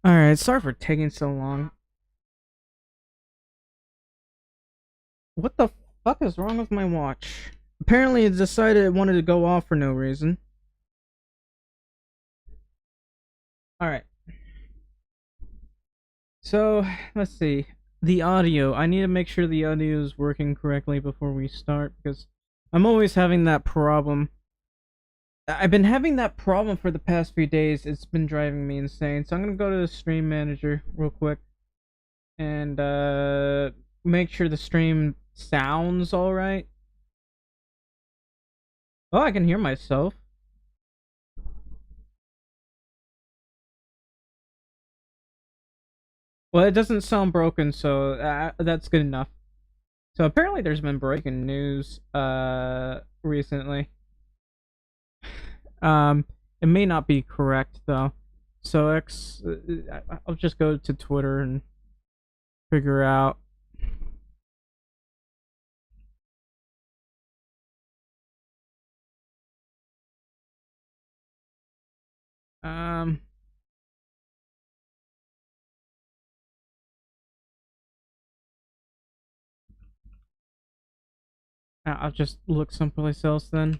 Alright, sorry for taking so long. What the fuck is wrong with my watch? Apparently it decided it wanted to go off for no reason. Alright, so let's see. The audio. I need to make sure the audio is working correctly before we start because I'm always having that problem. I've been having that problem for the past few days. It's been driving me insane. So I'm gonna go to the stream manager real quick and make sure the stream sounds alright. Oh, I can hear myself. Well, it doesn't sound broken, so that's good enough. So apparently there's been breaking news recently. It may not be correct though. So I'll just go to Twitter and figure out. Um I'll just look someplace else then.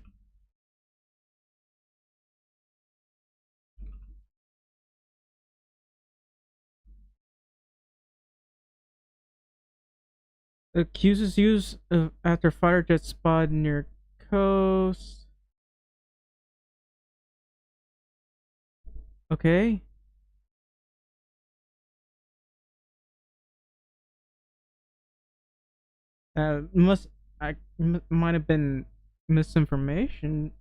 Accuses use after fighter jet spotted near coast. Okay. Must might have been misinformation.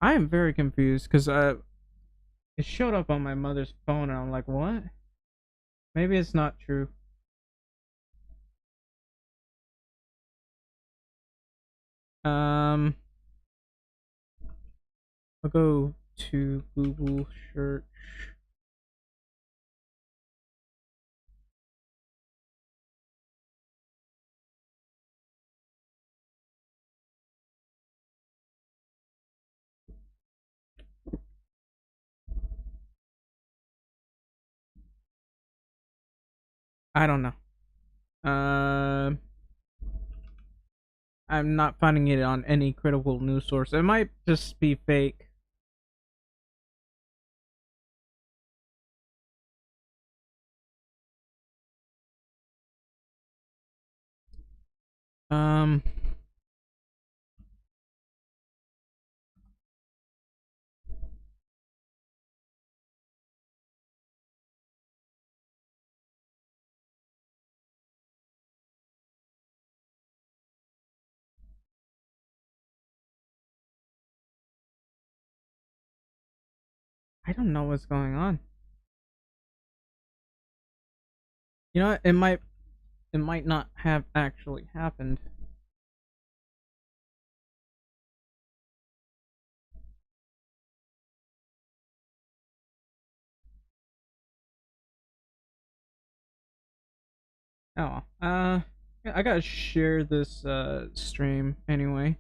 I am very confused because it showed up on my mother's phone and I'm like, what? Maybe it's not true. Um, I'll go to Google search. I don't know. Uh, I'm not finding it on any credible news source. It might just be fake. Um, I don't know what's going on. You know what? It might not have actually happened. Oh, yeah, I gotta share this stream anyway.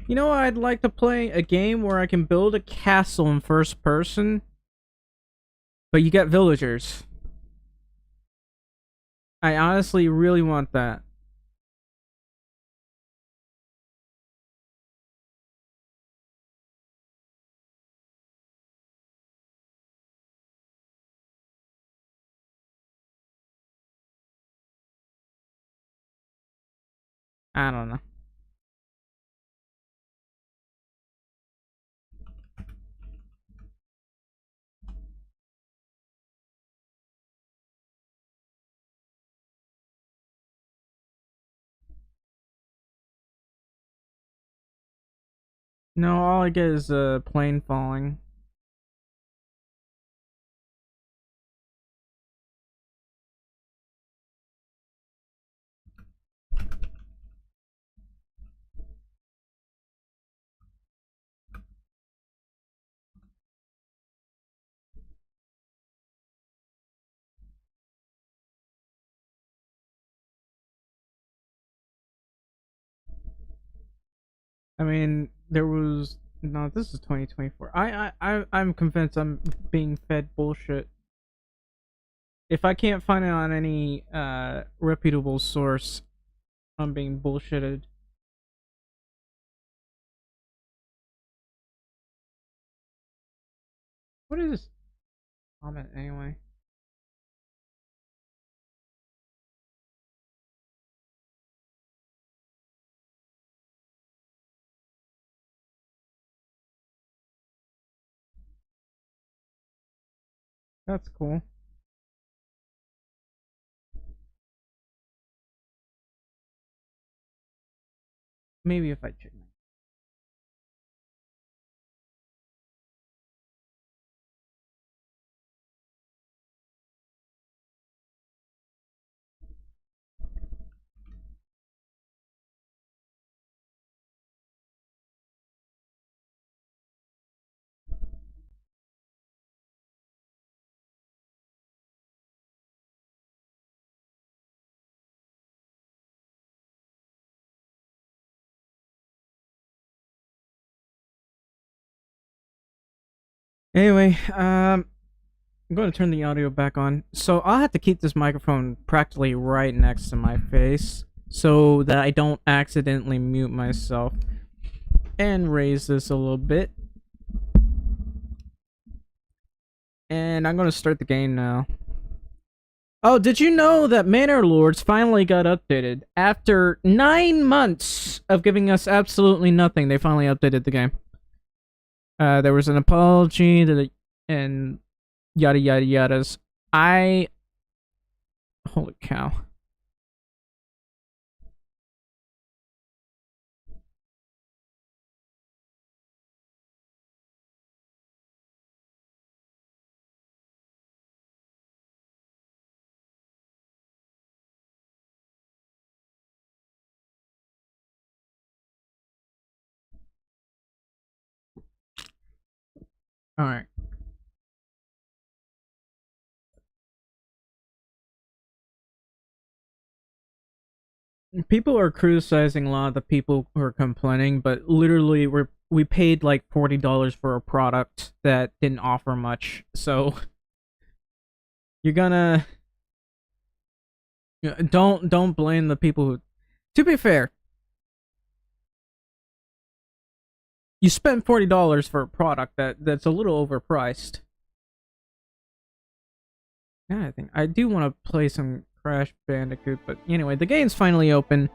You know, I'd like to play a game where I can build a castle in first person, but you get villagers. I honestly really want that. I don't know. No, all I get is a plane falling. I mean, there was no. This is 2024. I'm convinced I'm being fed bullshit. If I can't find it on any reputable source, I'm being bullshitted. What is this comment anyway? That's cool. Maybe if I check my. Anyway, I'm going to turn the audio back on. So I'll have to keep this microphone practically right next to my face so that I don't accidentally mute myself. And raise this a little bit. And I'm going to start the game now. Oh, did you know that Manor Lords finally got updated? After 9 months of giving us absolutely nothing, they finally updated the game. There was an apology to the, and yada yada yadas. Holy cow. Alright. People are criticizing a lot of the people who are complaining, but literally we paid like $40 for a product that didn't offer much. So you're gonna don't blame the people who. To be fair, you spent $40 for a product that's a little overpriced. Yeah, I think I do want to play some Crash Bandicoot, but anyway, the game's finally open.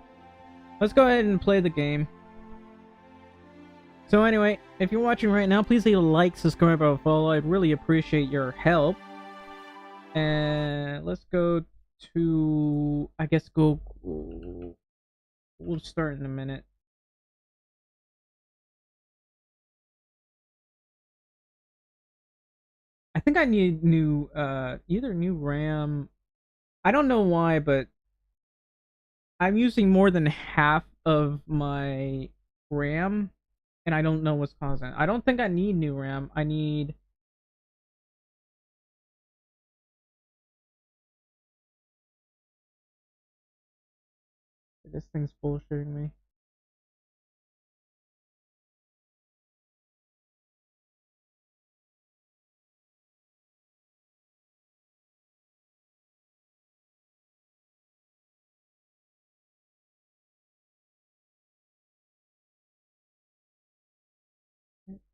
Let's go ahead and play the game. So anyway, if you're watching right now, please leave a like, subscribe, or follow. I'd really appreciate your help. And let's go to, I guess we'll start in a minute. I think I need new, either new RAM. I don't know why, but I'm using more than half of my RAM, and I don't know what's causing it. I don't think I need new RAM. I need. This thing's bullshitting me.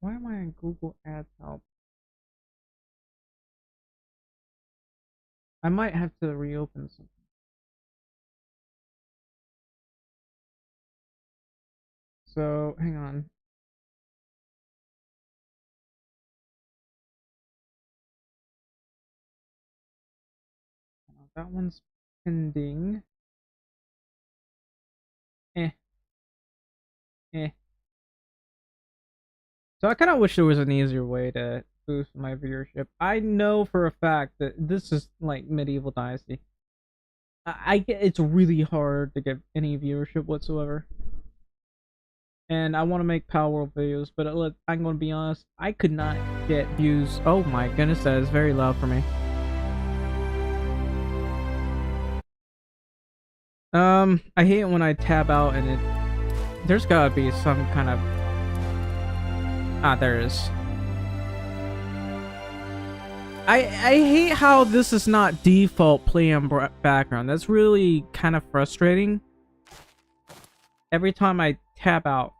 Why am I in Google Ads help? I might have to reopen something. So, hang on. That one's pending. Eh. Eh. So I kind of wish there was an easier way to boost my viewership. I know for a fact that this is like medieval Dynasty. I get it's really hard to get any viewership whatsoever. And I want to make power videos, but I'm going to be honest, I could not get views. Oh my goodness, that is very loud for me. I hate it when I tab out and it There's gotta be some kind of... Ah, there is. I hate how this is not default play on background. That's really kind of frustrating. Every time I tab out,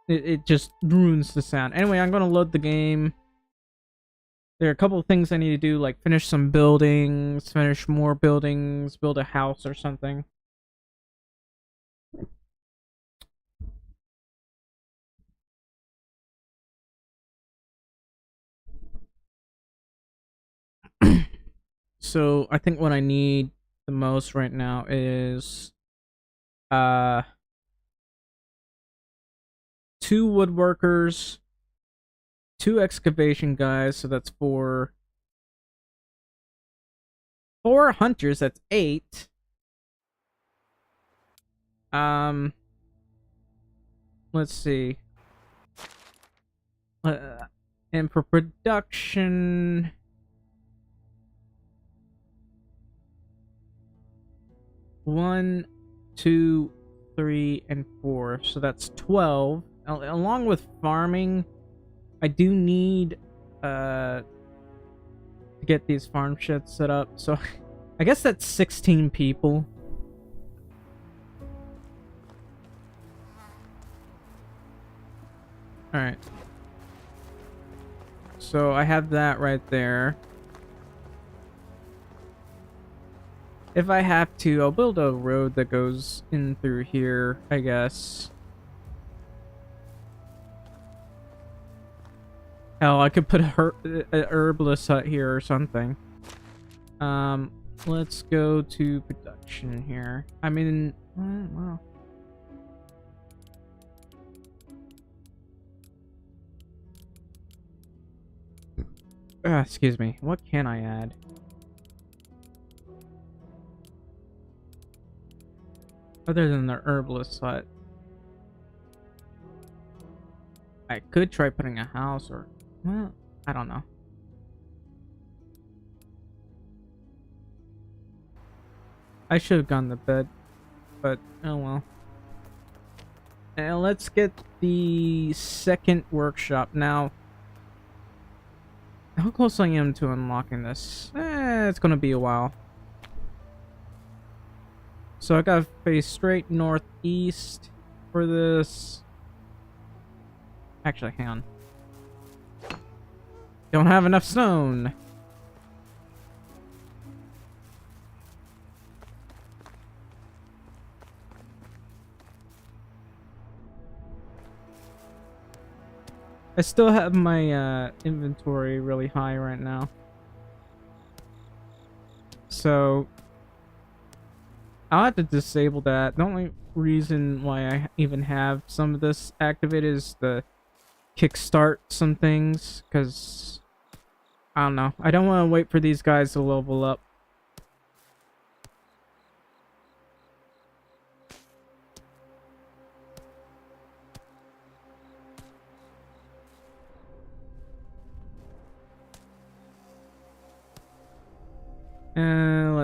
it just ruins the sound. Anyway, I'm gonna load the game. There are a couple of things I need to do, like finish some buildings, finish more buildings, build a house or something. So I think what I need the most right now is 2 woodworkers, 2 excavation guys, so that's 4. 4 hunters, that's 8. Let's see. And for production, 1, 2, 3, and 4. So that's 12. Along with farming, I do need to get these farm sheds set up. So I guess that's 16 people. Alright. So I have that right there. If I have to, I'll build a road that goes in through here, I guess. Hell, I could put a herbalist hut here or something. Let's go to production here. I mean, wow. Excuse me. What can I add? Other than the herbalist hut. I could try putting a house or... Well, I don't know. I should have gone to bed. But, oh well. And let's get the second workshop. Now, how close I am to unlocking this? It's gonna be a while. So I gotta face straight northeast for this. Actually, hang on. Don't have enough stone. I still have my inventory really high right now. So I'll have to disable that. The only reason why I even have some of this activated is to kickstart some things, because I don't know. I don't want to wait for these guys to level up.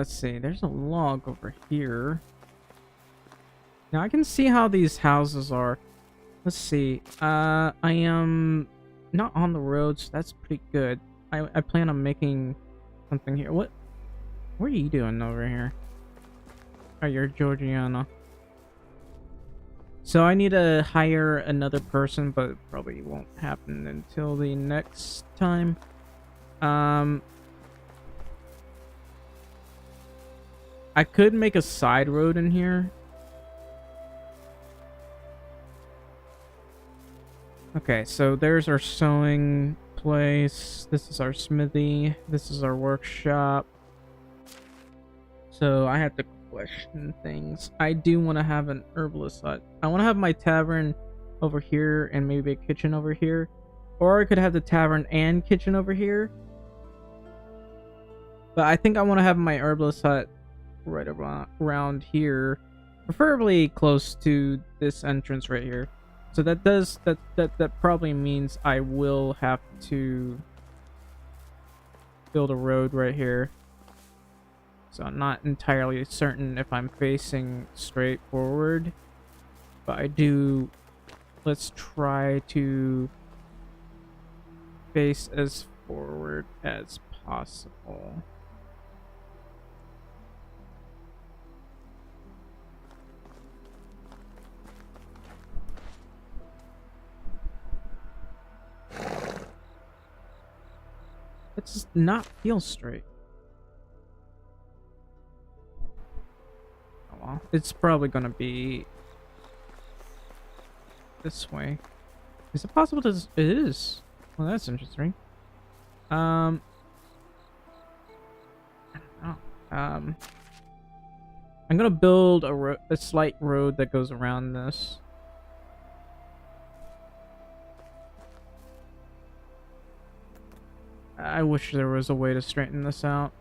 Let's see. There's a log over here. Now I can see how these houses are. Let's see. I am not on the road, so that's pretty good. I plan on making something here. What are you doing over here? Oh, you're Georgiana. So I need to hire another person, but it probably won't happen until the next time. I could make a side road in here. Okay, so there's our sewing place. This is our smithy. This is our workshop. So I have to question things. I do want to have an herbalist hut. I want to have my tavern over here and maybe a kitchen over here. Or I could have the tavern and kitchen over here. But I think I want to have my herbalist hut right around here. Preferably close to this entrance right here. So that probably means I will have to build a road right here. So I'm not entirely certain if I'm facing straight forward. But I do... Let's try to face as forward as possible. It does not feel straight. Oh well, it's probably gonna be this way. Is it possible to... It is. Well, that's interesting. I don't know. I'm gonna build a slight road that goes around this. I wish there was a way to straighten this out.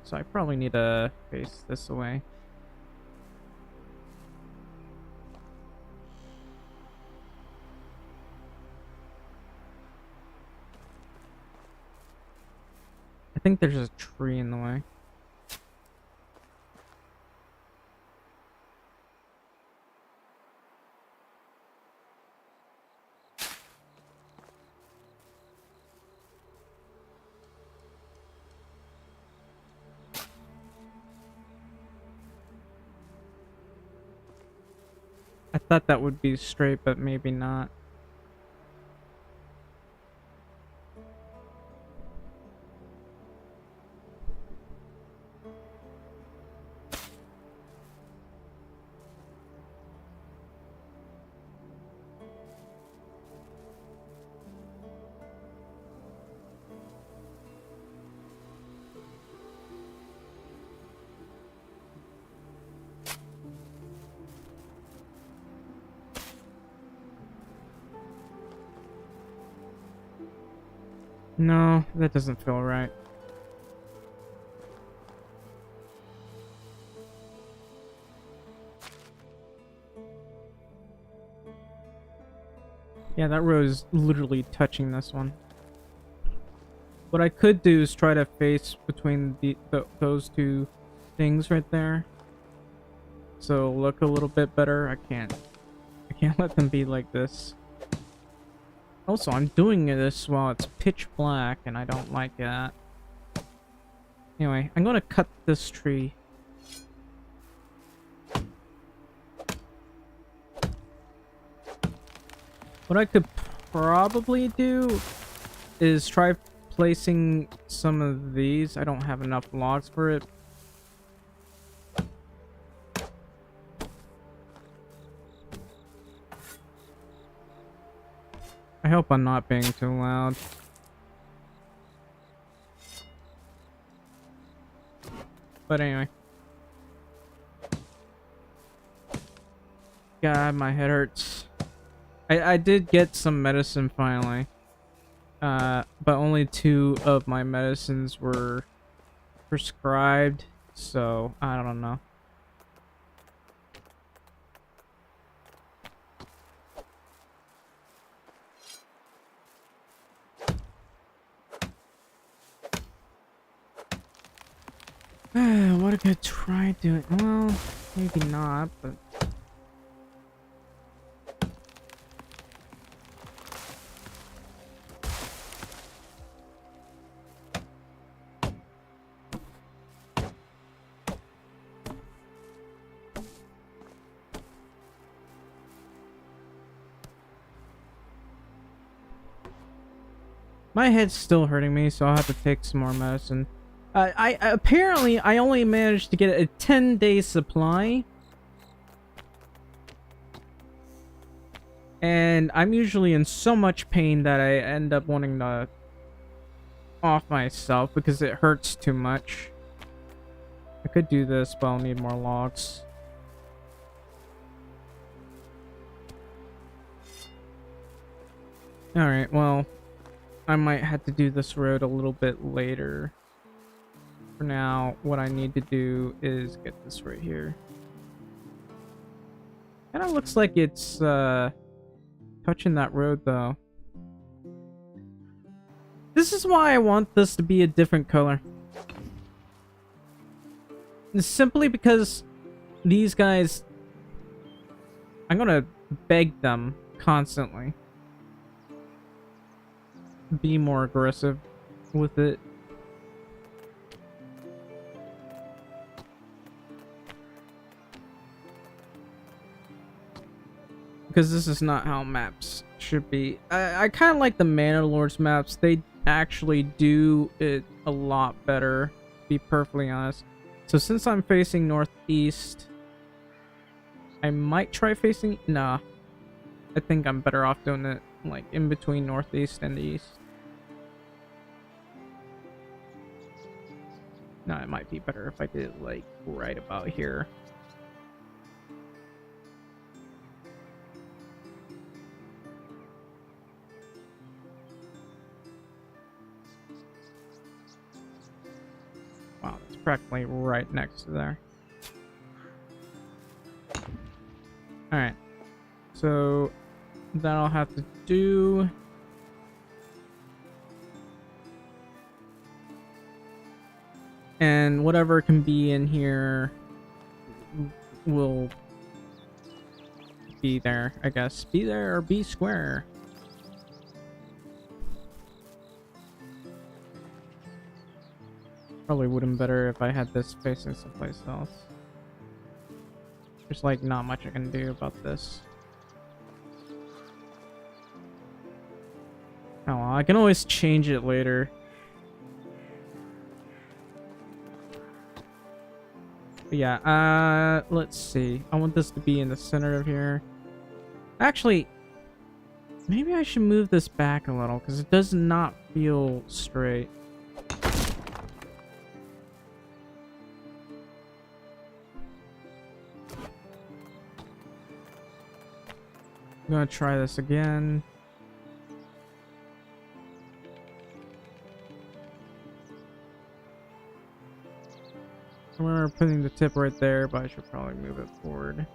So I probably need to face this away. I think there's a tree in the way. I thought that would be straight, but maybe not. No, that doesn't feel right. Yeah, that road is literally touching this one. What I could do is try to face between those two things right there. So look a little bit better. I can't let them be like this. Also, I'm doing this while it's pitch black, and I don't like that. Anyway, I'm gonna cut this tree. What I could probably do is try placing some of these. I don't have enough logs for it. I hope I'm not being too loud. But anyway. God, my head hurts. I did get some medicine finally. But only 2 of my medicines were prescribed, so I don't know. What if I try doing? Well, maybe not, but... My head's still hurting me, so I'll have to take some more medicine. I apparently I only managed to get a 10-day supply. And I'm usually in so much pain that I end up wanting to off myself because it hurts too much. I could do this, but I'll need more logs. Alright, well, I might have to do this road a little bit later. For now, what I need to do is get this right here. Kinda looks like it's touching that road though. This is why I want this to be a different color. It's simply because these guys I'm gonna beg them constantly. Be more aggressive with it. Because this is not how maps should be. I kind of like the Manor Lords maps. They actually do it a lot better, to be perfectly honest. So since I'm facing northeast, I might try facing... Nah. I think I'm better off doing it like in between northeast and the east. No, it might be better if I did it like right about here. Wow, it's practically right next to there. Alright. So that I'll have to do. And whatever can be in here will be there, I guess. Be there or be square. Probably would have been better if I had this facing someplace else. There's like not much I can do about this. Oh well, I can always change it later. But yeah, let's see. I want this to be in the center of here. Actually, maybe I should move this back a little because it does not feel straight. I'm gonna try this again. I remember putting the tip right there, but I should probably move it forward.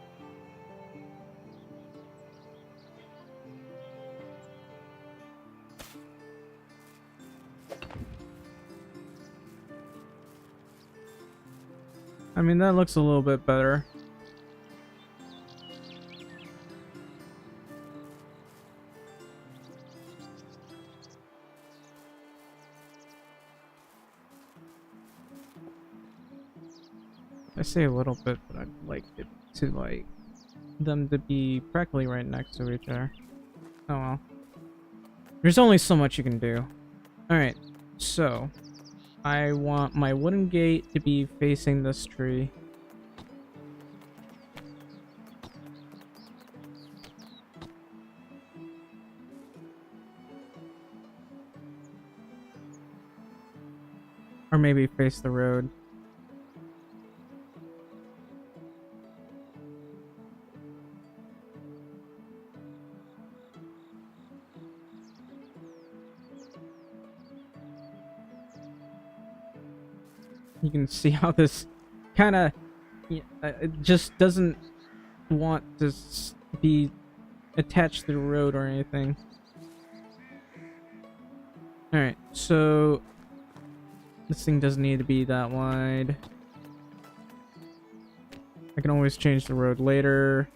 I mean, that looks a little bit better. I say a little bit, but I'd like it to like them to be practically right next to each other. Oh well. There's only so much you can do. Alright, so I want my wooden gate to be facing this tree. Or maybe face the road. You can see how this kind of it just doesn't want to be attached to the road or anything. Alright, so this thing doesn't need to be that wide. I can always change the road later.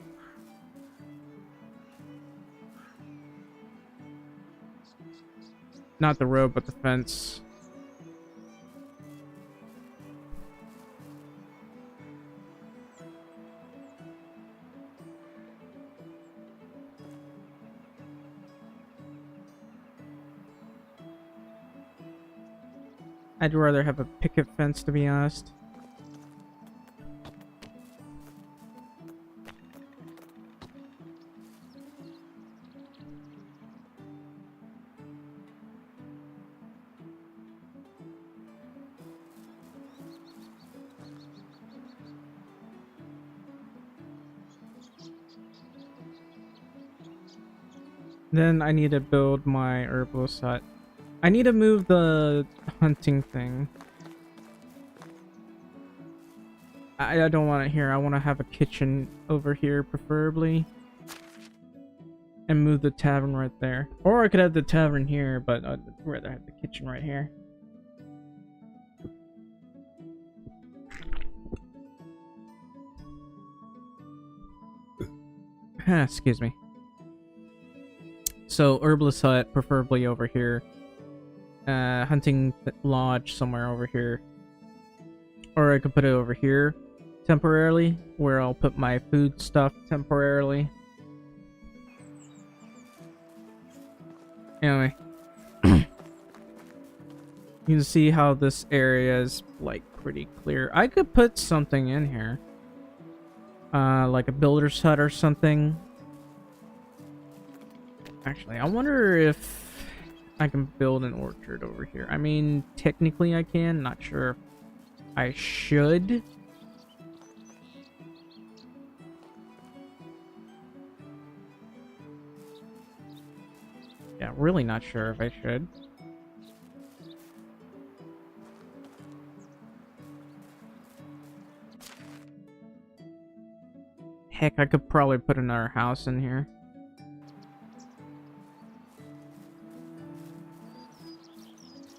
Not the road, but the fence. I'd rather have a picket fence, to be honest. Then I need to build my herbalist hut. I need to move the hunting thing. I don't want it here. I want to have a kitchen over here, preferably. And move the tavern right there. Or I could have the tavern here, but I'd rather have the kitchen right here. Excuse me. So, herbalist hut, preferably over here. Hunting lodge somewhere over here. Or I could put it over here temporarily, where I'll put my food stuff temporarily. Anyway. You can see how this area is, like, pretty clear. I could put something in here. Like a builder's hut or something. Actually, I wonder if I can build an orchard over here. I mean, technically I can. Not sure if I should. Yeah, really not sure if I should. Heck, I could probably put another house in here.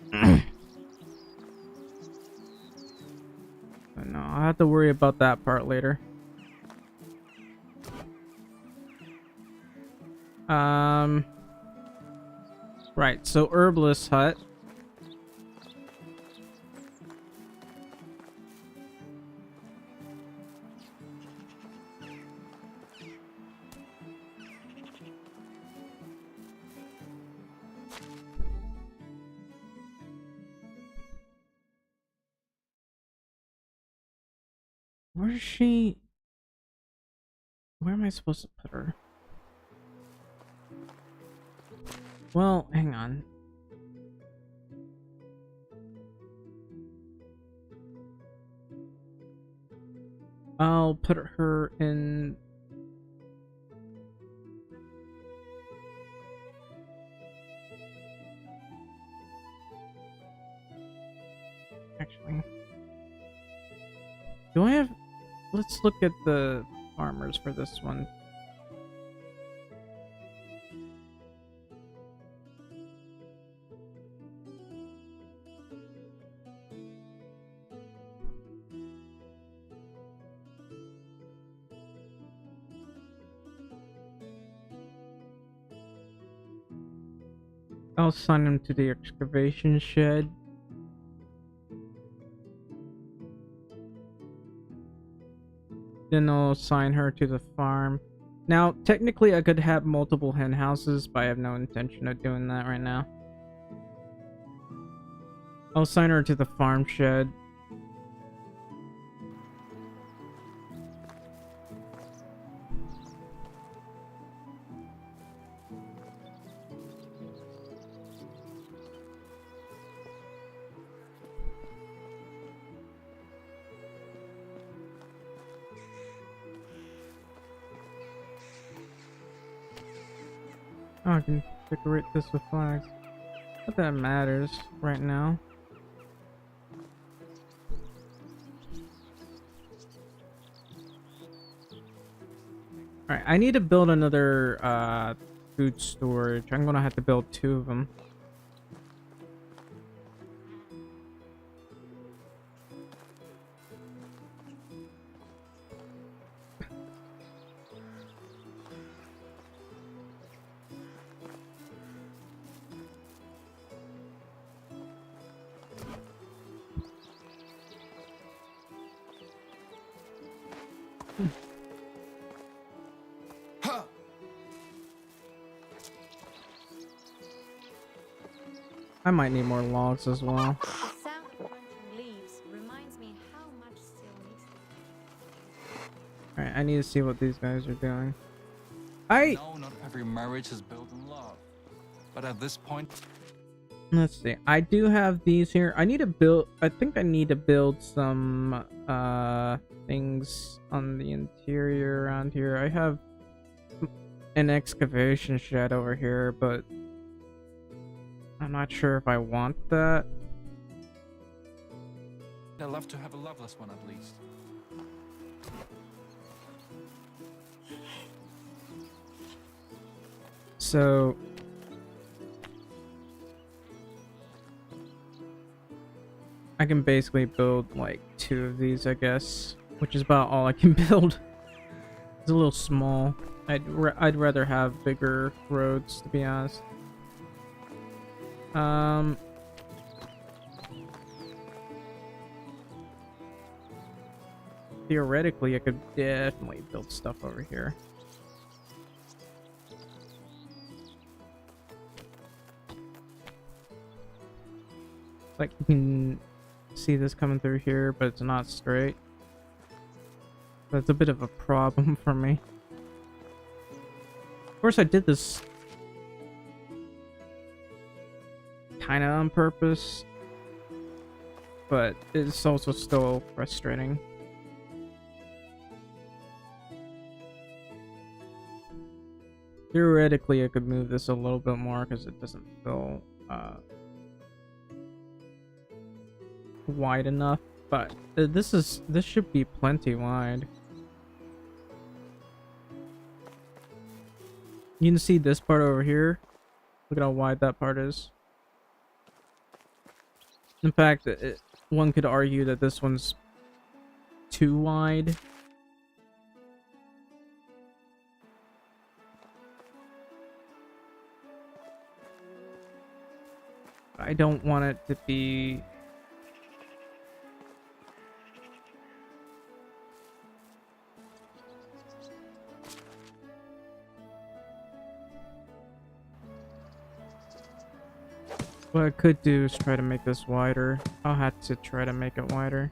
But no, I'll have to worry about that part later. Right, so herbalist hut. Where is she? Where am I supposed to put her? Well, hang on. I'll put her in... Actually... Do I have... Let's look at the farmers for this one. I'll assign him to the excavation shed. Then I'll assign her to the farm. Now, technically I could have multiple hen houses, but I have no intention of doing that right now. I'll assign her to the farm shed. Oh, I can decorate this with flags. Not that matters right now. Alright, I need to build another food storage. I'm gonna have to build 2 of them. I might need more logs as well. The sound of crunching leaves reminds me how much still needs to be. Alright, I need to see what these guys are doing. No, not every marriage is built in love. But at this point... Let's see. I do have these here. I need to build... I think I need to build some things on the interior around here. I have an excavation shed over here, but I'm not sure if I want that. I'd love to have a loveless one at least. So I can basically build like 2 of these, I guess, which is about all I can build. It's a little small. I'd rather have bigger roads, to be honest. Theoretically, I could definitely build stuff over here. Like, you can see this coming through here, but it's not straight. That's a bit of a problem for me. Of course, I did this kind of on purpose, but it's also still frustrating. Theoretically, I could move this a little bit more because it doesn't feel wide enough, but this should be plenty wide. You can see this part over here. Look at how wide that part is. In fact, one could argue that this one's too wide. I don't want it to be... What I could do is try to make this wider. I'll have to try to make it wider.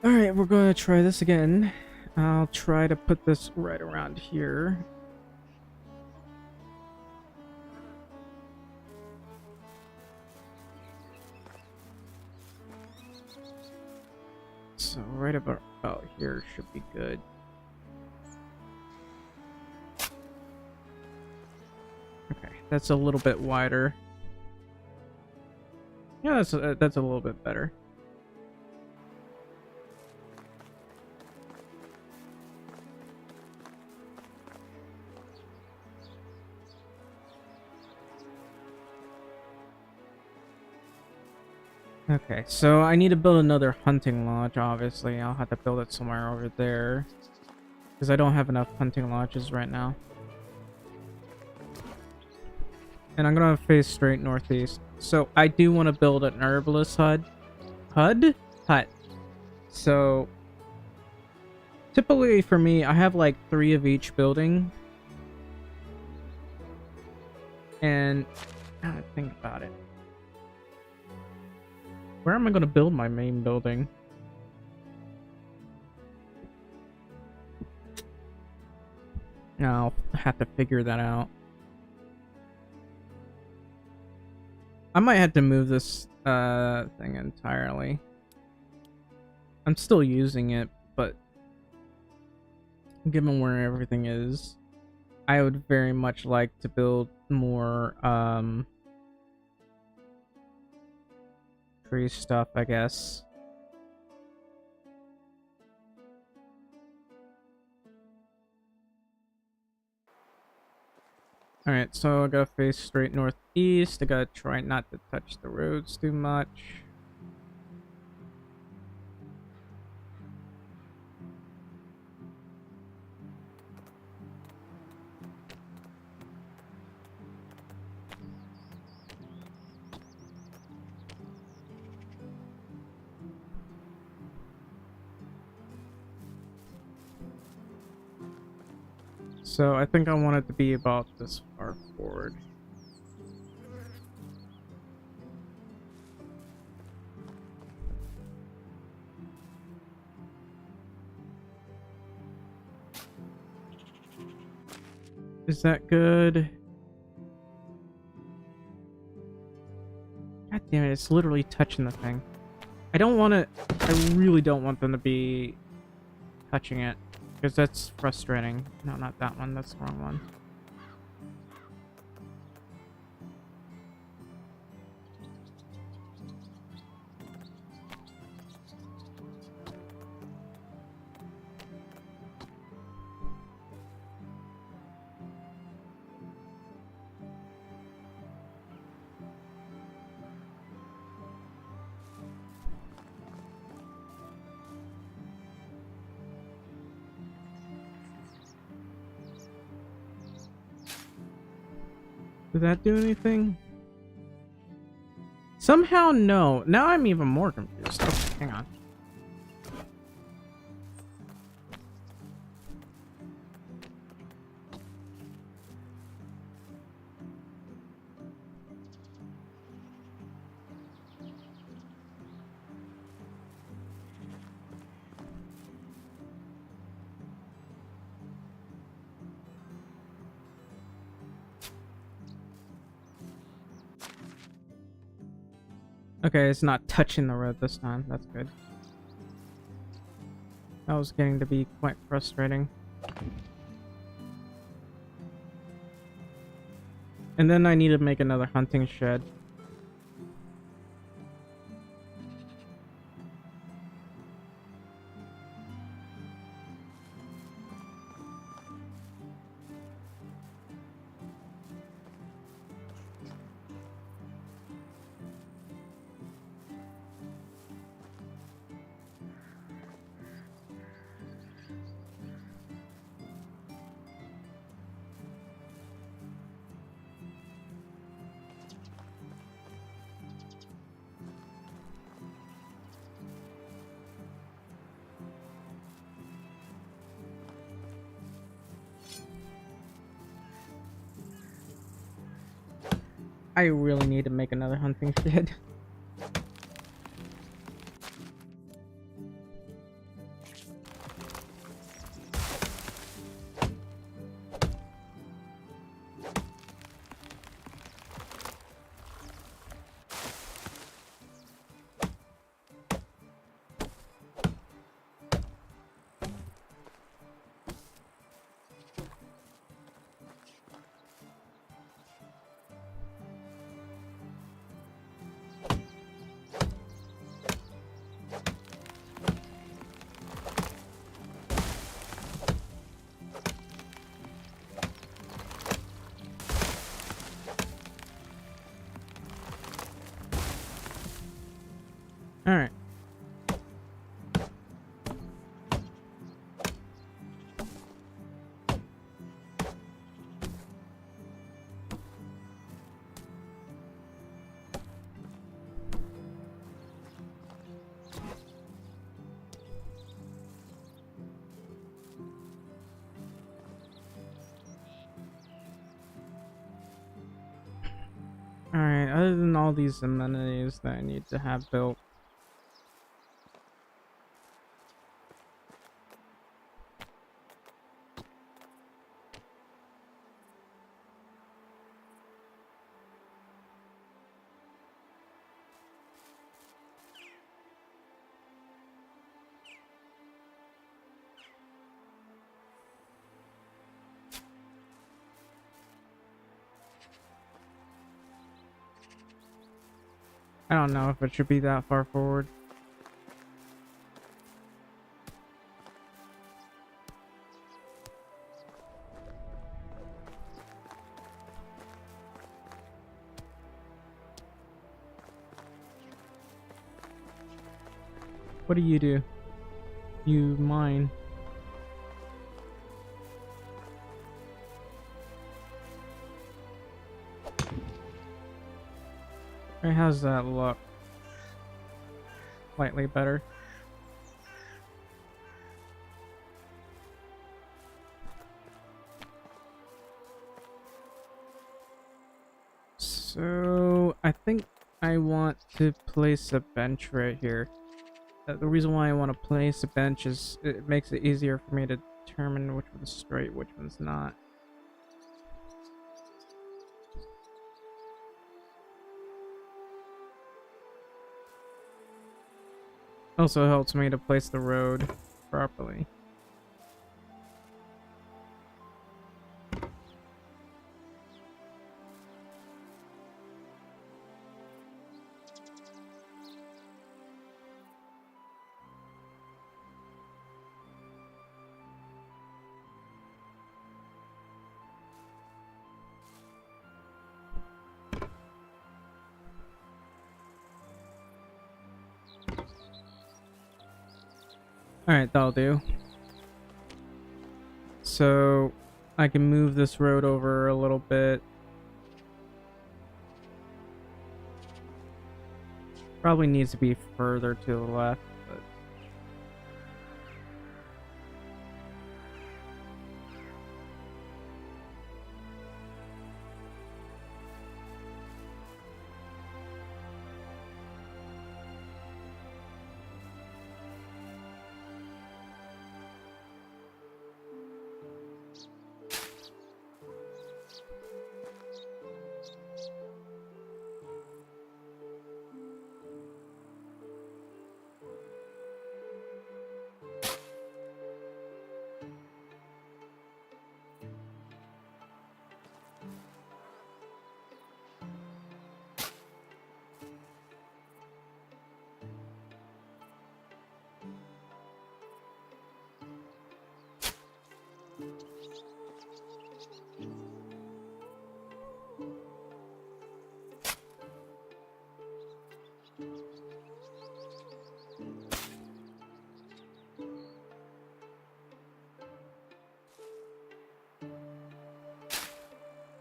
Alright, we're going to try this again. I'll try to put this right around here. So right about here should be good. Okay, that's a little bit wider. Yeah, that's a little bit better. Okay, so I need to build another hunting lodge, obviously. I'll have to build it somewhere over there. Because I don't have enough hunting lodges right now. And I'm going to face straight northeast. So I do want to build an herbalist hut. Hut. So typically for me, I have like 3 of each building. And I gotta think about it. Where am I going to build my main building? I'll have to figure that out. I might have to move this thing entirely. I'm still using it, but given where everything is, I would very much like to build more tree stuff, I guess. Alright, so I gotta face straight northeast. I gotta try not to touch the roads too much. So I think I want it to be about this far forward. Is that good? God damn it, it's literally touching the thing. I don't want it, I really don't want them to be touching it. Because that's frustrating. No, not that one. That's the wrong one. Did that do anything? Somehow, no. Now I'm even more confused. Okay, hang on. Okay, it's not touching the road this time. That's good. That was getting to be quite frustrating. And then I need to make another hunting shed. I really need to make another hunting shed. Alright. Alright, other than all these amenities that I need to have built. I don't know if it should be that far forward. What do? You mine. Alright, how's that look? Slightly better. So I think I want to place a bench right here. The reason why I want to place a bench is it makes it easier for me to determine which one's straight, which one's not. Also helps me to place the road properly. Alright, that'll do. So I can move this road over a little bit. Probably needs to be further to the left, but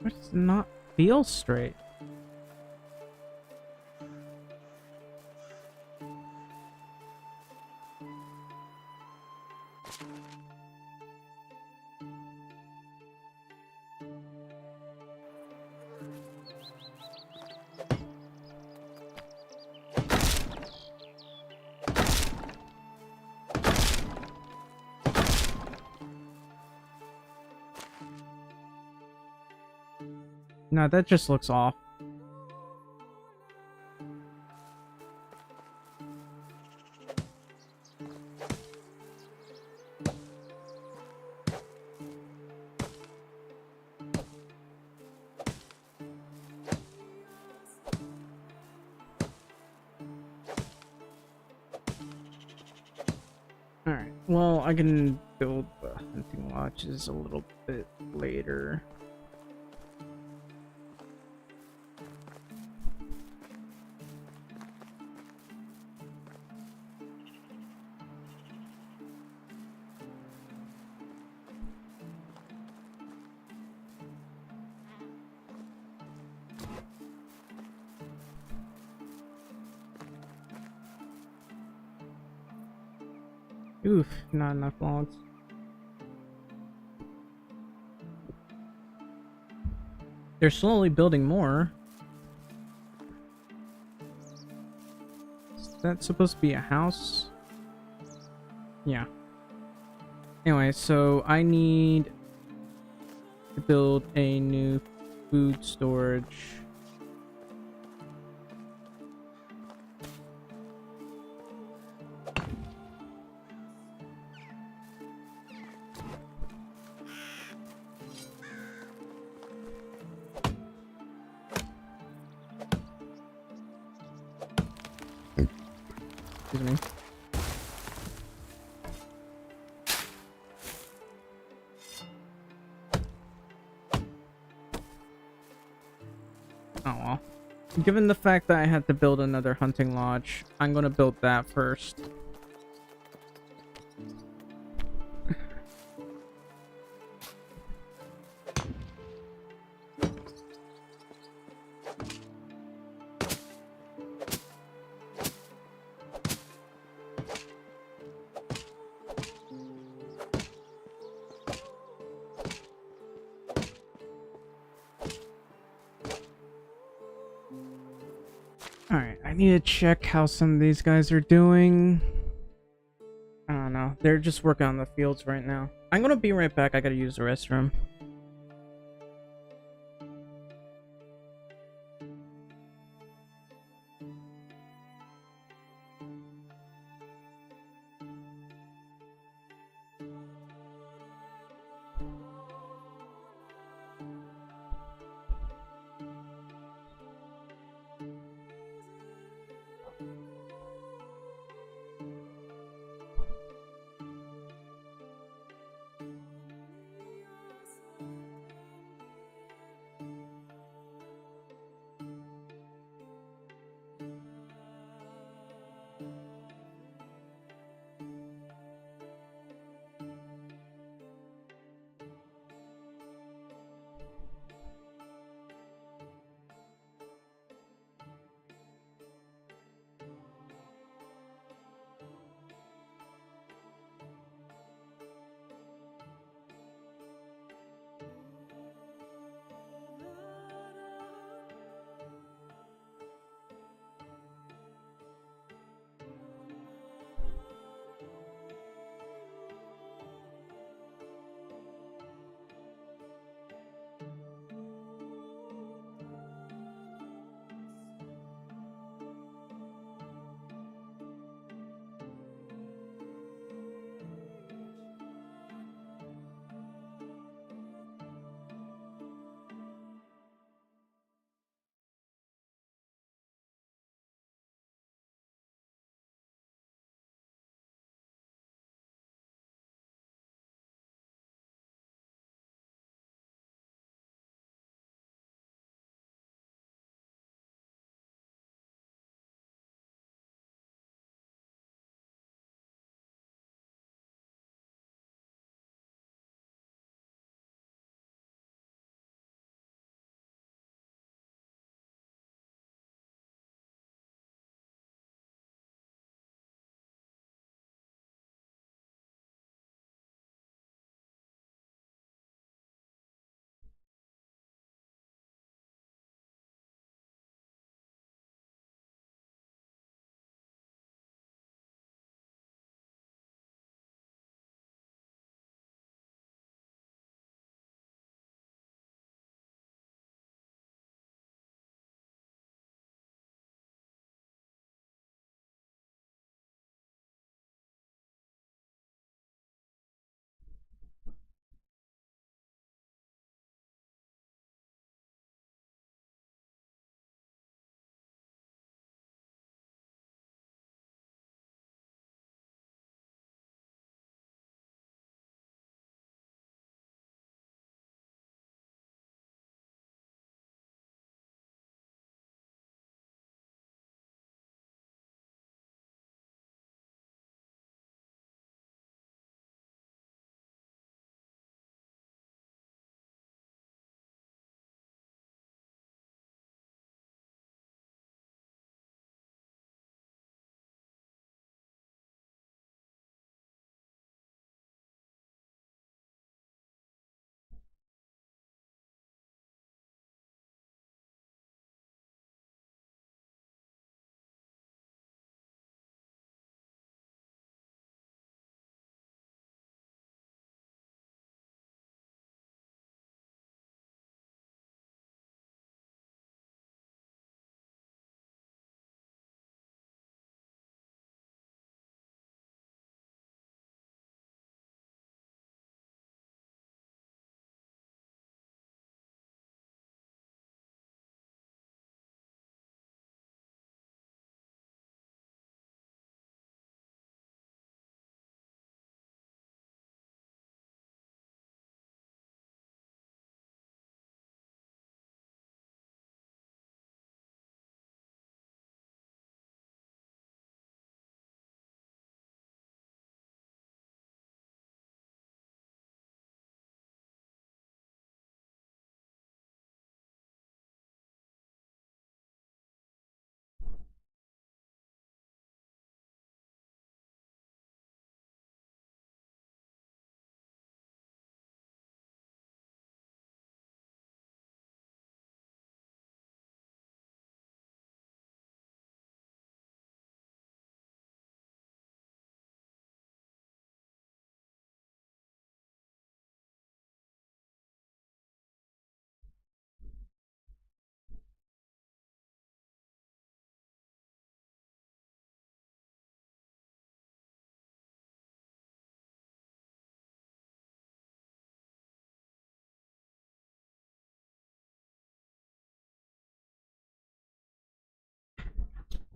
it does not feel straight. No, that just looks off. Alright, well, I can build the hunting lodges a little bit later. Oof, not enough logs. They're slowly building more. Is that supposed to be a house? Yeah. Anyway, so I need to build a new food storage. Excuse me. Oh well. Given the fact that I had to build another hunting lodge, I'm gonna build that first. Alright, I need to check how some of these guys are doing. I don't know. They're just working on the fields right now. I'm gonna be right back. I gotta use the restroom.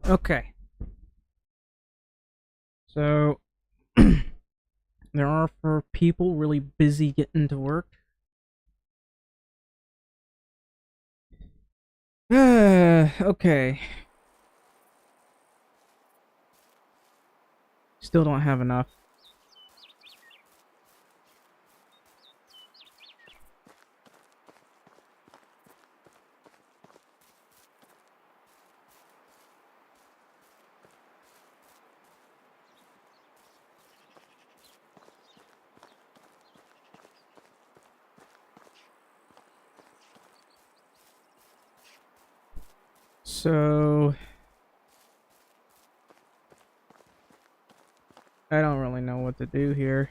Okay. So there are for people really busy getting to work. Okay. Still don't have enough. So I don't really know what to do here.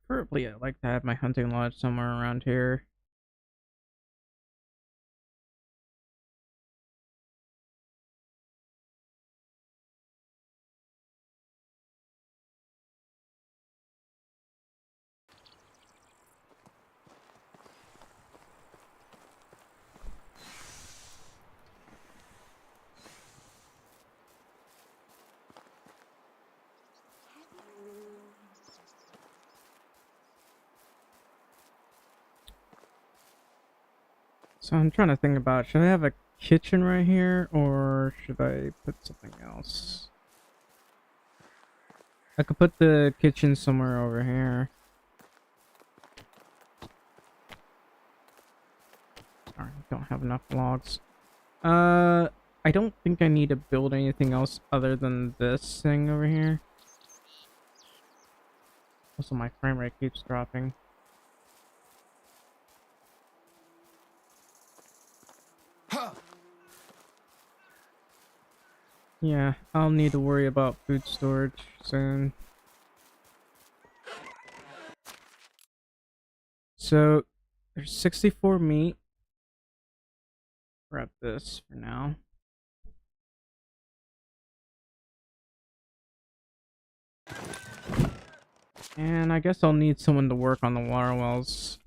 Preferably, I'd like to have my hunting lodge somewhere around here. So I'm trying to think about, should I have a kitchen right here, or should I put something else? I could put the kitchen somewhere over here. Sorry, I don't have enough logs. I don't think I need to build anything else other than this thing over here. Also, my frame rate keeps dropping. Yeah, I'll need to worry about food storage soon. So, there's 64 meat. Grab this for now. And I guess I'll need someone to work on the water wells.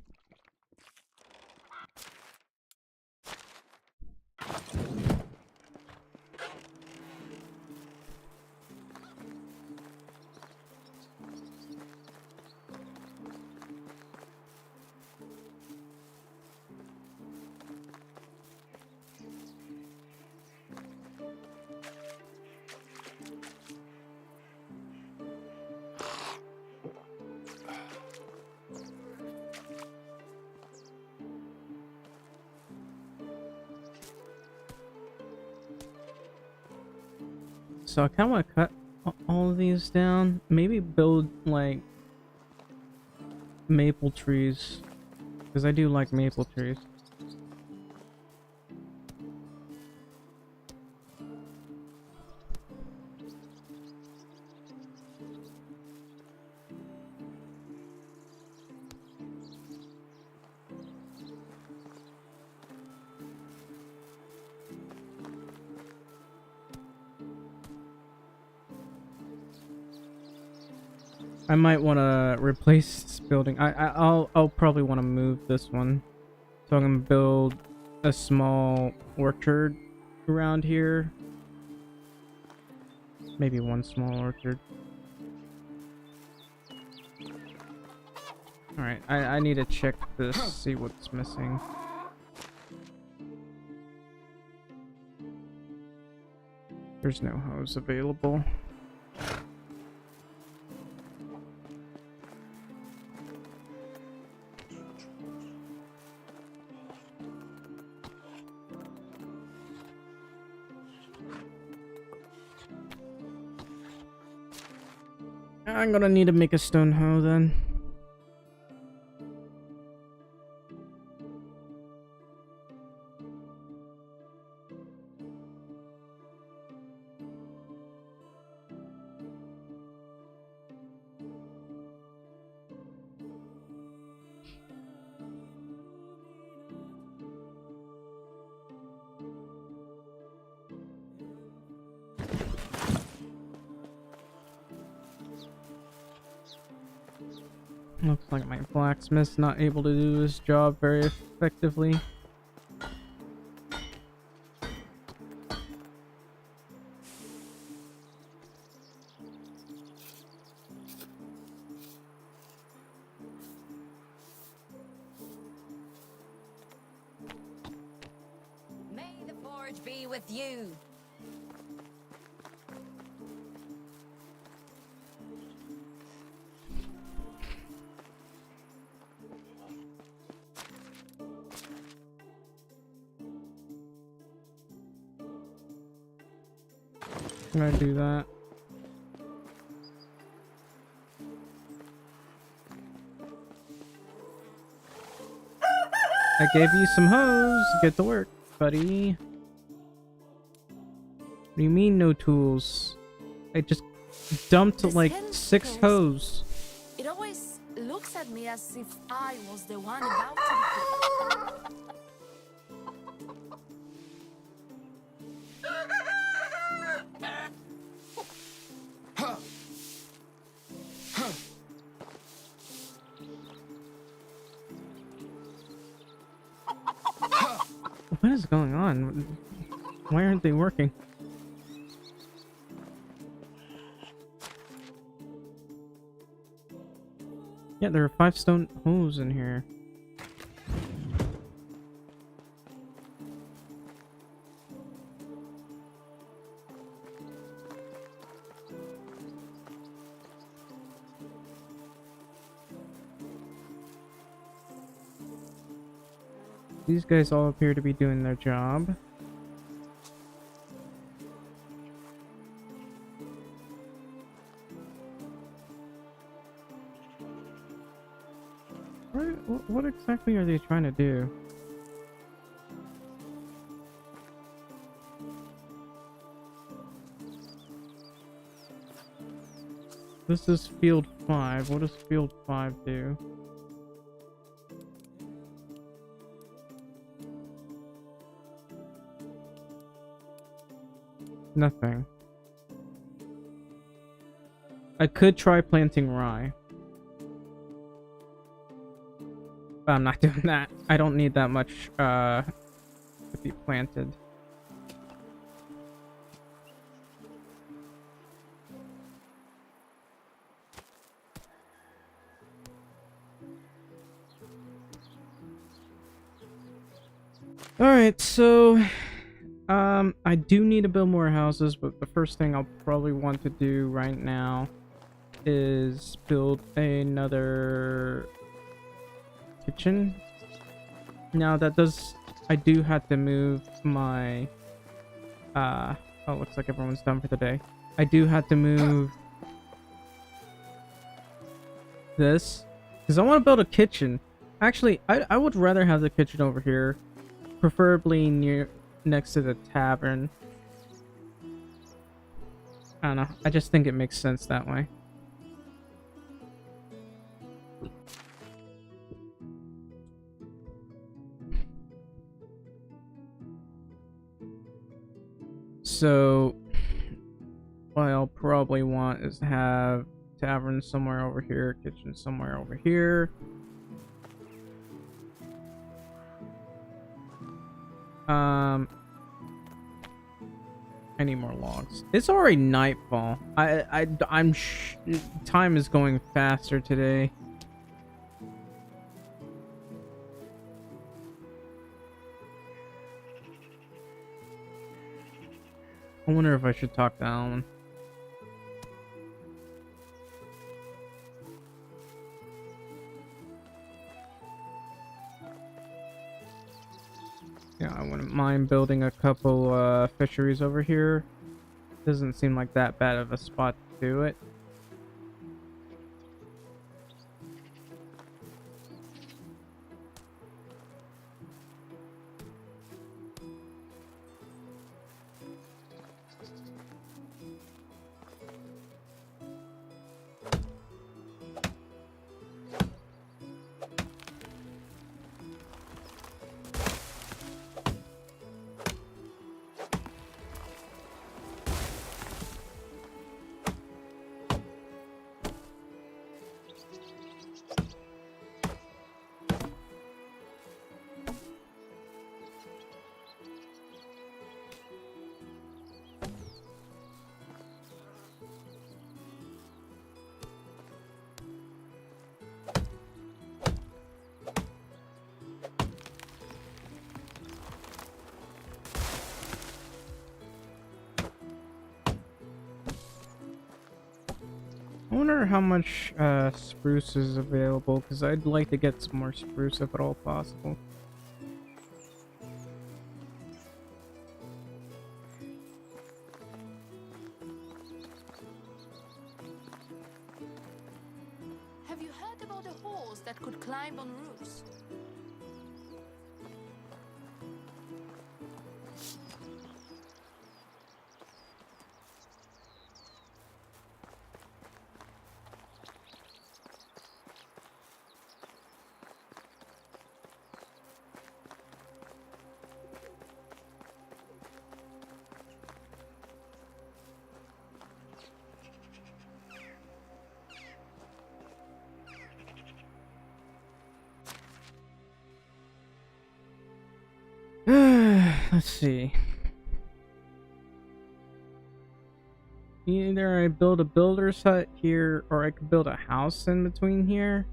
So I kind of want to cut all of these down. Maybe build like maple trees, because I do like maple trees. I might want to replace this building. I'll probably want to move this one. So I'm gonna build a small orchard around here. Maybe one small orchard. Alright, I need to check this, see what's missing. There's no hose available. I'm gonna need to make a stone hoe then. Looks like my blacksmith's not able to do his job very effectively. May the forge be with you. I'm gonna do that. I gave you some hose. Get to work, buddy. What do you mean no tools? I just dumped This like hand 6 press. hose. It always looks at me as if I was the one about to be. What is going on? Why aren't they working? Yeah, there are 5 stone hose in here. These guys all appear to be doing their job. What exactly are they trying to do? This is field 5. What does field 5 do? Nothing. I could try planting rye. But I'm not doing that. I don't need that much to be planted. Alright, so I do need to build more houses, but the first thing I'll probably want to do right now is build another kitchen. Now that does, I do have to move my oh, looks like everyone's done for the day. I do have to move this because I want to build a kitchen. Actually, I would rather have the kitchen over here, preferably next to the tavern. I don't know, I just think it makes sense that way. So what I'll probably want is to have tavern somewhere over here, kitchen somewhere over here. I need more logs. It's already nightfall. Time is going faster today. I wonder if I should talk to Alan. Yeah, I wouldn't mind building a couple fisheries over here. Doesn't seem like that bad of a spot to do it. wonder how much spruce is available, because I'd like to get some more spruce if at all possible. Have you heard about a horse that could climb on roofs? Let's see. Either I build a builder's hut here, or I could build a house in between here.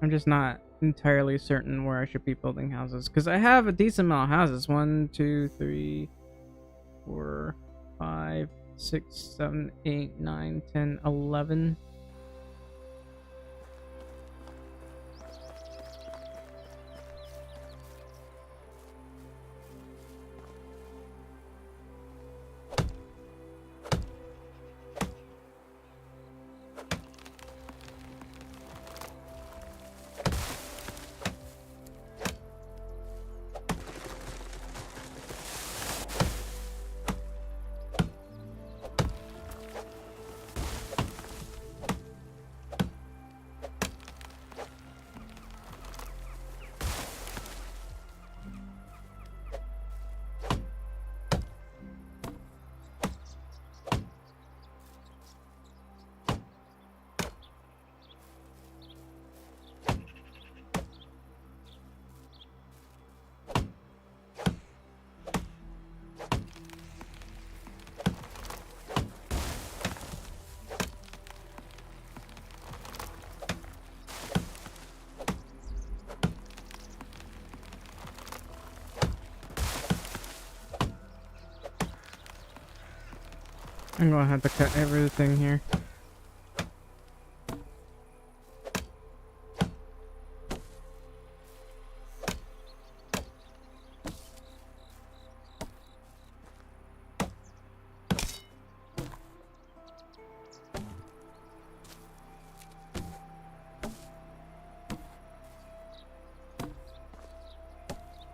I'm just not entirely certain where I should be building houses, because I have a decent amount of houses. 1, 2, 3, 4, 5, 6, 7, 8, 9, 10, 11. I'm gonna have to cut everything here.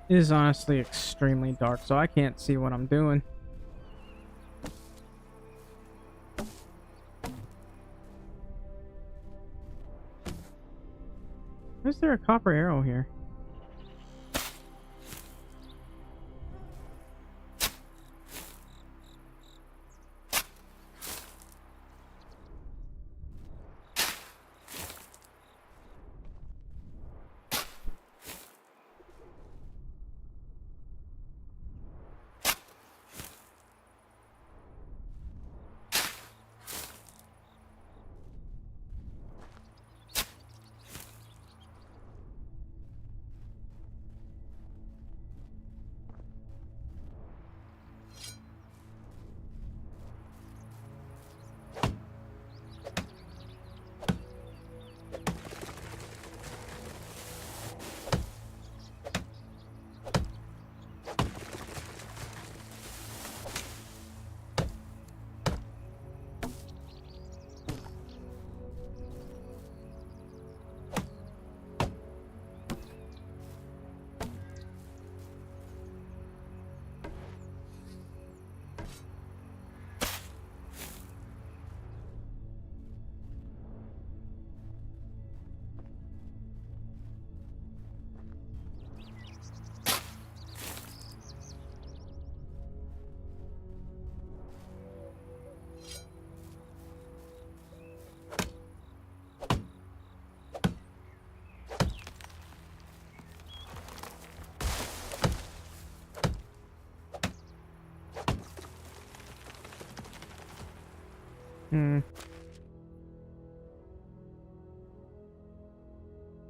It is honestly extremely dark, so I can't see what I'm doing. Why is there a copper arrow here?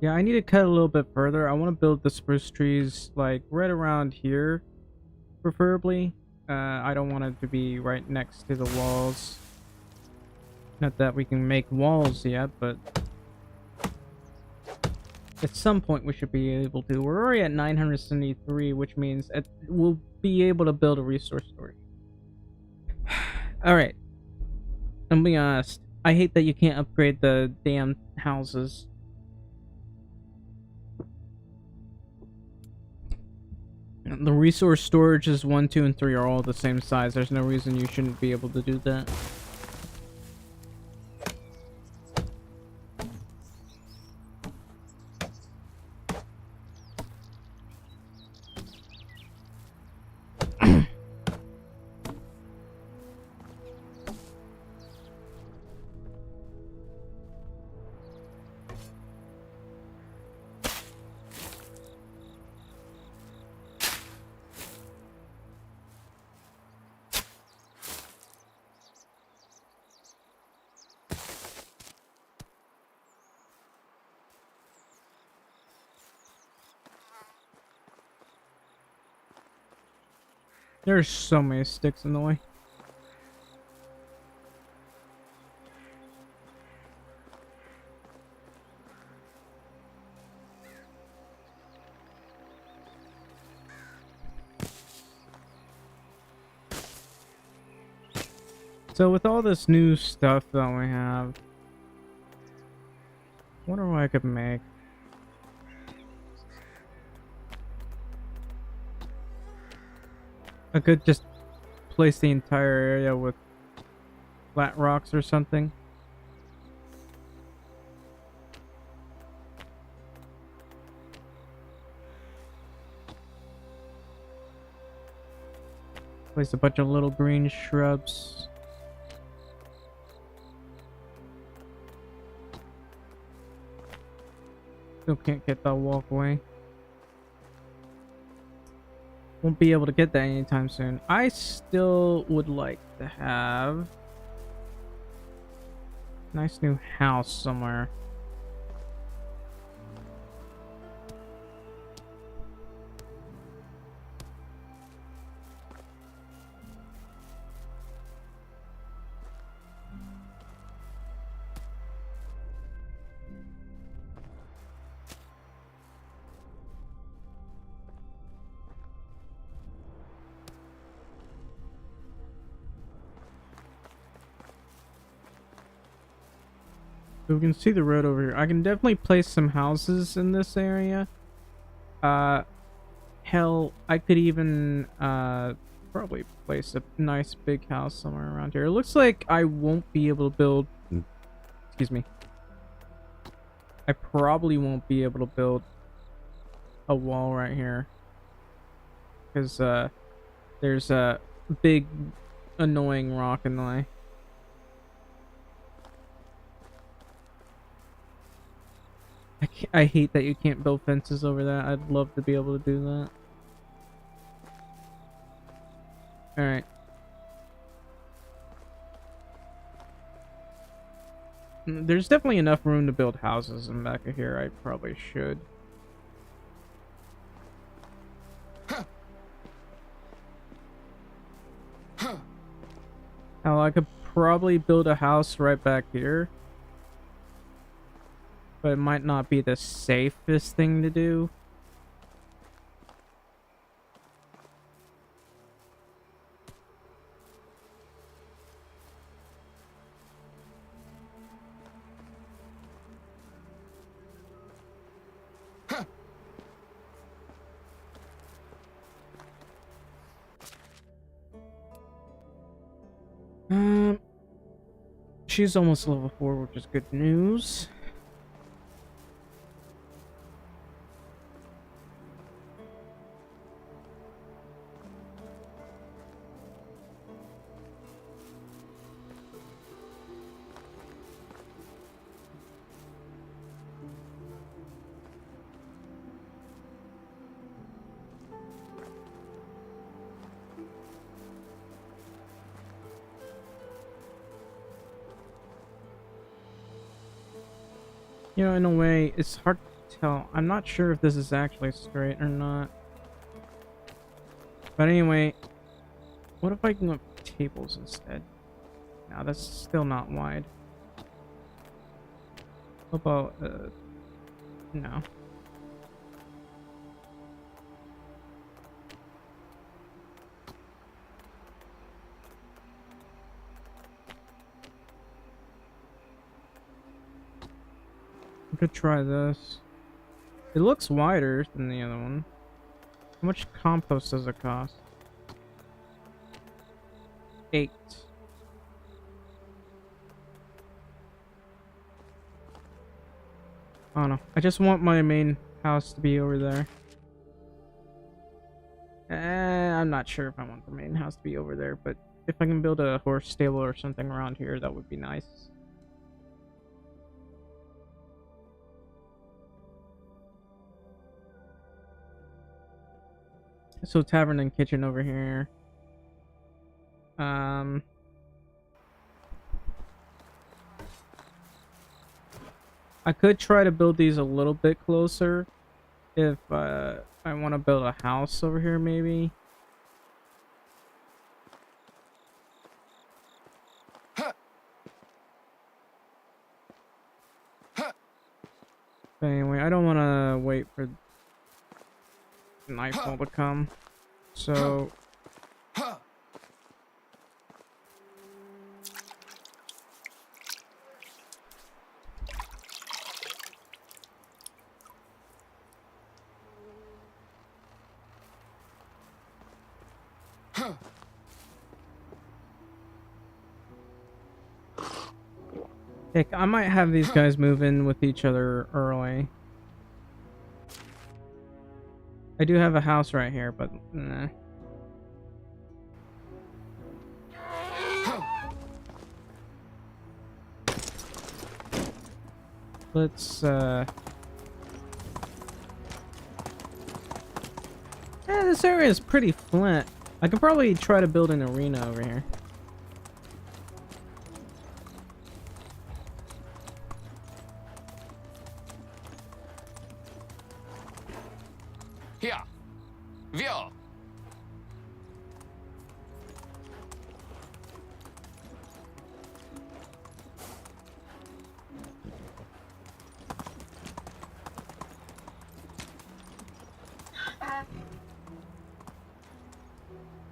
Yeah, I need to cut a little bit further. I want to build the spruce trees like right around here, preferably. I don't want it to be right next to the walls. Not that we can make walls yet, but at some point we should be able to. We're already at 973, which means we'll be able to build a resource storage. Alright. I'm being honest. I hate that you can't upgrade the damn houses. The resource storage is 1, 2, and 3 are all the same size. There's no reason you shouldn't be able to do that. There's so many sticks in the way. So with all this new stuff that we have, I wonder what I could make. I could just place the entire area with flat rocks or something. Place a bunch of little green shrubs. Still can't get that walkway. Won't be able to get that anytime soon. I still would like to have a nice new house somewhere. So we can see the road over here. I can definitely place some houses in this area. Hell, I could even probably place a nice big house somewhere around here. It looks like I won't be able to build. Excuse me. I probably won't be able to build a wall right here because there's a big annoying rock in the way. I hate that you can't build fences over that. I'd love to be able to do that. Alright. There's definitely enough room to build houses in back of here. I probably should. Hell, I could probably build a house right back here. But it might not be the safest thing to do. She's almost level 4, which is good news. You know, in a way, it's hard to tell. I'm not sure if this is actually straight or not. But anyway, what if I can go tables instead? No, that's still not wide. How about, no. I could try this. It looks wider than the other one. How much compost does it cost? 8. I don't know. I just want my main house to be over there. I'm not sure if I want the main house to be over there, but if I can build a horse stable or something around here, that would be nice. So tavern and kitchen over here. I could try to build these a little bit closer if I want to build a house over here maybe. But anyway, I don't want to wait for nightfall to come. So heck, I might have these guys move in with each other early. I do have a house right here, but nah. Let's yeah, this area is pretty flat. I could probably try to build an arena over here. Here. Wir.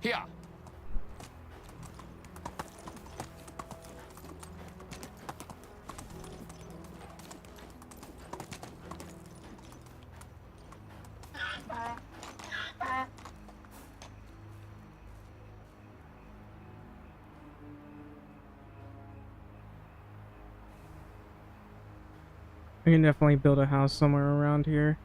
Here. I can definitely build a house somewhere around here.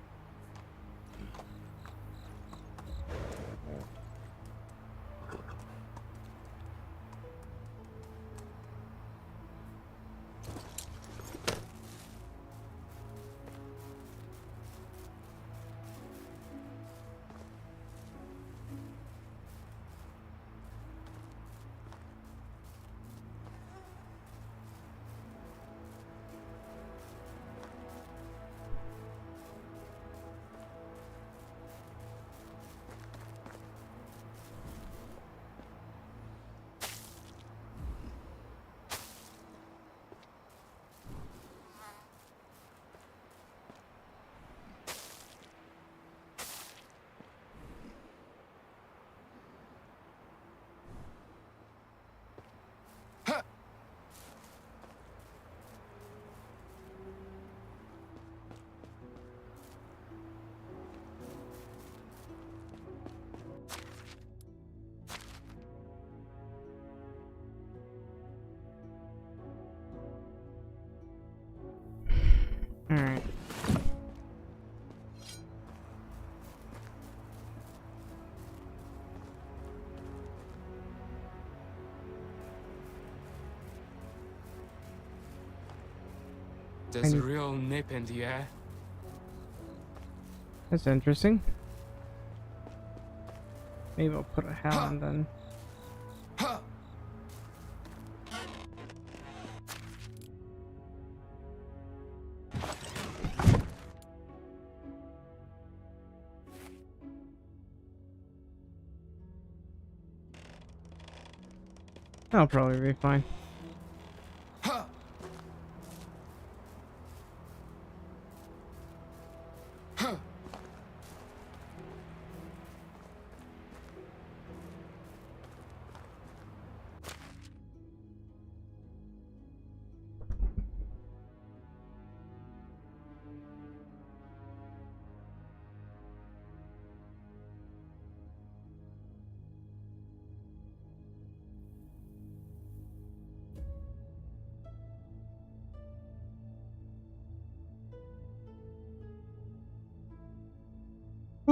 Alright. There's a real nip in the air. That's interesting. Maybe I'll put a hound then. That'll probably be fine.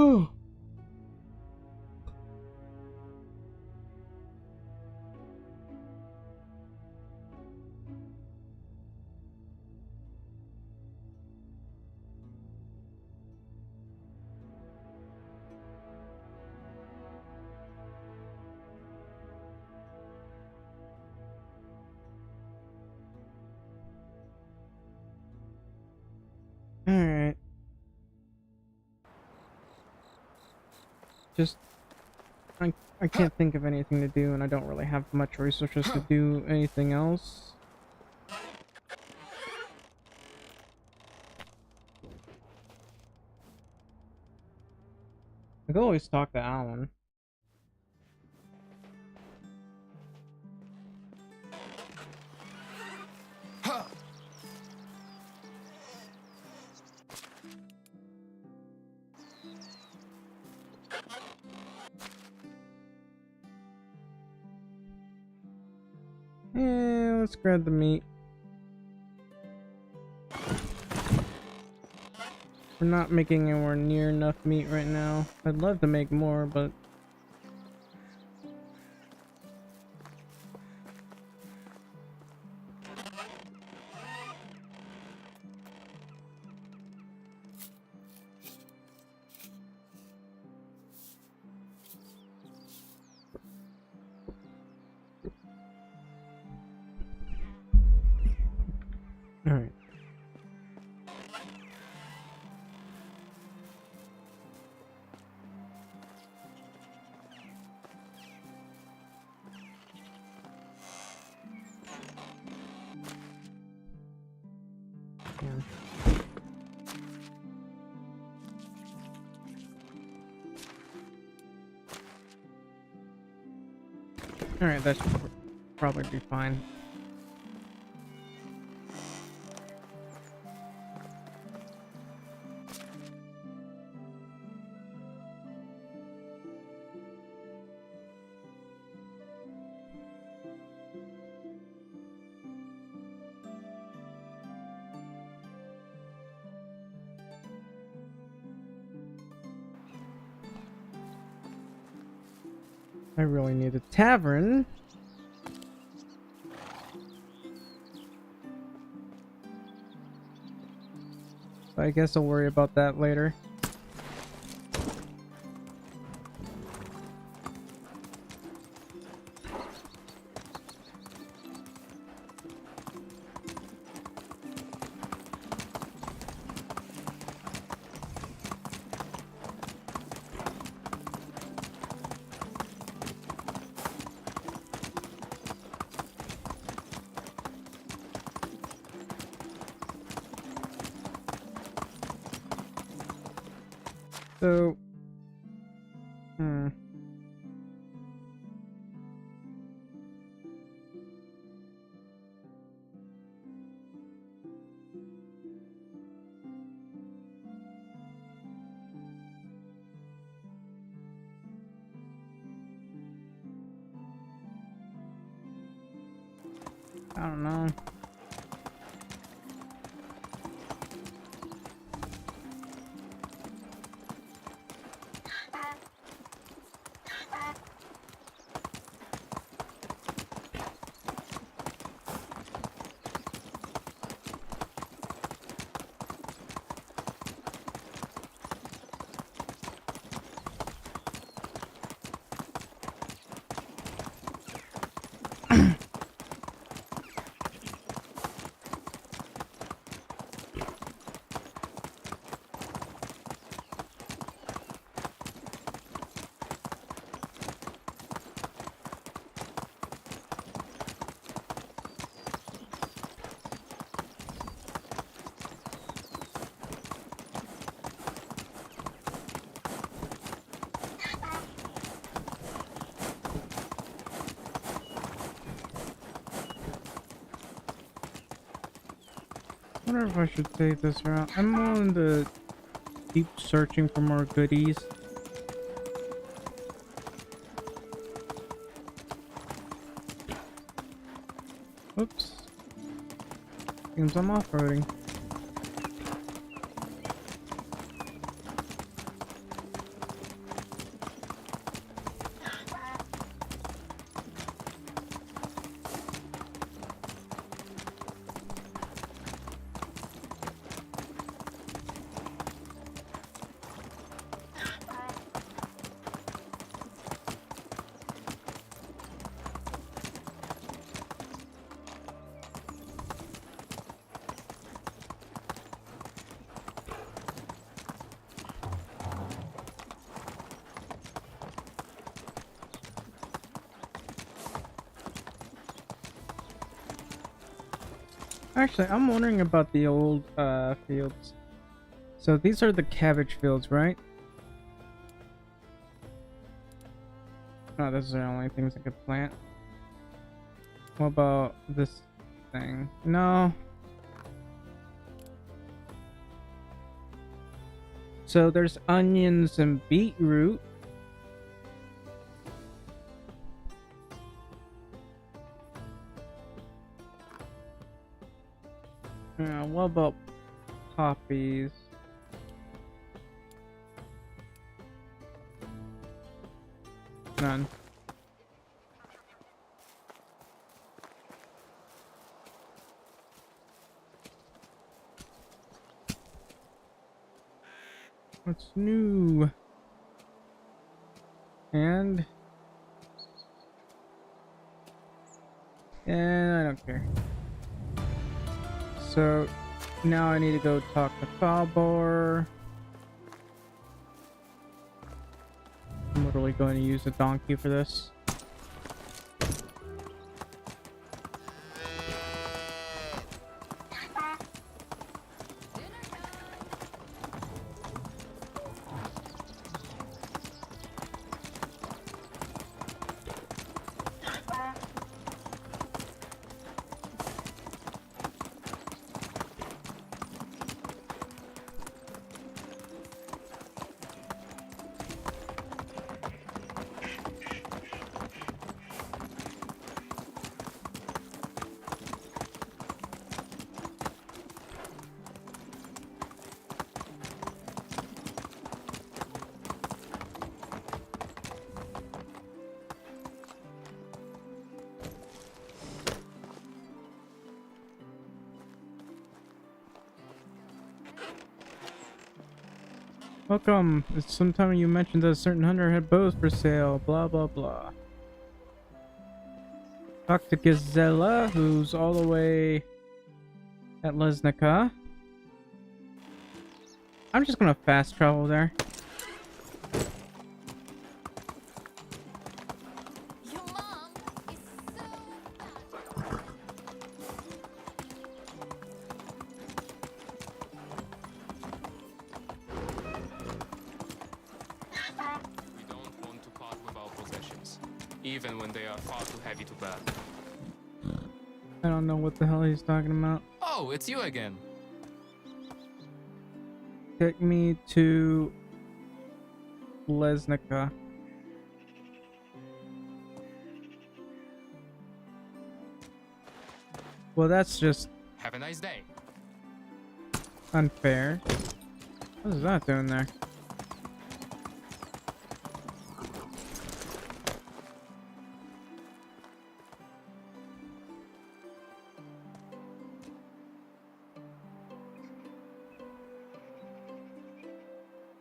Oh. Alright. Just I can't think of anything to do, and I don't really have much resources to do anything else. I could always talk to Alan. Let's grab the meat. We're not making anywhere near enough meat right now. I'd love to make more, but all right. Alright, that should probably be fine. I really need a tavern. I guess I'll worry about that later. So, I don't know. I wonder if I should take this route. I'm willing to keep searching for more goodies. Oops. Seems I'm off-roading. Actually, I'm wondering about the old fields. So these are the cabbage fields, right? Oh, those are the only things I could plant. What about this thing? No. So there's onions and beetroot. What about poppies? None. What's new? And I don't care. So now I need to go talk to Falbor. I'm literally going to use a donkey for this. Welcome. It's sometime you mentioned that a certain hunter had bows for sale. Blah blah blah. Talk to Gazella, who's all the way at Lesnica. I'm just gonna fast travel there. Your mom is so bad. We don't want to part with our possessions, even when they are far too heavy to bear. I don't know what the hell he's talking about. Oh, it's you again. Take me to Lesnica. Well, that's just Have a nice day. unfair. What is that doing there?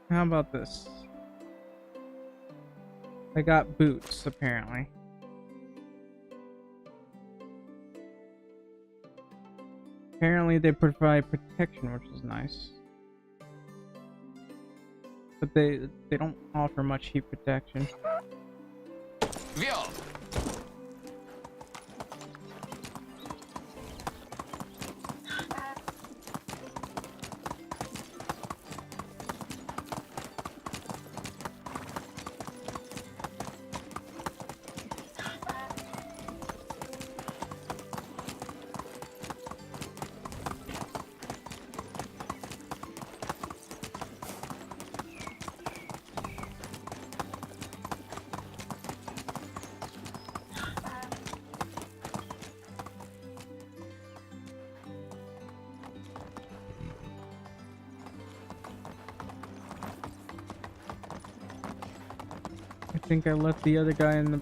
How about this? I got boots, apparently. Apparently they provide protection, which is nice. But they don't offer much heat protection. Vio! I think I let the other guy in the...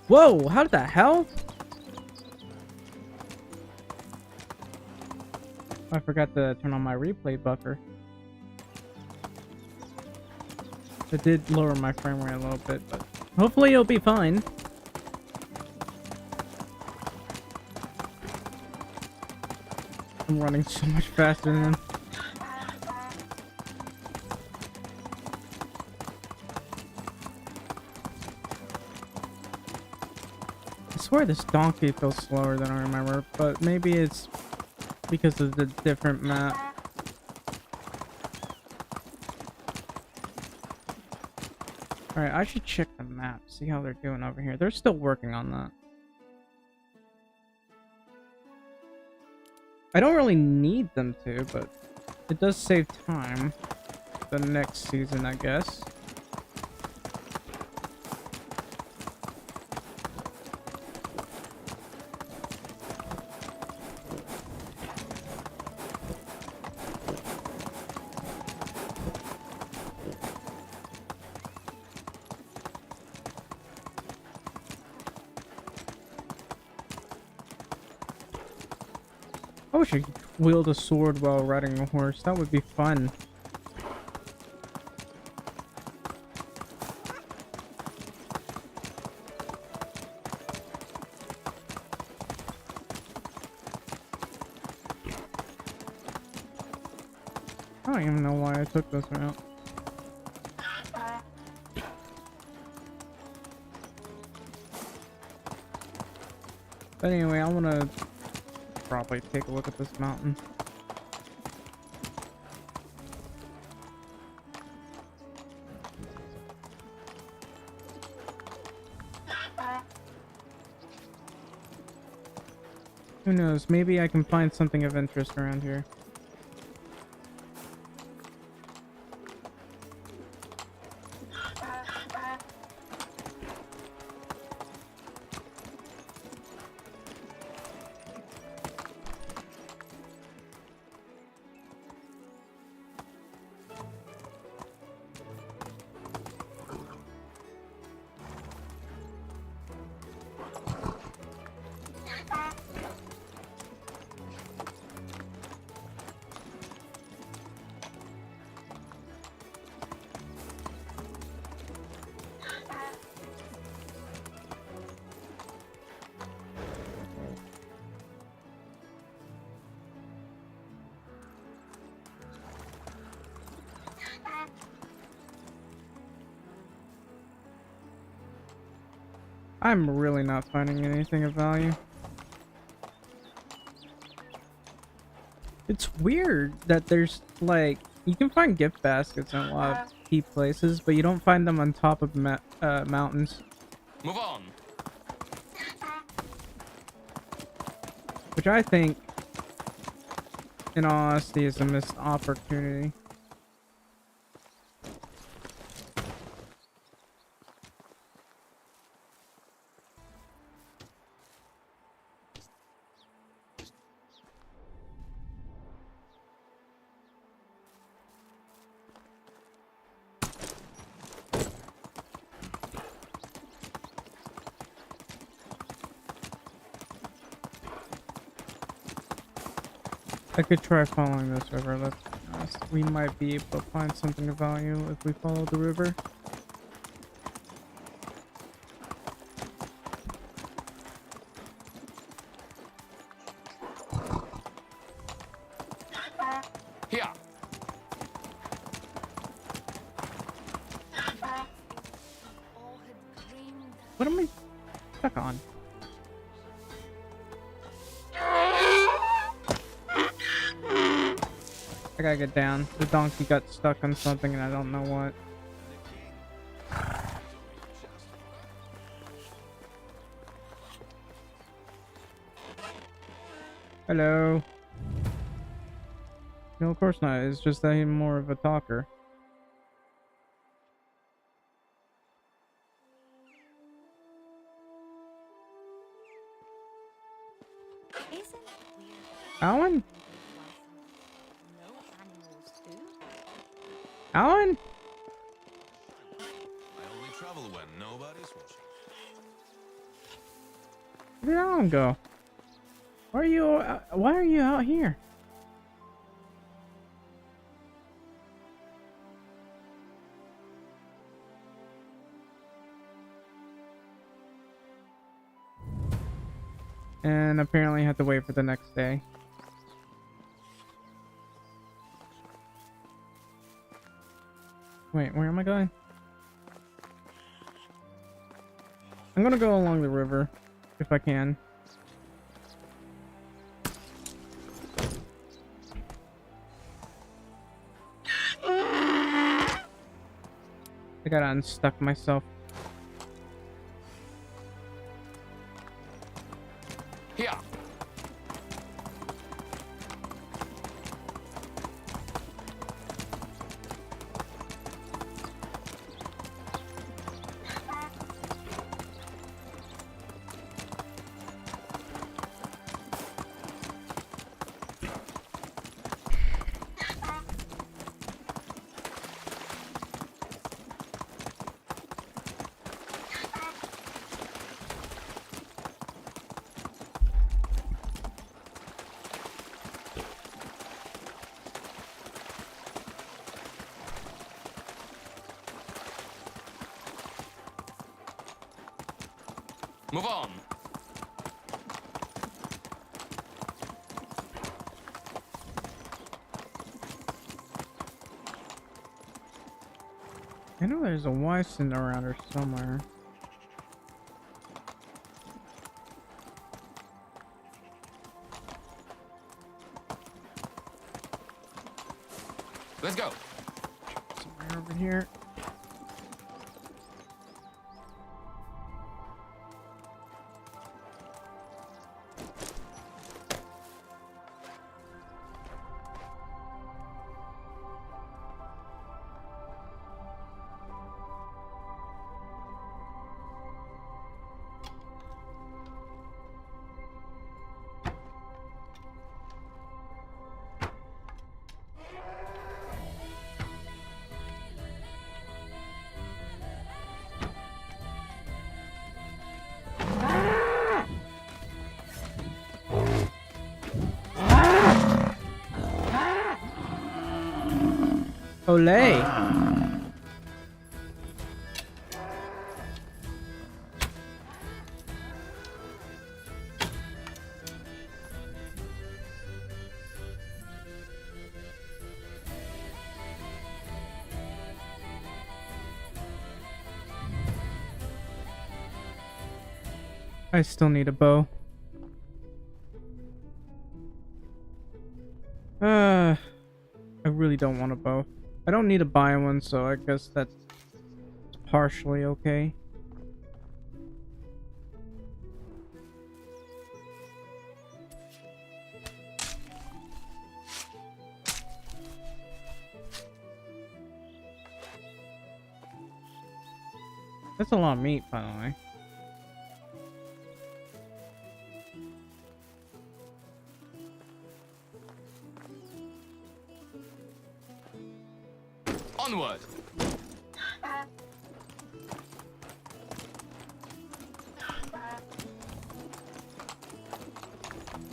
Whoa! How the hell? I forgot to turn on my replay buffer. It did lower my frame rate a little bit, but hopefully it'll be fine. I'm running so much faster than him. I swear this donkey feels slower than I remember, but maybe it's because of the different map. Alright, I should check the map, see how they're doing over here. They're still working on that. I don't really need them to, but it does save time. The next season, I guess. I wish I could wield a sword while riding a horse. That would be fun. I don't even know why I took this route. But anyway, I want to probably take a look at this mountain. Who knows? Maybe I can find something of interest around here. I'm really not finding anything of value. It's weird that there's like, you can find gift baskets in a lot of key places, but you don't find them on top of mountains. Move on. Which I think, in all honesty, is a missed opportunity. I could try following this river, let's be honest. We might be able to find something of value if we follow the river. Here. What am I stuck on? I gotta get down. The donkey got stuck on something and I don't know what. Hello. No, of course not. It's just that I'm more of a talker. Isn't it weird? Alan? No animals do. Alan? I only travel when nobody's watching. Where did Alan go? Why are you out here? And apparently have to wait for the next day. Wait, where am I going? I'm gonna go along the river, if I can. I gotta unstuck myself. Here. Move on. I know there's a Y sitting around here somewhere. Let's go. Somewhere over here. Olay! I still need a bow. I really don't want a bow. I don't need to buy one, so I guess that's partially okay. That's a lot of meat, by the way. Onward.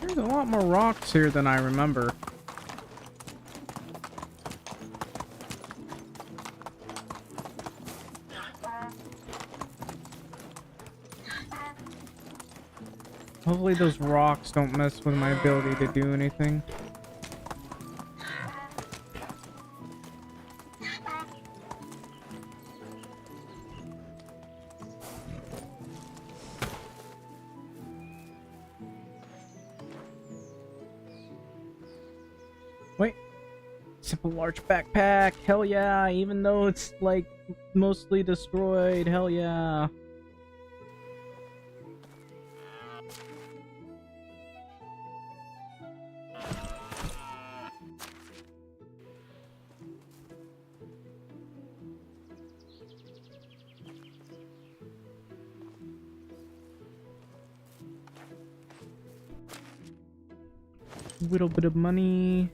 There's a lot more rocks here than I remember. Hopefully those rocks don't mess with my ability to do anything. Wait. Simple large backpack. Hell yeah. Even though it's like mostly destroyed. Hell yeah. Little bit of money.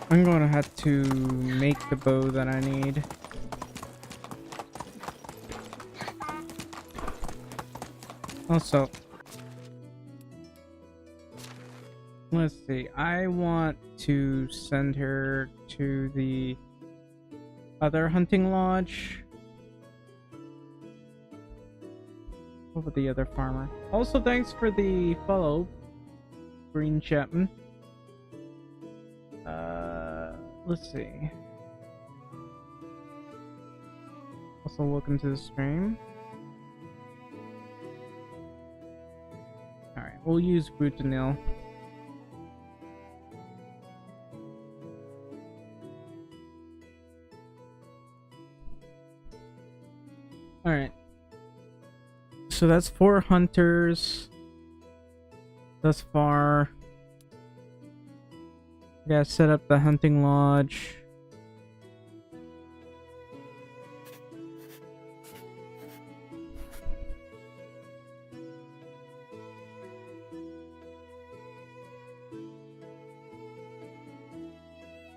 I'm gonna have to make the bow that I need. Also, let's see. I want to send her to the other hunting lodge. What about the other farmer? Also, thanks for the follow, Green Chapman. Let's see. Also, welcome to the stream. Alright, we'll use Brutanil. Alright. So that's 4 hunters thus far. We gotta set up the hunting lodge.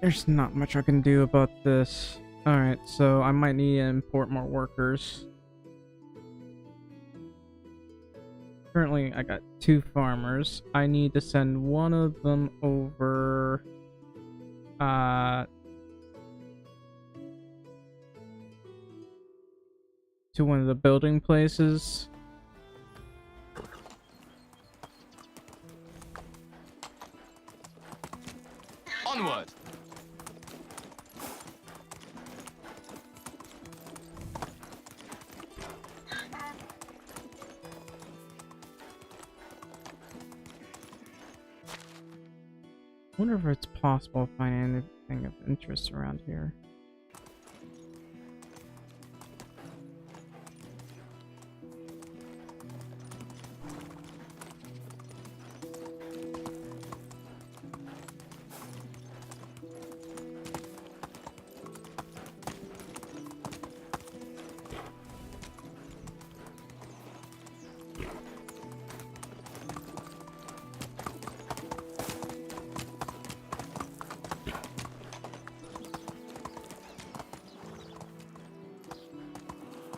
There's not much I can do about this. Alright, so I might need to import more workers. Currently, I got 2 farmers. I need to send one of them over... to one of the building places. Onward! I wonder if it's possible to find anything of interest around here.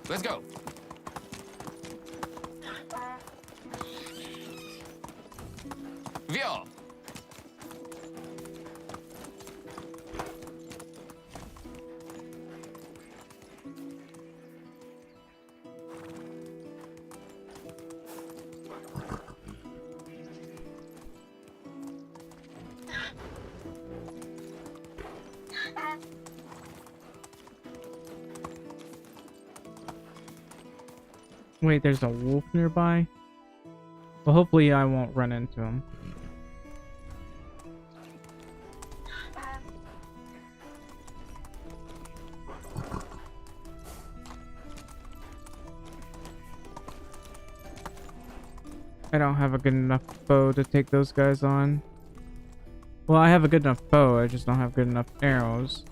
Let's go. Wir. Wait, there's a wolf nearby? Well, hopefully I won't run into him. I don't have a good enough bow to take those guys on. Well, I have a good enough bow, I just don't have good enough arrows.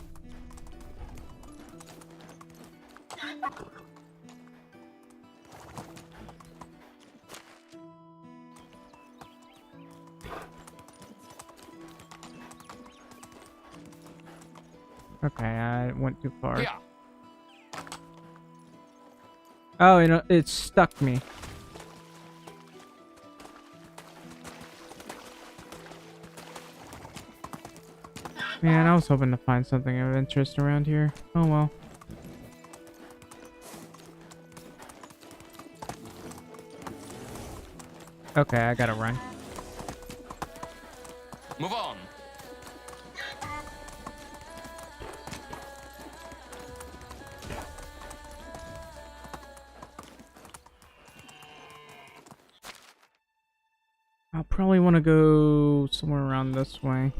Okay, I went too far. Yeah. Oh, you know, it stuck me. Man, I was hoping to find something of interest around here. Oh well. Okay, I gotta run. Move on. I'll probably want to go somewhere around this way.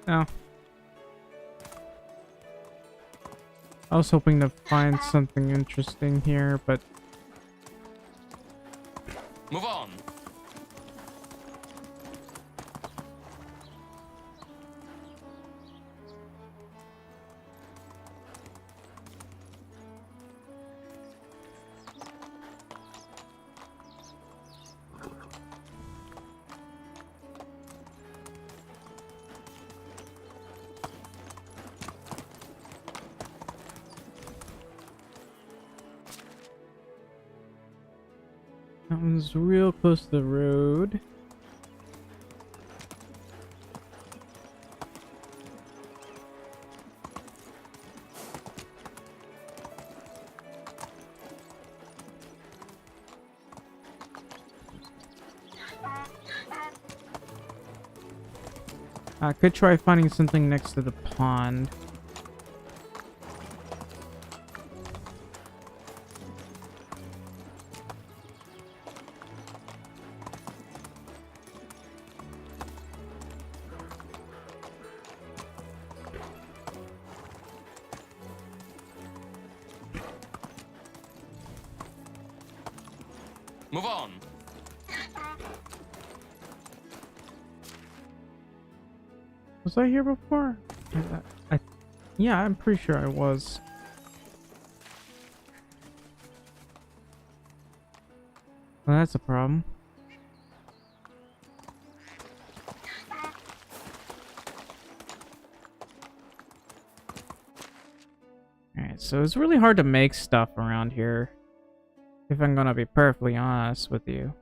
Oh. I was hoping to find something interesting here, but Move on. that one's real close to the road. I could try finding something next to the pond. Move on. Was I here before? Yeah, I'm pretty sure I was. Well, that's a problem. Alright, so it's really hard to make stuff around here. If I'm gonna be perfectly honest with you.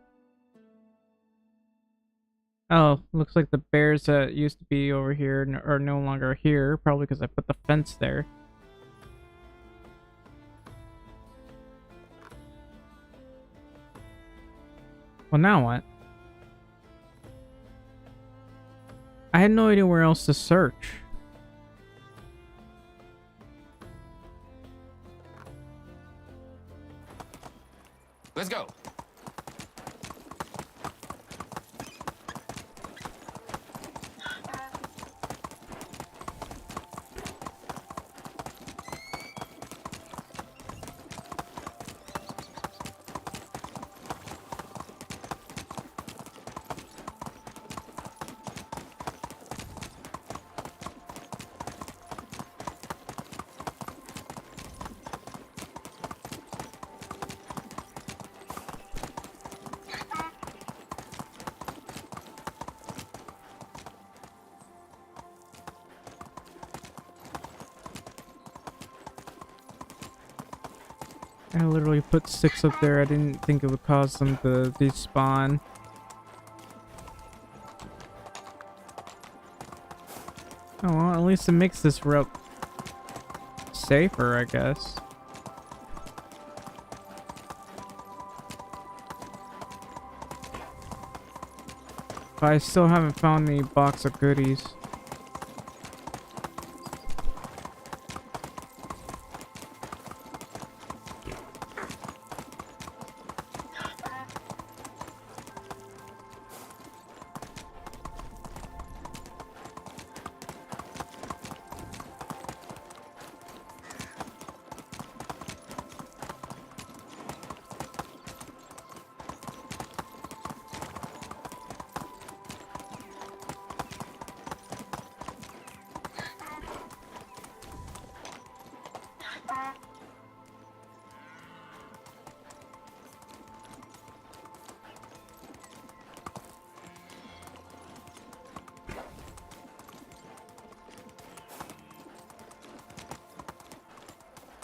Oh, looks like the bears that used to be over here are no longer here. Probably because I put the fence there. Well, now what? I had no idea where else to search. Let's go. I literally put 6 up there. I didn't think it would cause them to despawn. Oh well, at least it makes this route safer, I guess. But I still haven't found any box of goodies.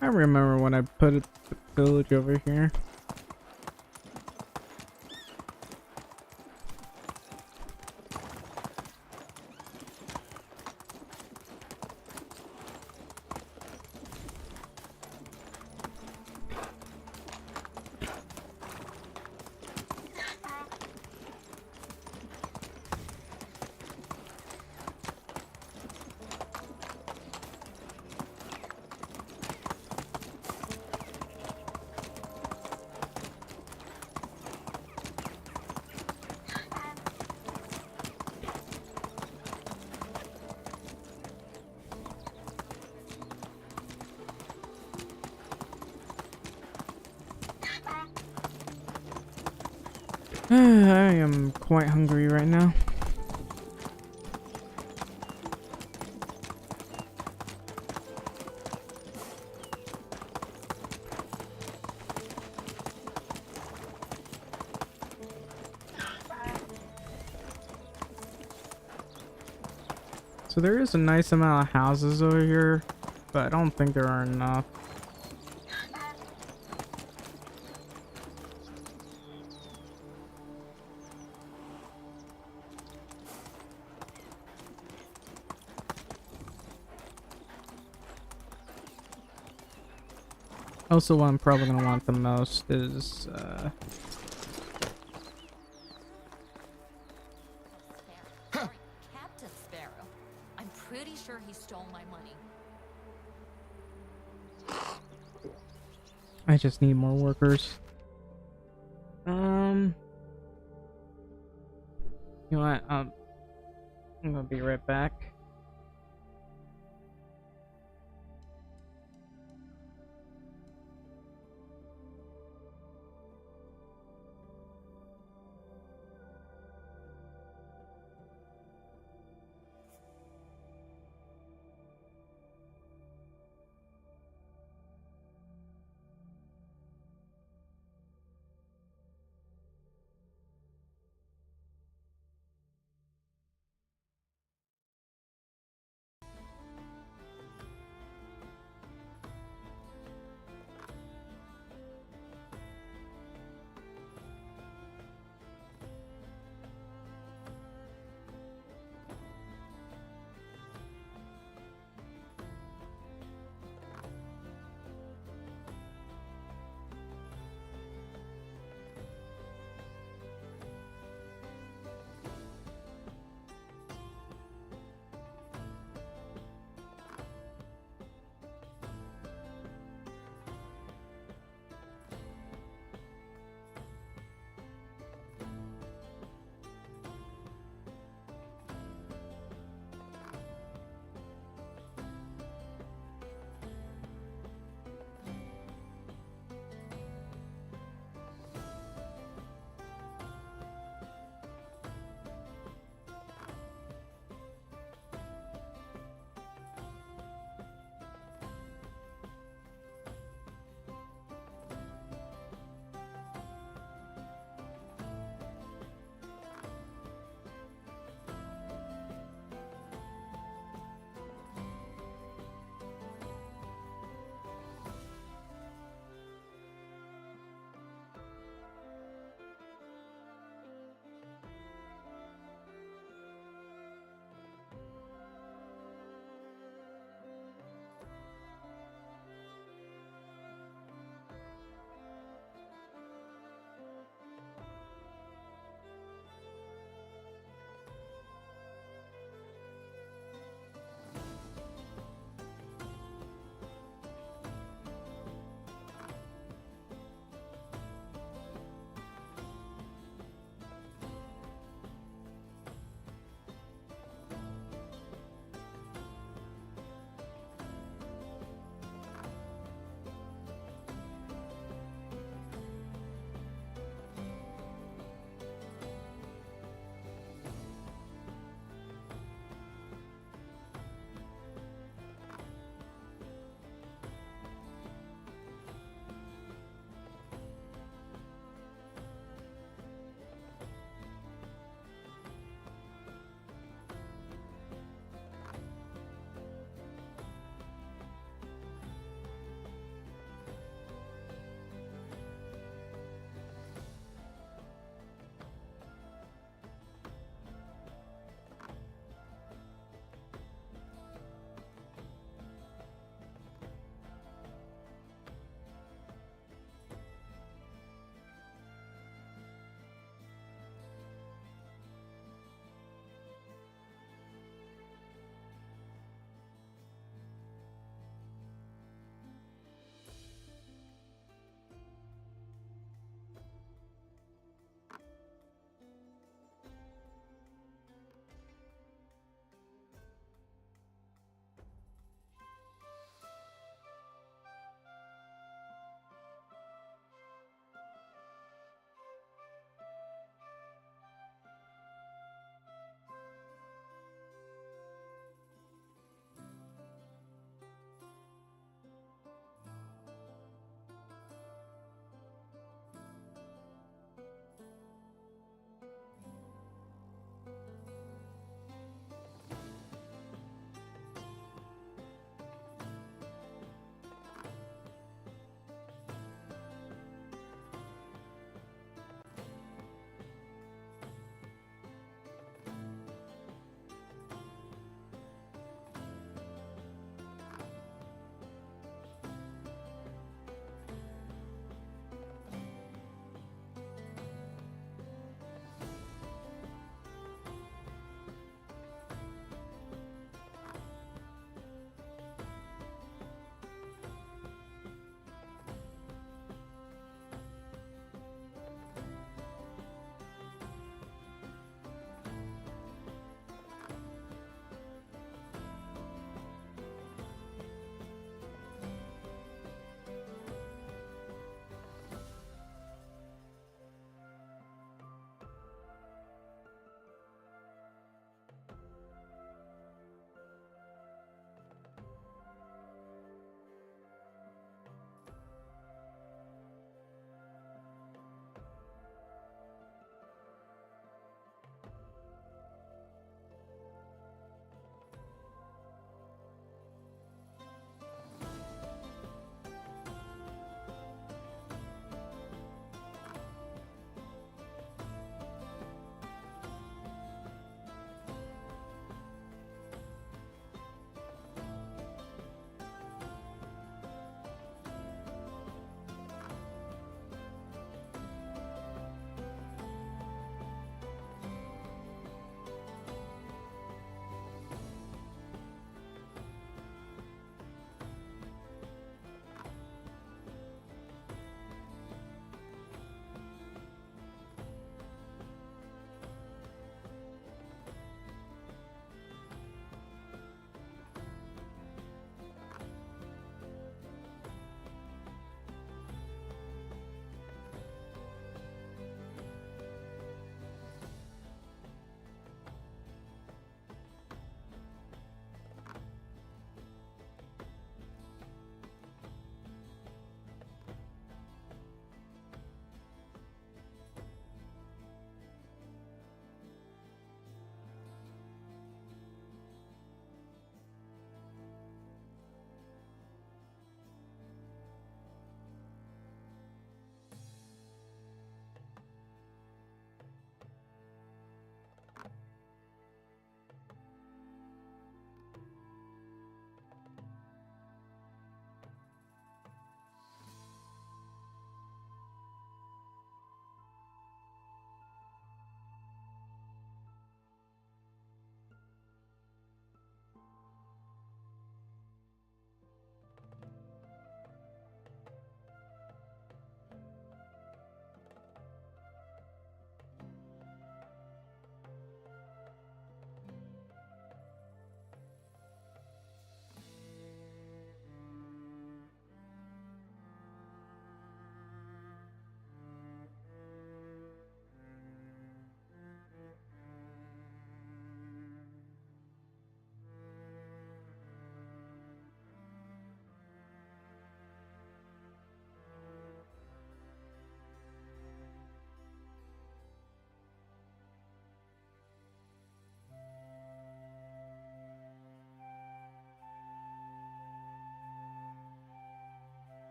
I remember when I put the village over here. I am quite hungry right now. So there is a nice amount of houses over here, but I don't think there are enough. Also, what I'm probably gonna want the most is Sparrow. Sorry, Captain Sparrow. I'm pretty sure he stole my money. I just need more workers. You know what? I'm gonna be right back.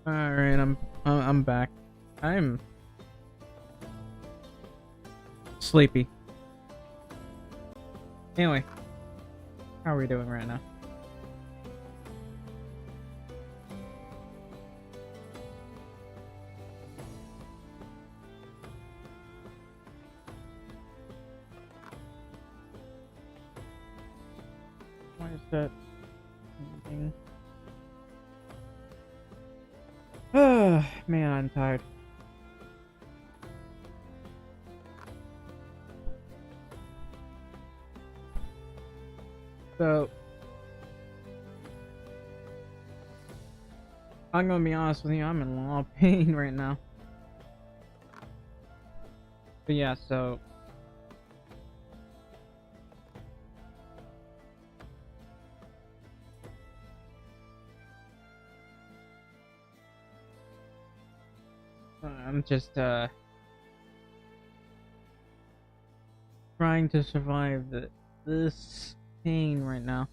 Alright, I'm back. I'm sleepy. Anyway, how are we doing right now? Why is that moving? Man, I'm tired. So, I'm gonna be honest with you, I'm in a lot of pain right now. But yeah, so I'm just trying to survive this pain right now.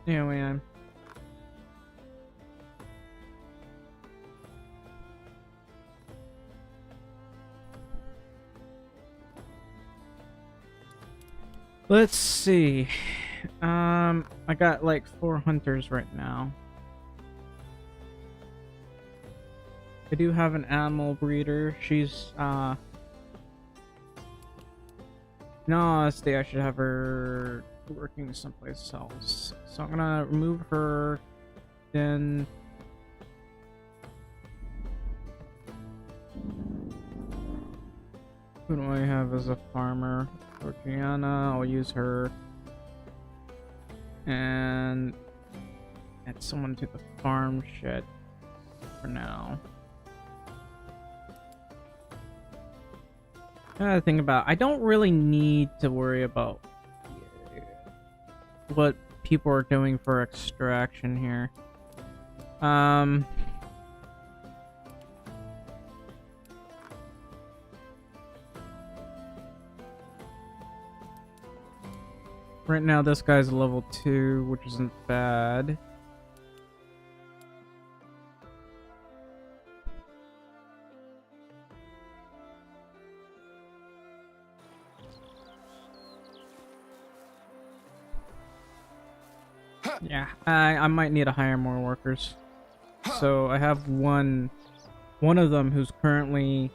Anyway, let's see. I got like 4 hunters right now. I do have an animal breeder. She's no, honestly, I should have her working someplace else. So I'm gonna remove her. Then who do I have as a farmer? Georgiana, I'll use her. And add someone to the farm shed for now. Another thing about, I don't really need to worry about what people are doing for extraction here. Right now, this guy's level 2, which isn't bad. Yeah, I might need to hire more workers. So I have one of them who's currently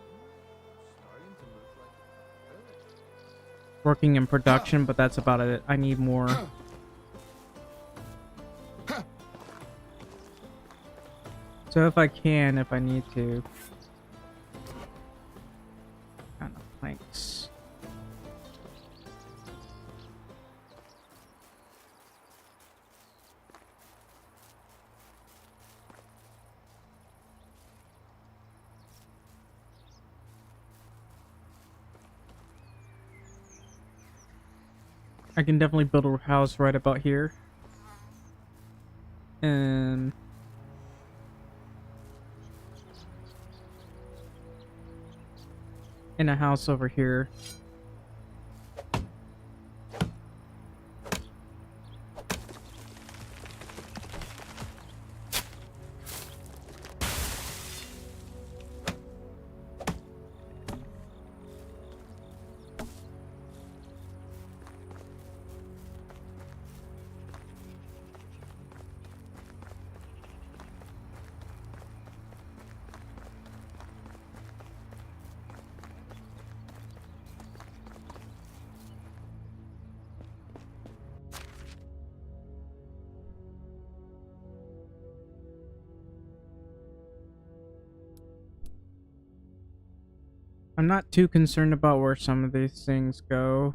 working in production, but that's about it. I need more. So if I need to. Kind of planks. I can definitely build a house right about here. And a house over here. I'm not too concerned about where some of these things go.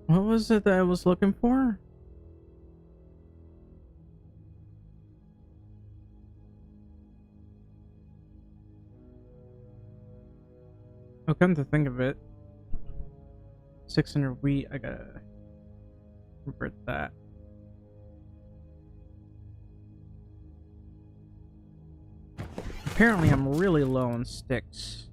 What was it that I was looking for? Oh, come to think of it, 600 wheat. I gotta convert that. Apparently, I'm really low on sticks.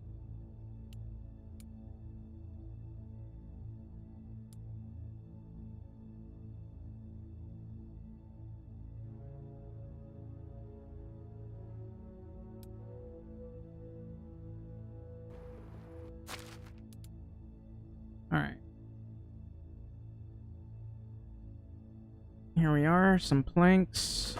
Alright. Here we are, some planks.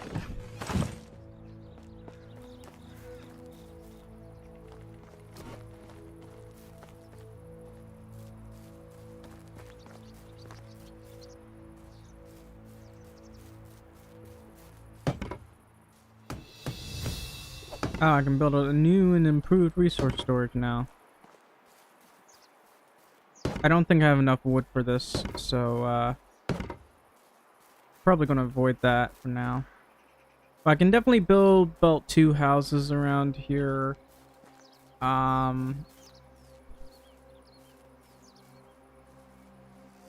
Oh, I can build a new and improved resource storage now. I don't think I have enough wood for this, so probably gonna avoid that for now. But I can definitely build about 2 houses around here. Yeah,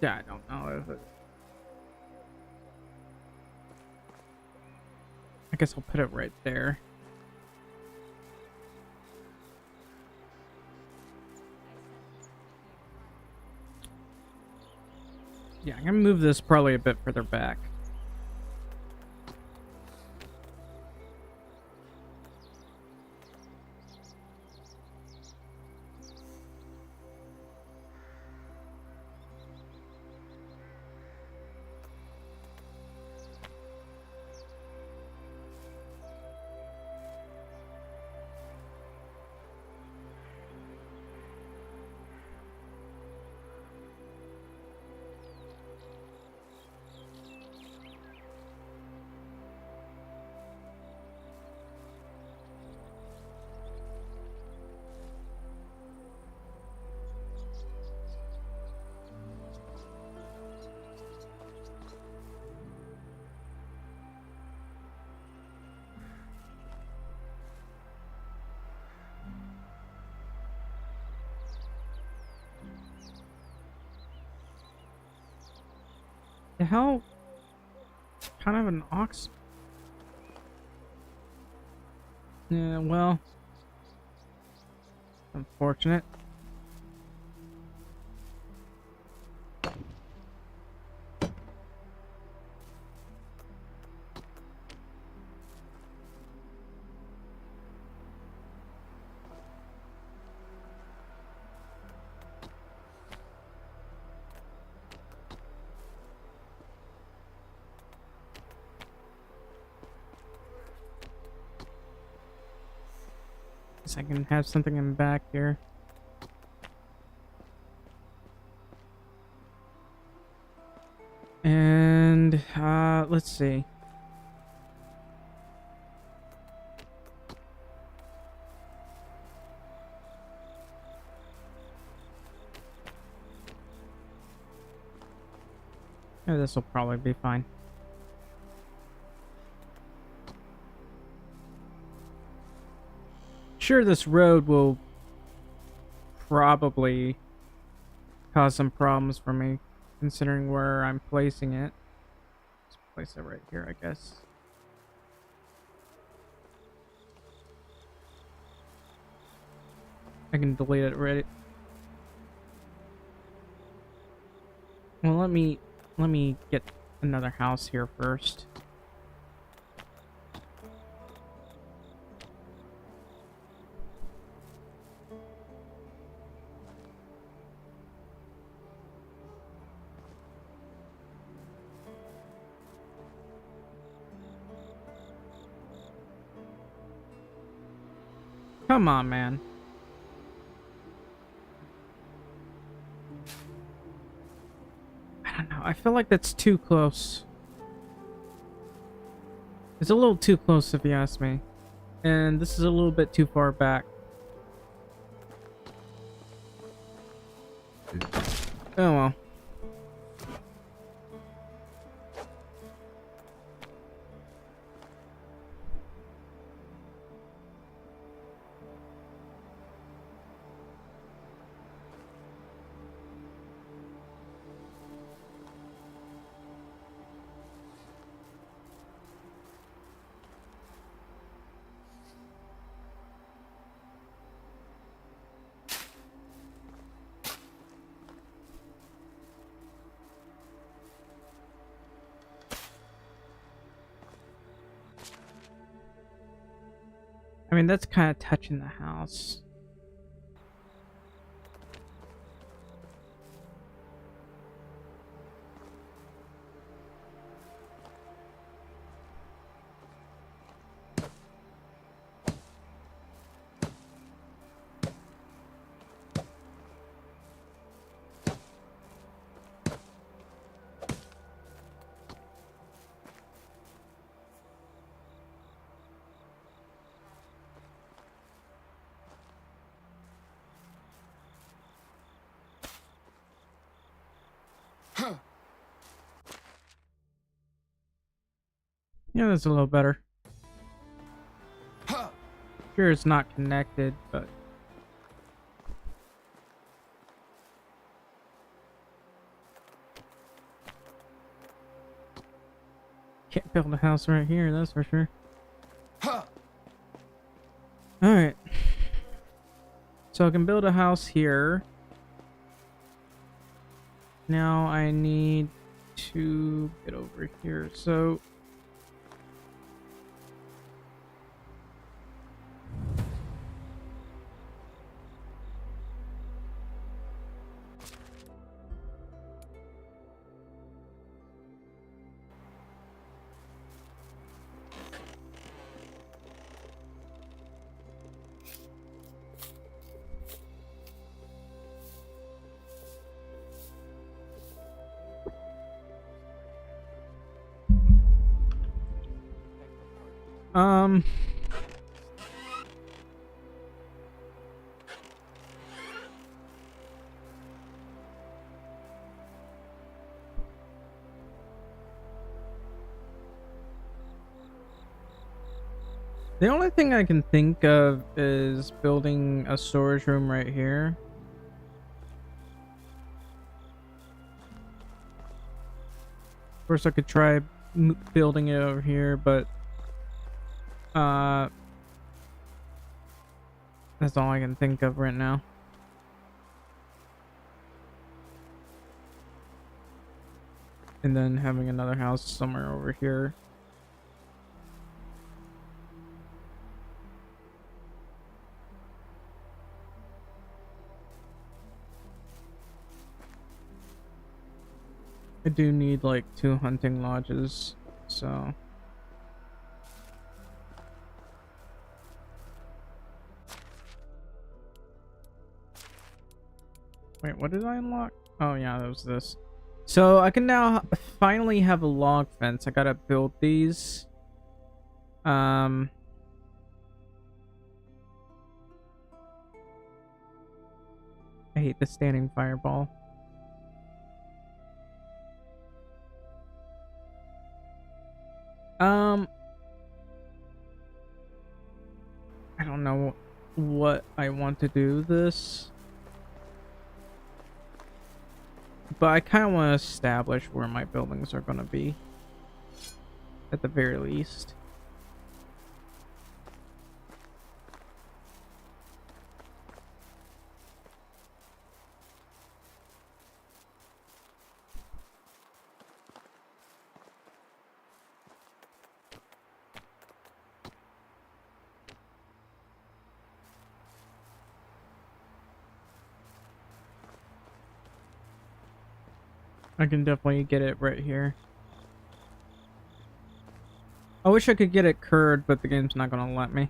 I don't know if it... I guess I'll put it right there. Yeah, I'm gonna move this probably a bit further back. The hell? Kind of an ox? Yeah, well... Unfortunate. Guess I can have something in back here. And, let's see. Yeah, this will probably be fine. Sure, this road will probably cause some problems for me, considering where I'm placing it. Let's place it right here, I guess. I can delete it right. Well, let me get another house here first. Come on, man. I don't know. I feel like that's too close. It's a little too close if you ask me. And this is a little bit too far back. Oh well. I mean, that's kind of touching the house. Yeah, that's a little better. Sure, it's not connected, but can't build a house right here, that's for sure. Alright. So I can build a house here. Now I need to get over here. So um the only thing I can think of is building a storage room right here. Of course, I could try building it over here, but that's all I can think of right now. And then having another house somewhere over here. I do need like 2 hunting lodges, so wait, what did I unlock? Oh yeah, that was this. So I can now finally have a log fence. I gotta build these. I hate the standing fireball. I don't know what I want to do this, but I kind of want to establish where my buildings are going to be at the very least. I can definitely get it right here. I wish I could get it curved, but the game's not gonna let me.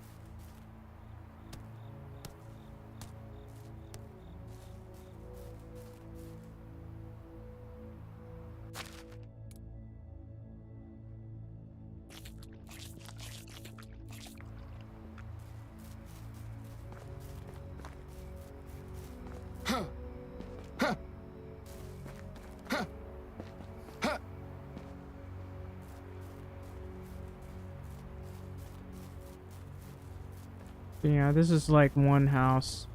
Yeah, this is like one house.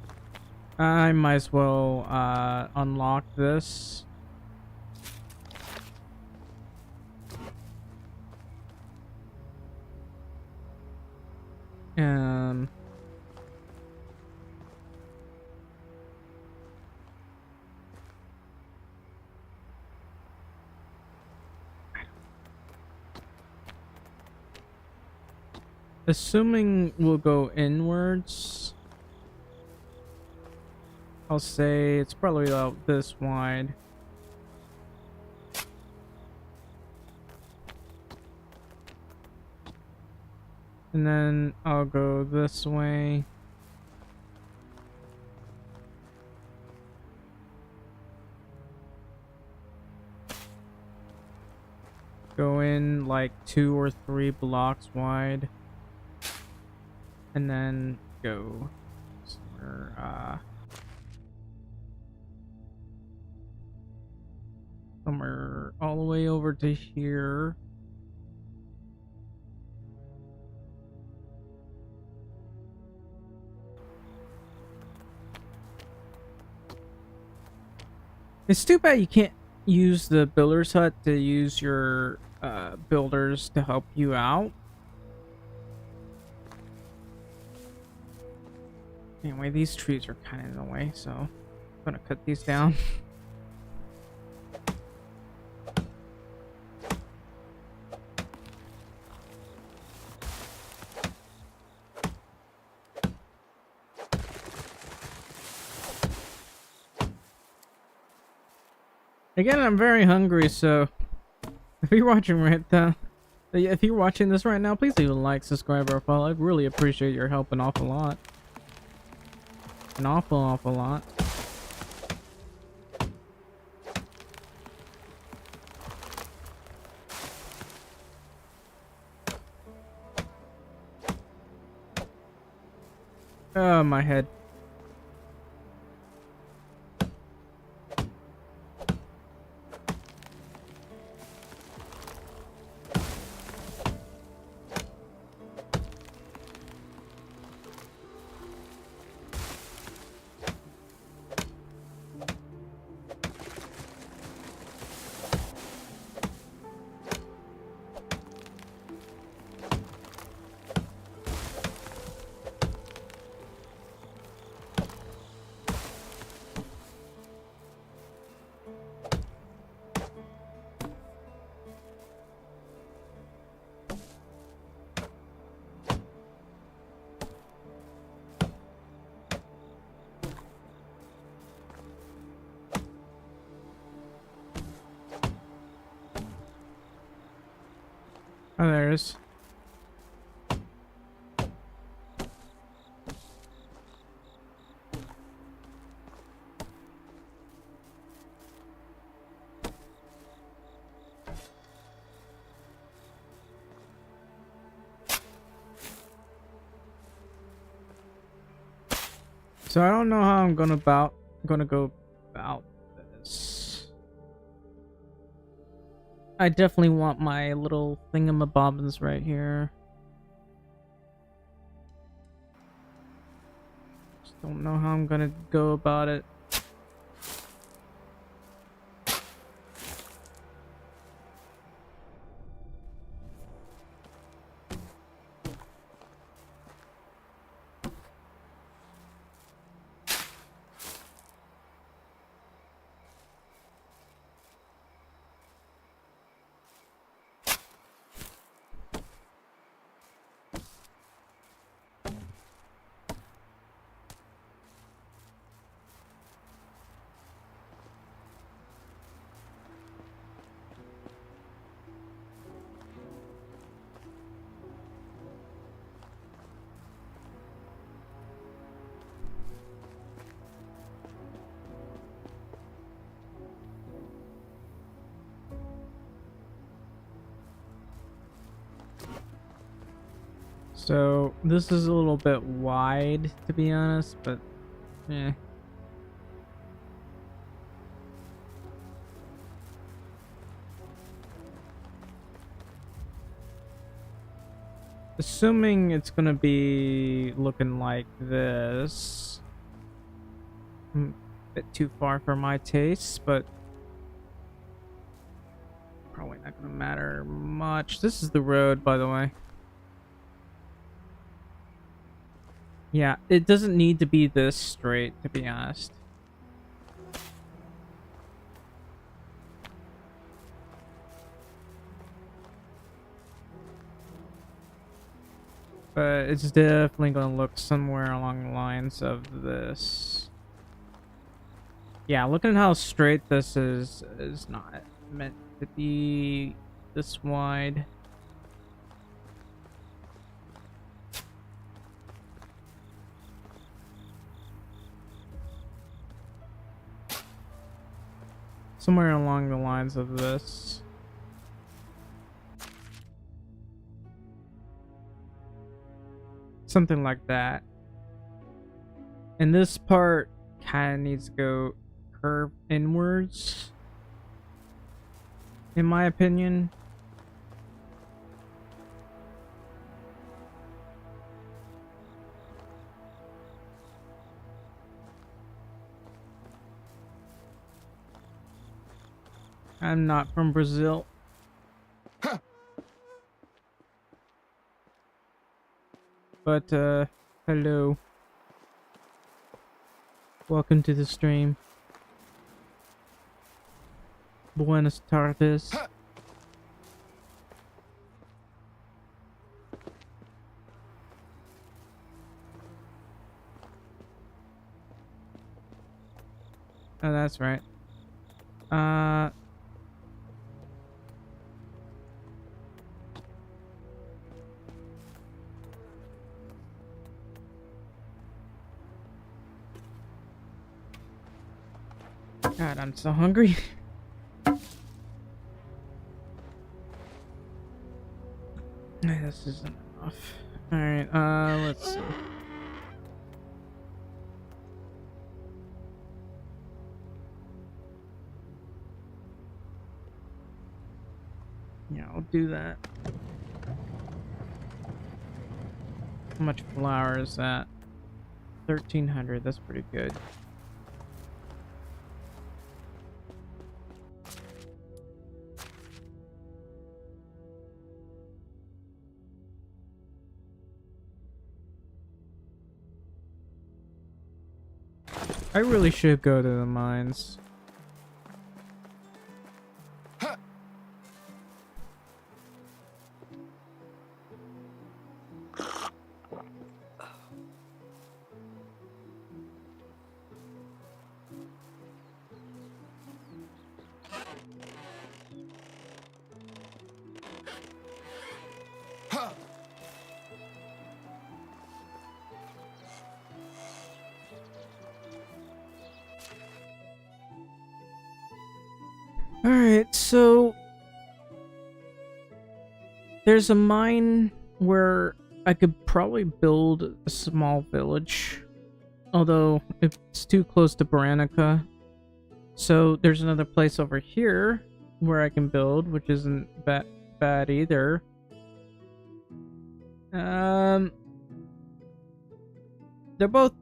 I might as well unlock this. Um Assuming we'll go inwards, I'll say it's probably about this wide. And then I'll go this way. Go in like 2 or 3 blocks wide. And then go somewhere all the way over to here. It's too bad you can't use the builder's hut to use your builders to help you out. Anyway, these trees are kind of in the way, so I'm gonna cut these down. Again, I'm very hungry, so if you're watching if you're watching this right now, please leave a like, subscribe, or follow. I'd really appreciate your help an awful lot. An awful lot. Oh, my head. Oh, there it is. So I don't know how I'm gonna go about this. I definitely want my little thingamabobbins right here. Just don't know how I'm gonna go about it. So this is a little bit wide, to be honest, but eh. Assuming it's gonna be looking like this. A bit too far for my taste, but probably not gonna matter much. This is the road, by the way. Yeah, it doesn't need to be this straight, to be honest. But it's definitely gonna look somewhere along the lines of this. Yeah, looking at how straight this is not meant to be this wide. Somewhere along the lines of this. Something like that. And this part kind of needs to go curve inwards, in my opinion. I'm not from Brazil. But, hello. Welcome to the stream. Buenas tardes. Oh, that's right. God, I'm so hungry. This isn't enough. Alright, let's see. Yeah, I'll do that. How much flour is that? 1,300, that's pretty good. I really should go to the mines. Alright, so there's a mine where I could probably build a small village, although it's too close to Baranica. So there's another place over here where I can build, which isn't bad either. They're both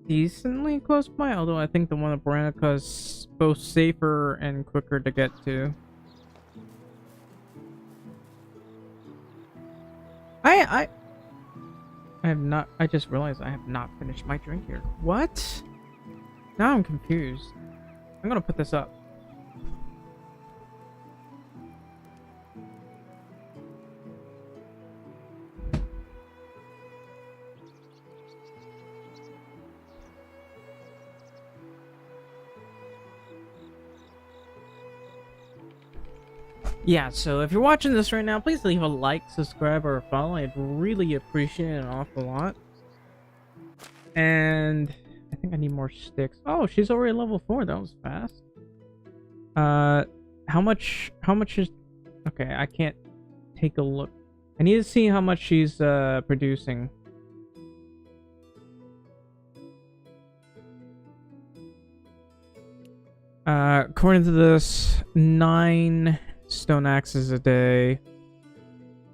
decently close by, although I think the one at Baranica is both safer and quicker to get to. I have not. I just realized I have not finished my drink here. What? Now I'm confused. I'm gonna put this up. Yeah, so if you're watching this right now, please leave a like, subscribe, or a follow. I'd really appreciate it an awful lot. And I think I need more sticks. Oh, she's already level 4. That was fast. How much is... Okay, I can't take a look. I need to see how much she's producing. According to this, 9 stone axes a day,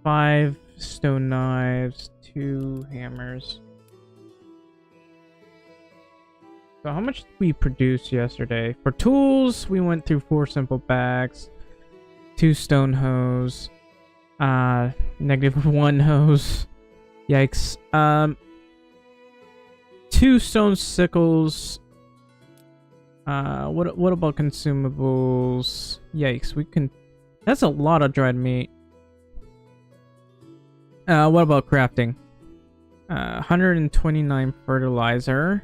5 stone knives, 2 hammers. So how much did we produce yesterday? For tools, we went through 4 simple bags, 2 stone hoes, -1 hose. Yikes. 2 stone sickles. What about consumables? Yikes, we can... That's a lot of dried meat. What about crafting? 129 fertilizer,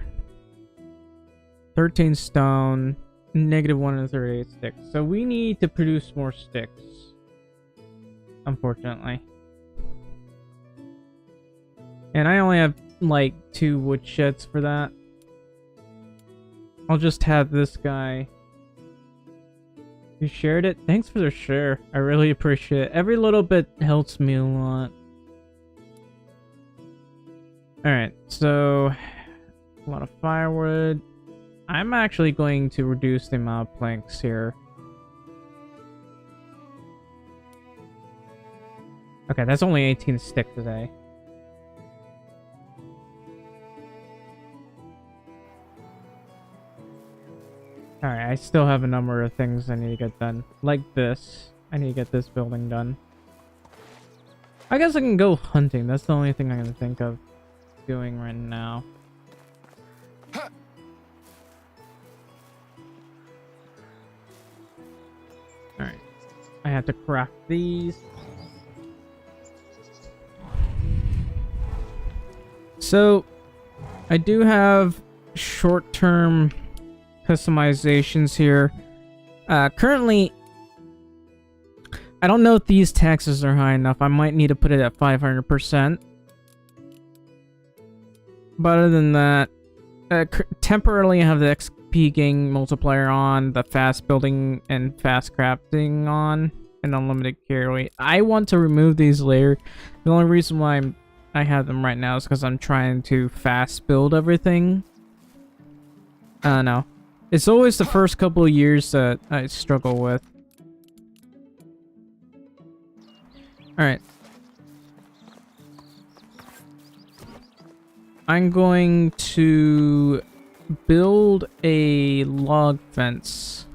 13 stone, negative 138 sticks. So we need to produce more sticks, unfortunately. And I only have like 2 wood sheds for that. I'll just have this guy. You shared it? Thanks for the share. I really appreciate it. Every little bit helps me a lot. Alright, so a lot of firewood. I'm actually going to reduce the amount of planks here. Okay, that's only 18 stick today. Alright, I still have a number of things I need to get done. Like this. I need to get this building done. I guess I can go hunting. That's the only thing I can think of doing right now. Alright. I have to craft these. So, I do have short-term customizations here. Currently, I don't know if these taxes are high enough. I might need to put it at 500%. But other than that, temporarily I have the XP gain multiplier on, the fast building and fast crafting on, and unlimited carry. I want to remove these later. The only reason why I have them right now is because I'm trying to fast build everything. I don't know. It's always the first couple of years that I struggle with. Alright. I'm going to build a log fence.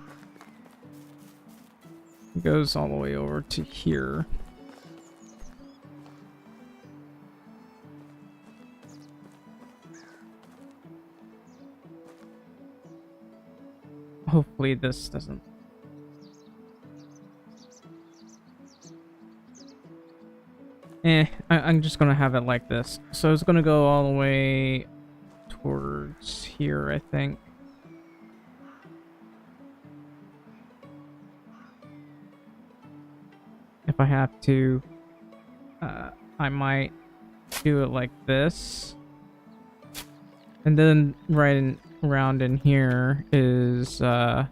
It goes all the way over to here. Hopefully this doesn't. I'm just gonna have it like this. So it's gonna go all the way towards here, I think. If I have to, I might do it like this. And then around in here is where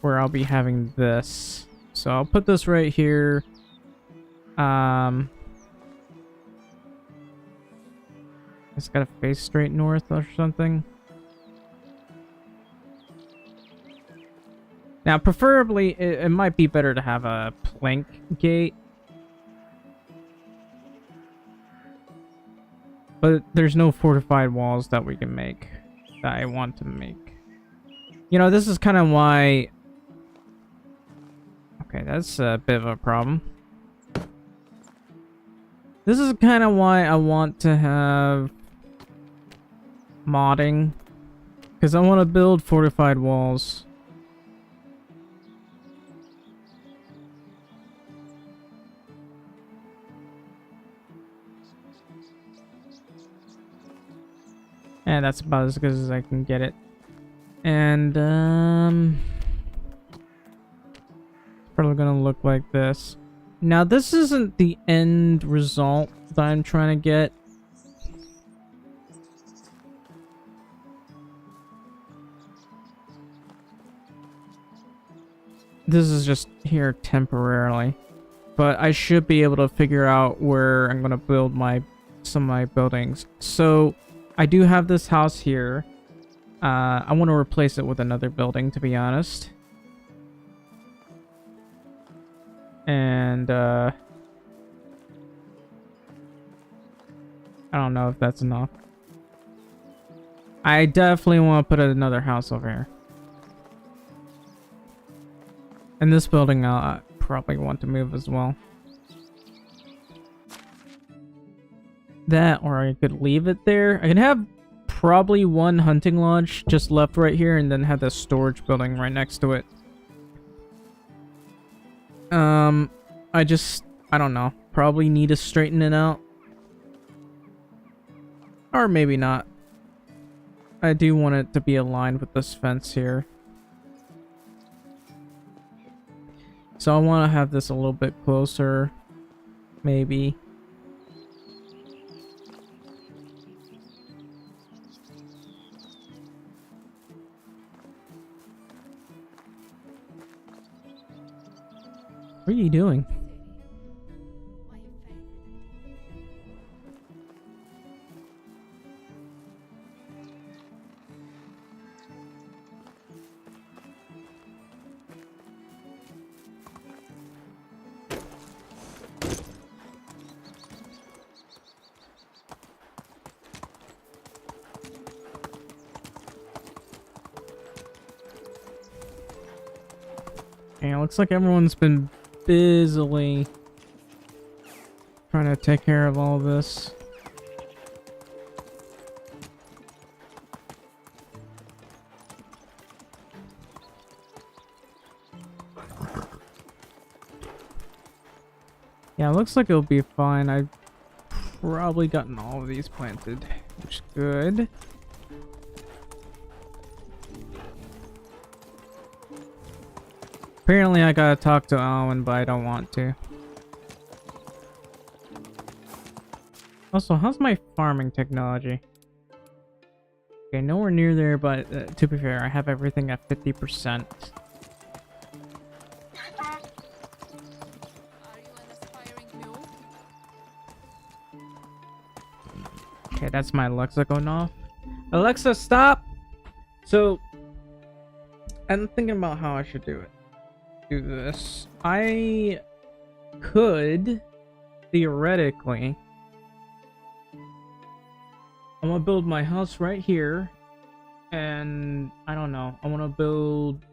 I'll be having this. So I'll put this right here. It's gotta face straight north or something. Now, preferably, it might be better to have a plank gate. But there's no fortified walls that we can make, that I want to make. You know, this is kind of why... Okay, that's a bit of a problem. This is kind of why I want to have modding. Because I want to build fortified walls. And that's about as good as I can get it. And, probably gonna look like this. Now, this isn't the end result that I'm trying to get. This is just here temporarily. But I should be able to figure out where I'm gonna build some of my buildings. So, I do have this house here. I want to replace it with another building, to be honest. And, I don't know if that's enough. I definitely want to put another house over here. And this building I'll probably want to move as well. That, or I could leave it there. I can have probably one hunting lodge just left right here and then have the storage building right next to it. I I don't know. Probably need to straighten it out. Or maybe not. I do want it to be aligned with this fence here. So I want to have this a little bit closer. Maybe. What are you doing? Yeah, looks like everyone's been busily trying to take care of all this. Yeah, it looks like it'll be fine. I've probably gotten all of these planted, which is good. Apparently I gotta talk to Owen, but I don't want to. Also, how's my farming technology? Okay, nowhere near there, but to be fair, I have everything at 50%. Are you an aspiring mule? Okay, that's my Alexa going off. Alexa, stop! So, I'm thinking about how I should do it. Do this. I could, theoretically, I'm gonna build my house right here, and I don't know, I want to build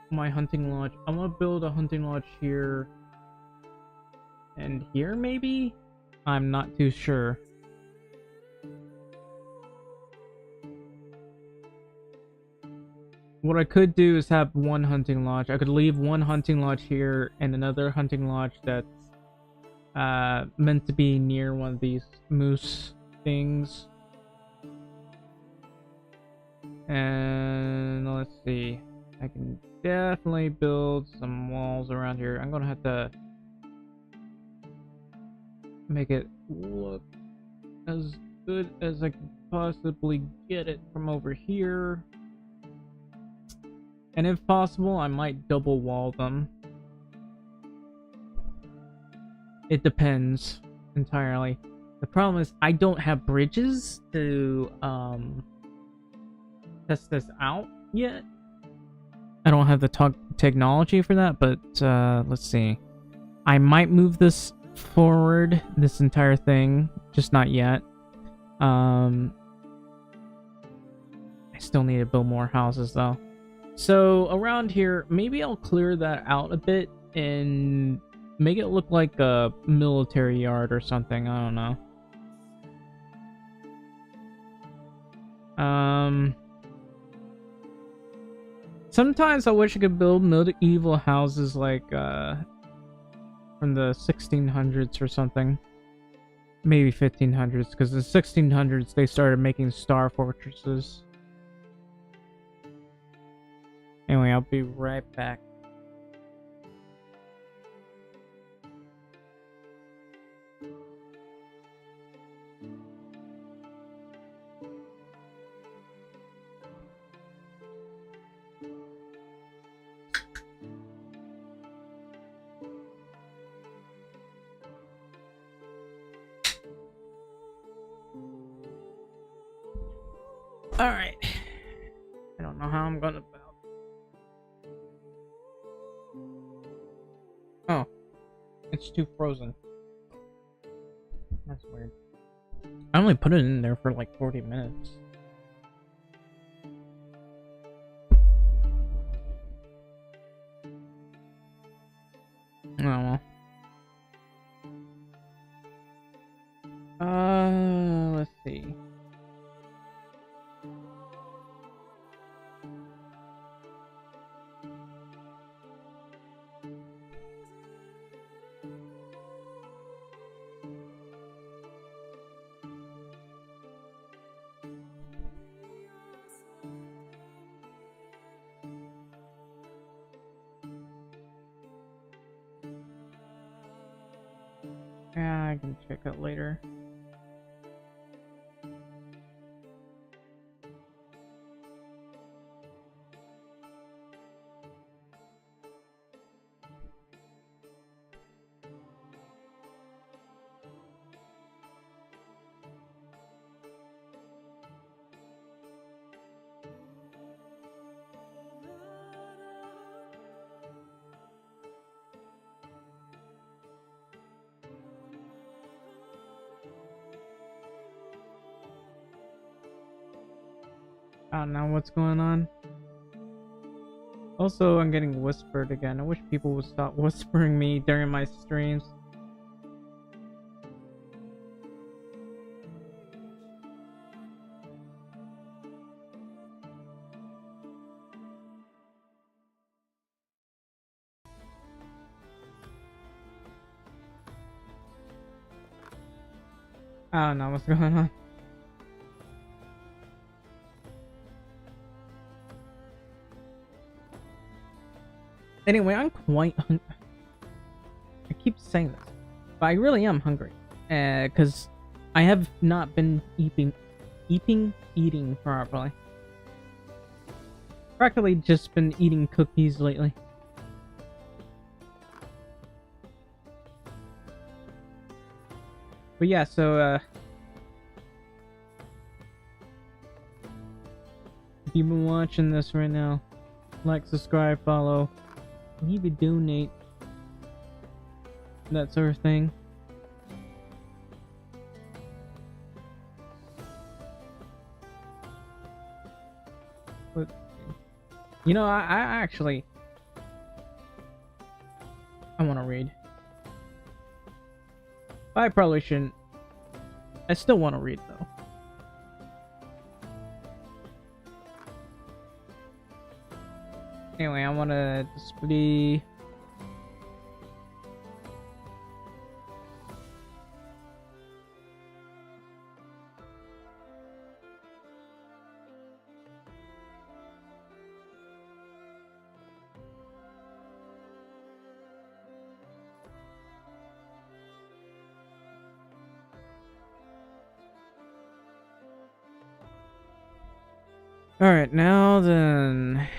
my hunting lodge. I'm gonna build a hunting lodge here and here, maybe? I'm not too sure. What I could do is have one hunting lodge. I could leave one hunting lodge here and another hunting lodge that's meant to be near one of these moose things. And let's see. I can definitely build some walls around here. I'm gonna have to make it look as good as I can possibly get it from over here. And if possible, I might double wall them. It depends entirely. The problem is I don't have bridges to test this out yet. I don't have the technology for that, but let's see. I might move this forward, this entire thing, just not yet. I still need to build more houses though. So around here, maybe I'll clear that out a bit and make it look like a military yard or something. I don't know. Sometimes I wish I could build medieval houses like from the 1600s or something. Maybe 1500s, because in the 1600s they started making star fortresses. Anyway, I'll be right back. Alright. I don't know how I'm gonna build. Oh. It's too frozen. That's weird. I only put it in there for like 40 minutes. Oh well. Let's see. Yeah, I can check that later. I don't know what's going on. Also, I'm getting whispered again. I wish people would stop whispering me during my streams. I don't know what's going on. Anyway, I'm quite hungry. I keep saying this, but I really am hungry. Because I have not been eating properly. Practically just been eating cookies lately. But yeah, so if you've been watching this right now, like, subscribe, follow, maybe donate, that sort of thing. But you know, I actually I want to read. I probably shouldn't. I still want to read though. Anyway, I want to display. Alright, now then.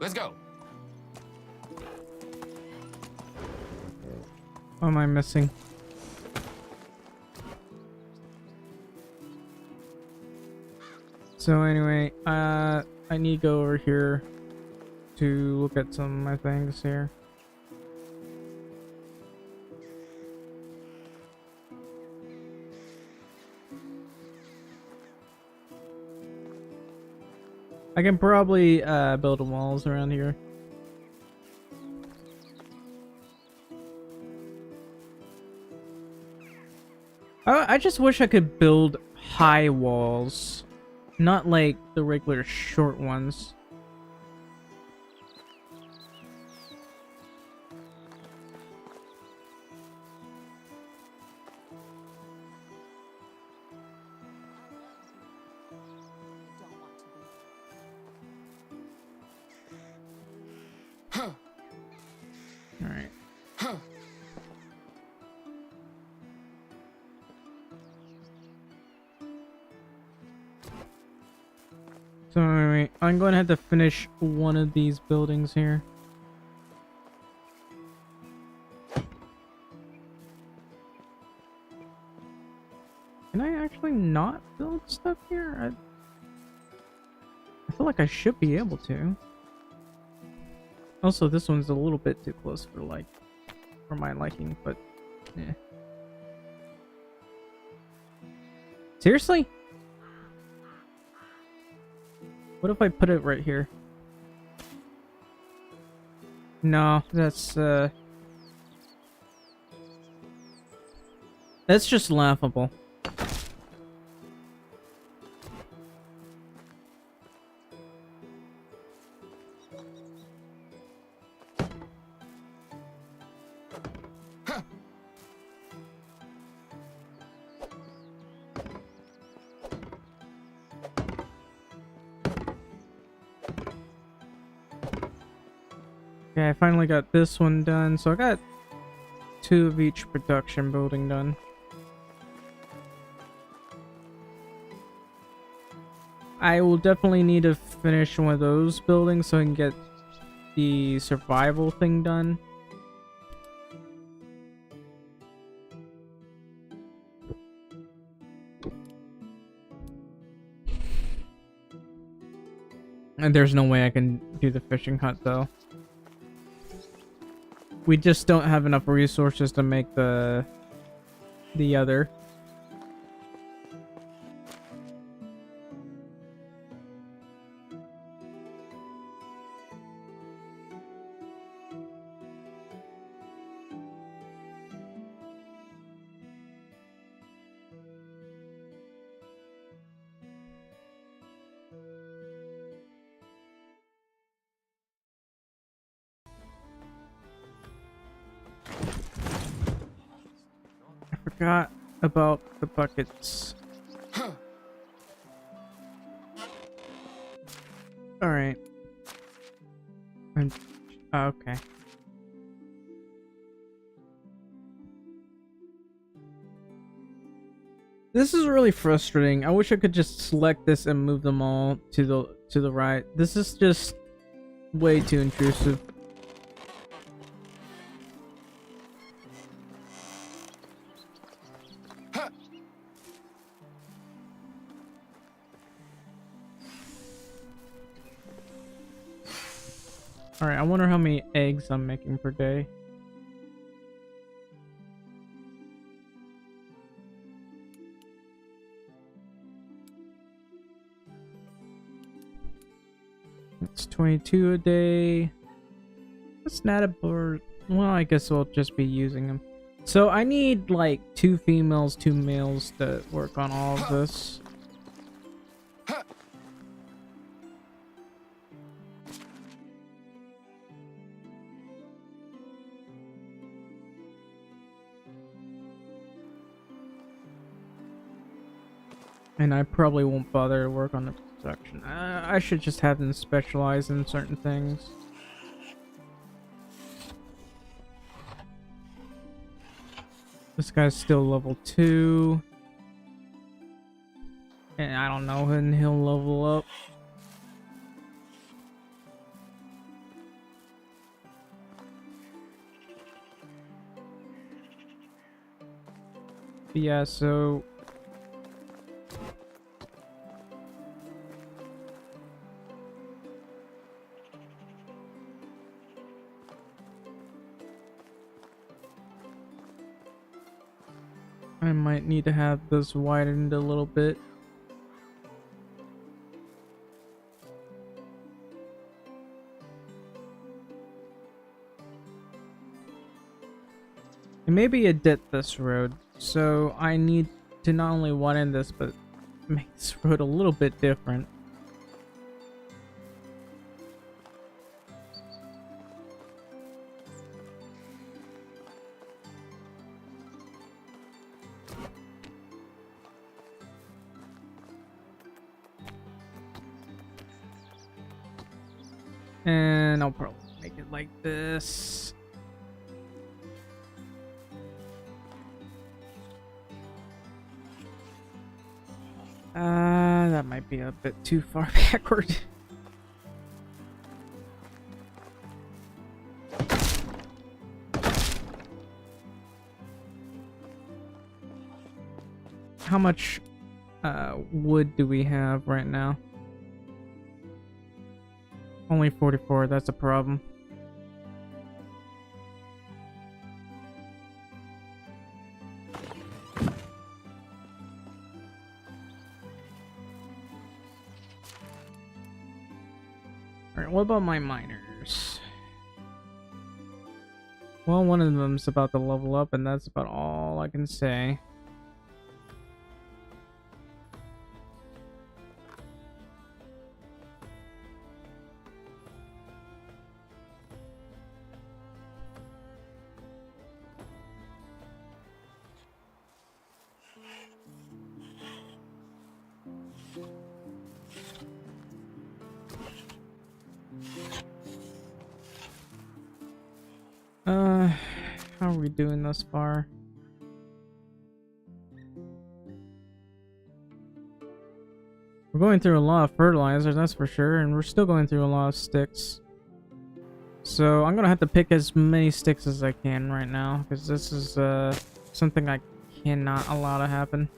Let's go. What am I missing? So anyway, I need to go over here to look at some of my things here. I can probably build walls around here. I just wish I could build high walls, not like the regular short ones. Alright. So anyway, I'm going to have to finish one of these buildings here. Can I actually not build stuff here? I feel like I should be able to. Also, this one's a little bit too close for my liking, but Yeah. Seriously? What if I put it right here? No, that's just laughable. Okay, I finally got this one done, so I got 2 of each production building done. I will definitely need to finish one of those buildings so I can get the survival thing done. And there's no way I can do the fishing hut though. We just don't have enough resources to make the other. Forgot about the buckets. Alright. Okay. This is really frustrating. I wish I could just select this and move them all to the right. This is just way too intrusive. Alright, I wonder how many eggs I'm making per day. It's 22 a day. That's not a bird. Well, I guess we'll just be using them. So I need like 2 females, 2 males to work on all of this. And I probably won't bother to work on the production. I should just have them specialize in certain things. This guy's still level 2. And I don't know when he'll level up. But yeah, so I might need to have this widened a little bit. And maybe edit this road, so I need to not only widen this, but make this road a little bit different. And I'll probably make it like this. That might be a bit too far backward. How much wood do we have right now? Only 44, that's a problem. Alright, what about my miners? Well, one of them's about to level up, and that's about all I can say. How are we doing thus far? We're going through a lot of fertilizers, that's for sure, and we're still going through a lot of sticks. So I'm gonna have to pick as many sticks as I can right now, because this is something I cannot allow to happen.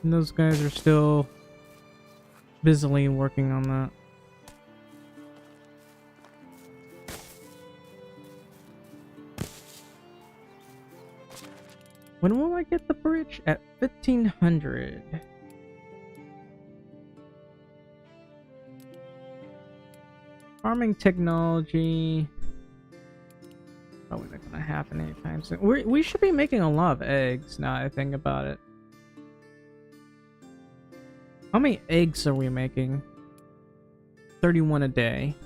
And those guys are still busily working on that. When will I get the bridge? At 1500. Farming technology. Probably not gonna happen anytime soon. We should be making a lot of eggs now I think about it. How many eggs are we making? 31 a day.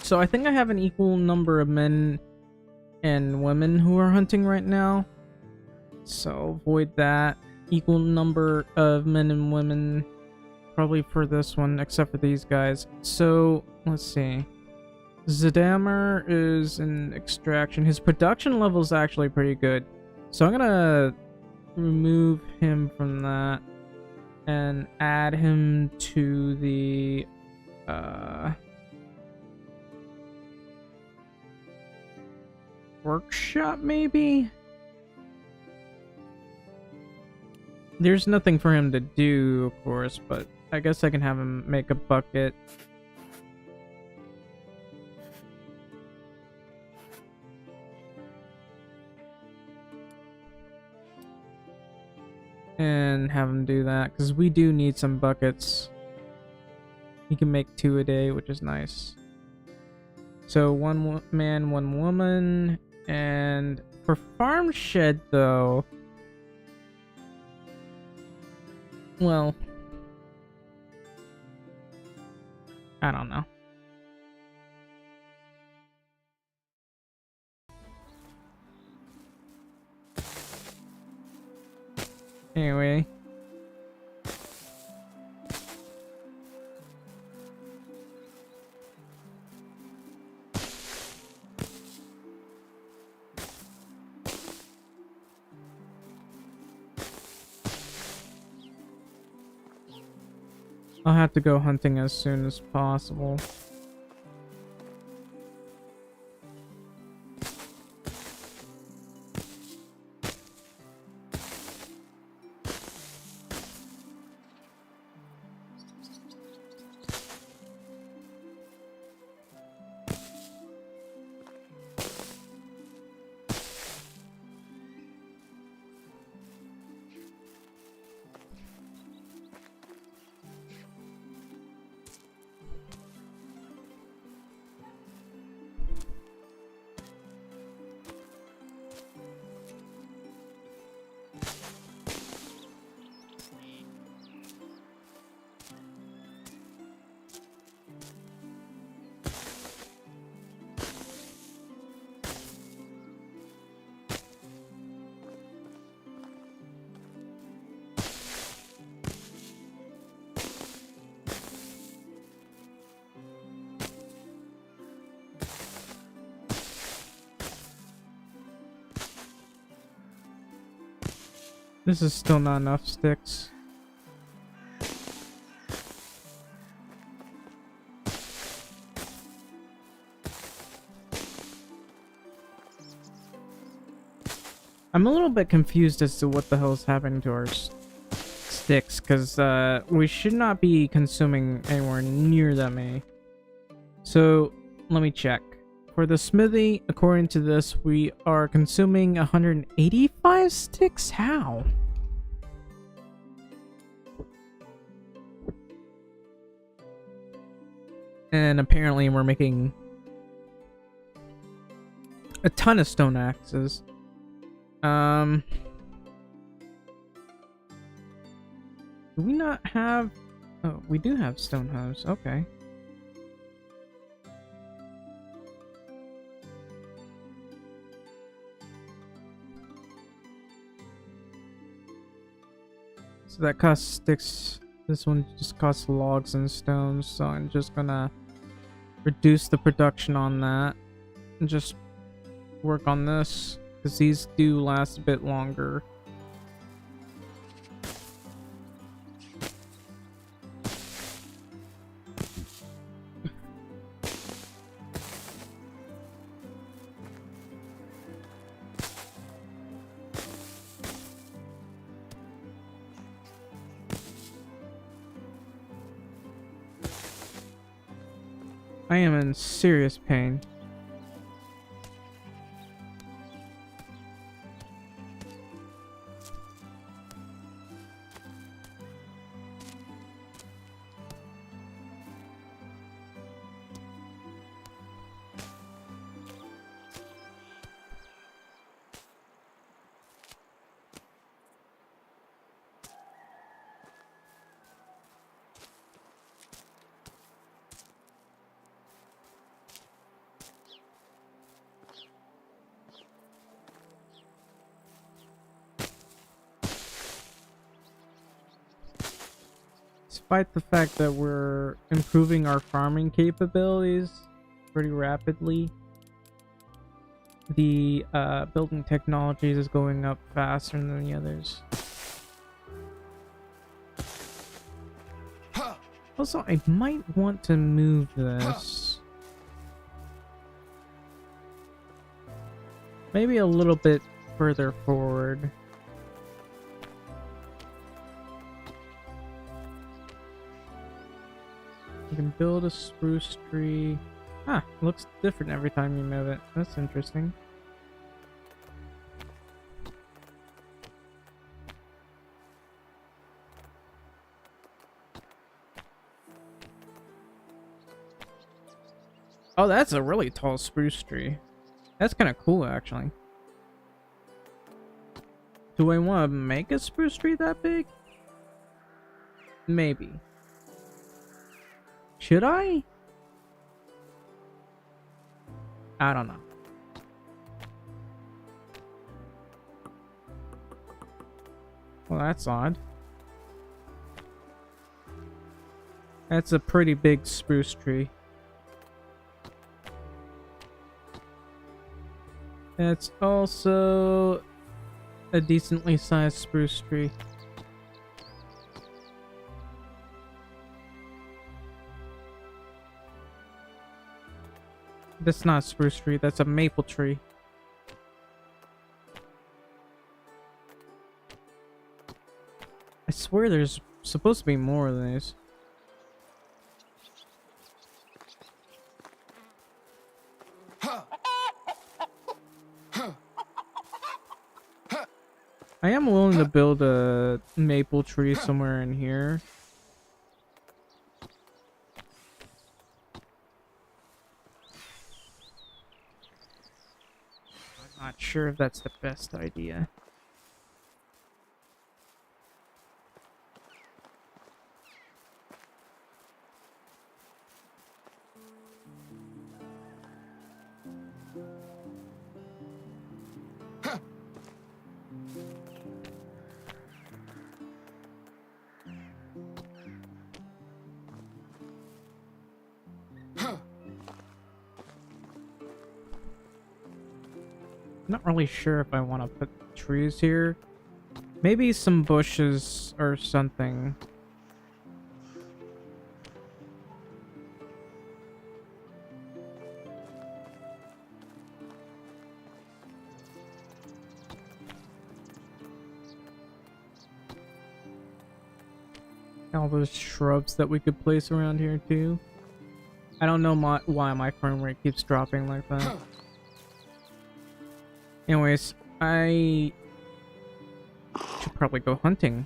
So I think I have an equal number of men and women who are hunting right now. So avoid that. Equal number of men and women probably for this one, except for these guys. So let's see. Zadamer is in extraction. His production level is actually pretty good. So I'm gonna remove him from that and add him to the workshop, maybe? There's nothing for him to do, of course, but I guess I can have him make a bucket. And have him do that, because we do need some buckets. He can make 2 a day, which is nice. So 1 man, 1 woman. And for farm shed, though, well, I don't know. Anyway. I'll have to go hunting as soon as possible. This is still not enough sticks. I'm a little bit confused as to what the hell is happening to our sticks, because we should not be consuming anywhere near that many. So, let me check. For the smithy, according to this, we are consuming 185 sticks? How? And apparently we're making a ton of stone axes. Do we not have... Oh, we do have stone hoes. Okay. So that costs sticks. This one just costs logs and stones. So I'm just gonna reduce the production on that and just work on this, because these do last a bit longer. I am in serious pain. Despite the fact that we're improving our farming capabilities pretty rapidly, the building technologies is going up faster than the others. Also, I might want to move this maybe a little bit further forward. You can build a spruce tree. Ah, it looks different every time you move it. That's interesting. Oh, that's a really tall spruce tree. That's kind of cool, actually. Do I want to make a spruce tree that big? Maybe. Should I? I don't know. Well, that's odd. That's a pretty big spruce tree. That's also a decently sized spruce tree. That's not a spruce tree, that's a maple tree. I swear there's supposed to be more of these. I am willing to build a maple tree somewhere in here. I'm not sure if that's the best idea. Not really sure if I want to put trees here. Maybe some bushes or something. All those shrubs that we could place around here too. I don't know why my frame rate keeps dropping like that. Anyways, I should probably go hunting.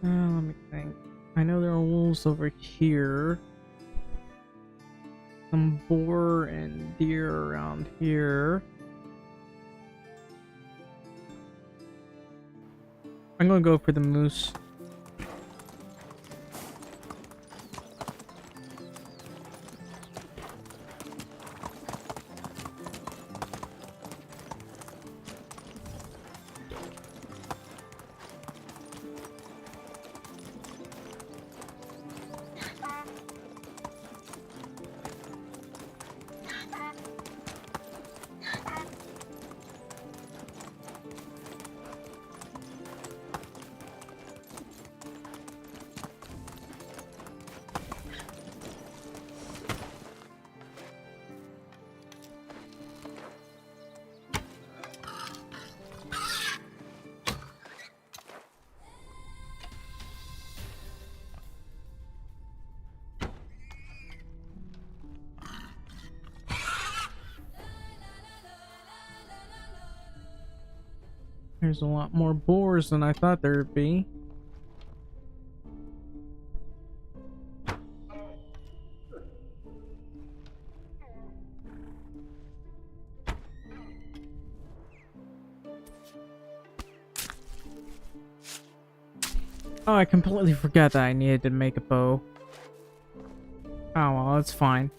Let me think. I know there are wolves over here. Some boar and deer around here. I'm gonna go for the moose. There's a lot more boars than I thought there would be. Oh, I completely forgot that I needed to make a bow. Oh well, it's fine.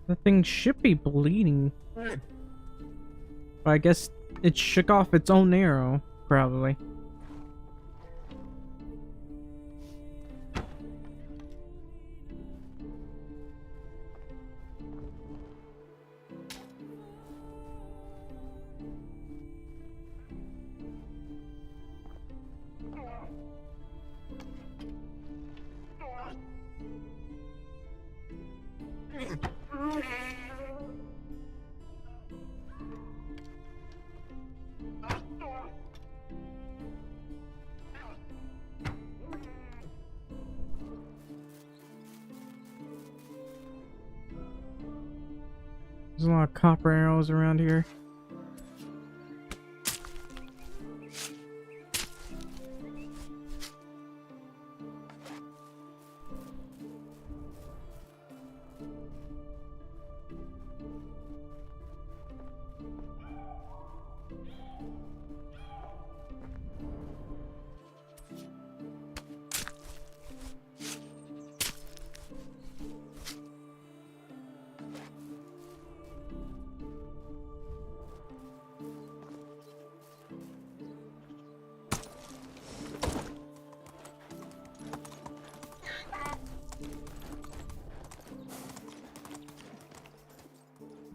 The thing should be bleeding. But I guess it shook off its own arrow, probably. There's a lot of copper arrows around here.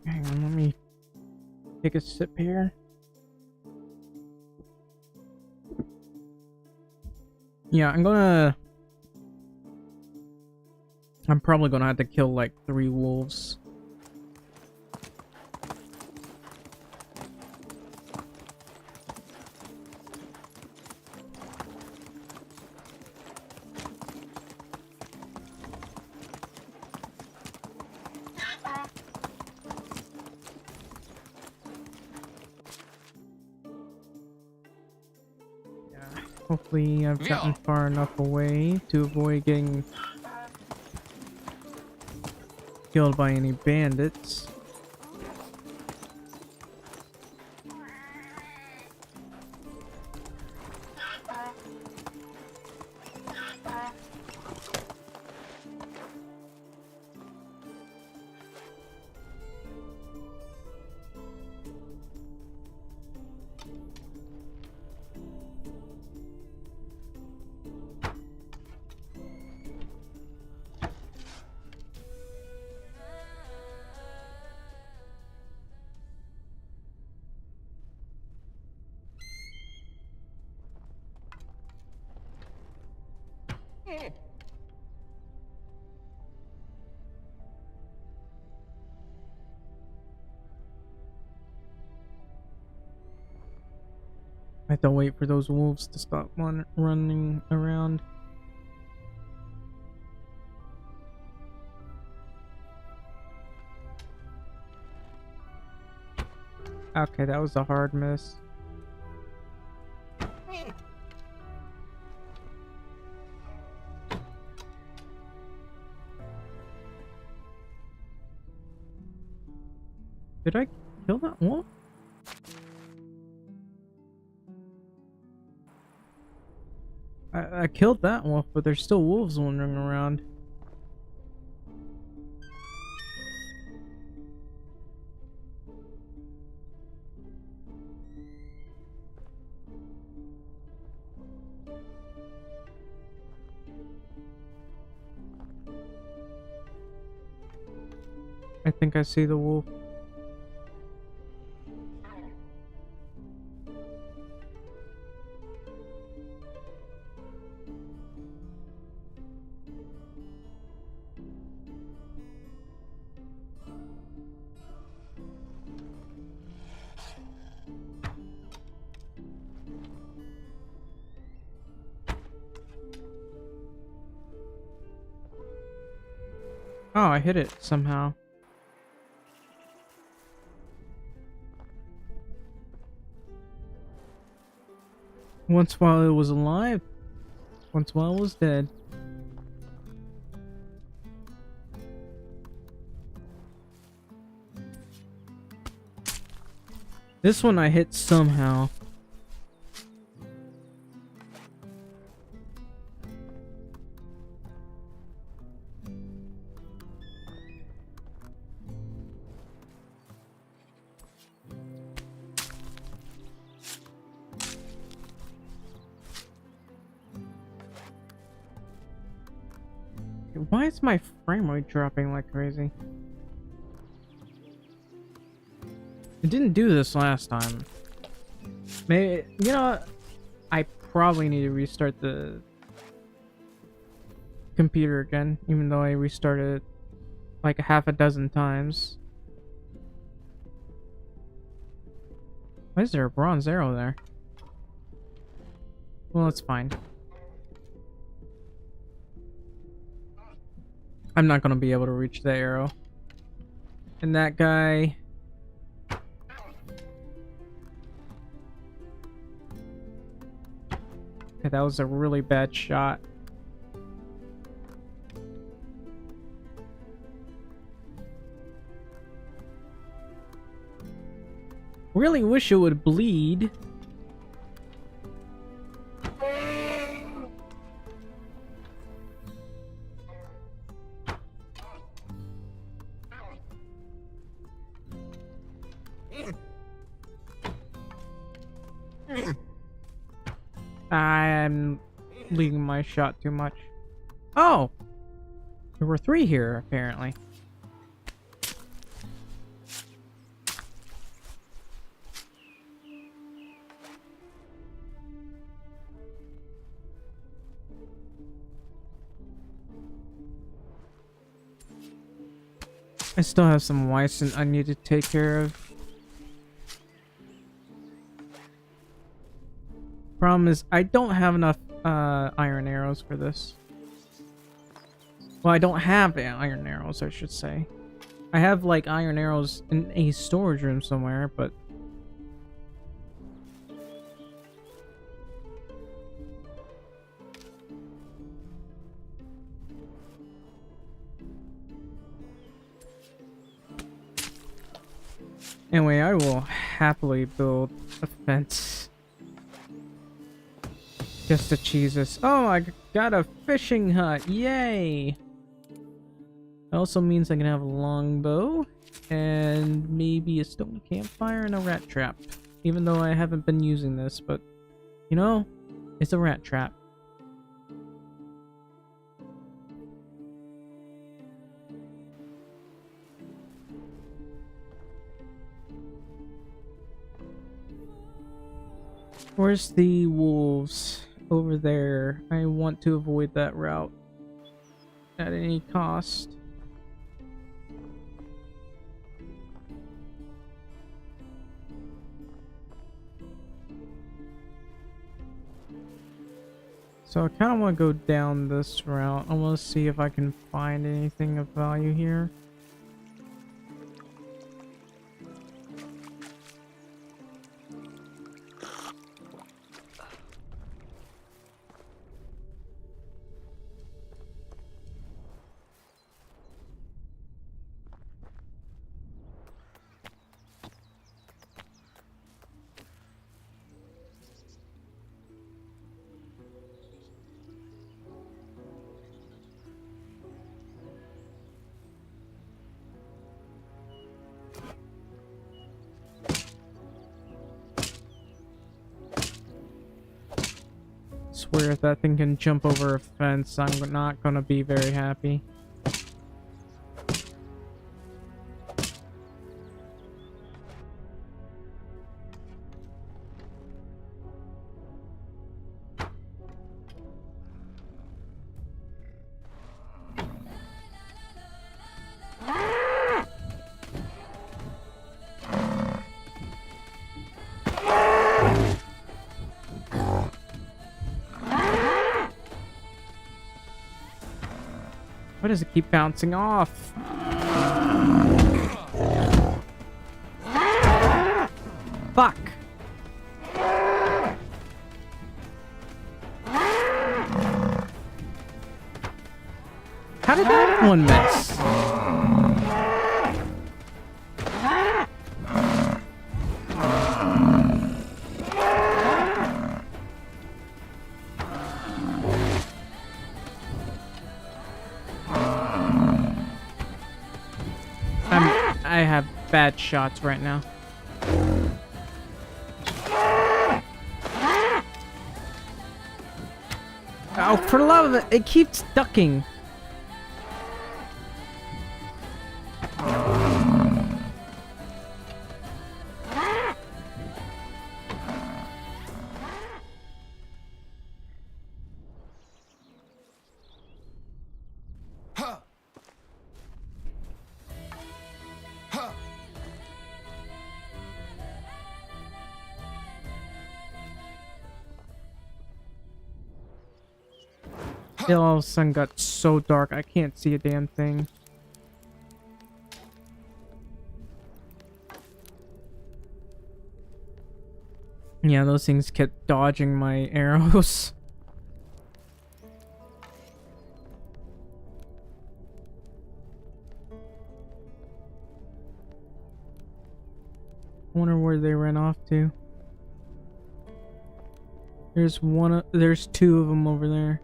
Hang on, let me take a sip here. Yeah, I'm probably gonna have to kill like 3 wolves. Hopefully I've gotten far enough away to avoid getting killed by any bandits. I have to wait for those wolves to stop running around. Okay, that was a hard miss. Did I kill that wolf? I killed that wolf, but there's still wolves wandering around. I think I see the wolf. Oh, I hit it somehow. Once while it was alive, once while it was dead. This one I hit somehow. Why is my frame rate dropping like crazy? It didn't do this last time. Maybe, you know what? I probably need to restart the computer again, even though I restarted it like half a dozen times. Why is there a bronze arrow there? Well, it's fine. I'm not gonna be able to reach the arrow. And that guy... Okay, that was a really bad shot. Really wish it would bleed. I'm leading my shot too much. Oh! There were 3 here, apparently. I still have some Wyson I need to take care of. Problem is, I don't have enough iron arrows for this. Well, I don't have iron arrows, I should say. I have, like, iron arrows in a storage room somewhere, but... Anyway, I will happily build a fence. Just to cheese this. Oh, I got a fishing hut. Yay! It also means I can have a longbow and maybe a stone campfire and a rat trap. Even though I haven't been using this, but you know, it's a rat trap. Where's the wolves? Over there. I want to avoid that route at any cost. So I kind of want to go down this route. I want to see if I can find anything of value here. Swear if that thing can jump over a fence, I'm not gonna be very happy. Why does it keep bouncing off? Fuck! How did that one miss? I have bad shots right now. Oh, for the love of it, it keeps ducking. It all of a sudden got so dark, I can't see a damn thing. Yeah, those things kept dodging my arrows. I wonder where they ran off to. There's two of them over there.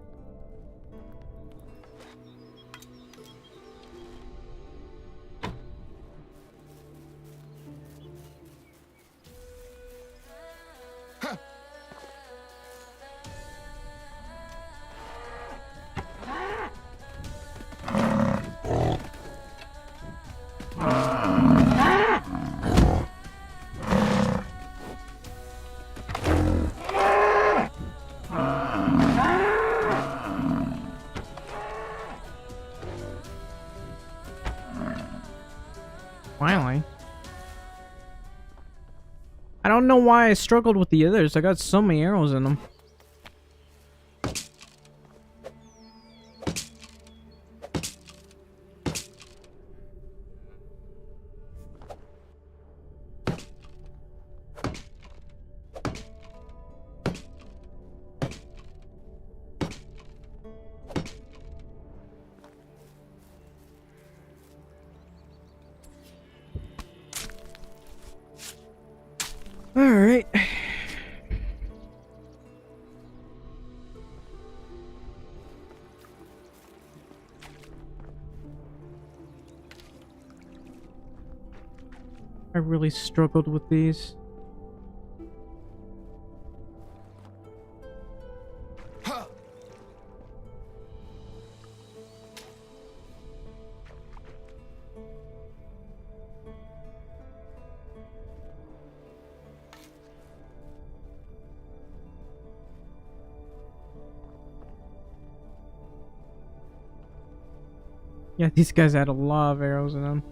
Finally. I don't know why I struggled with the others. I got so many arrows in them. I really struggled with these. Yeah, these guys had a lot of arrows in them.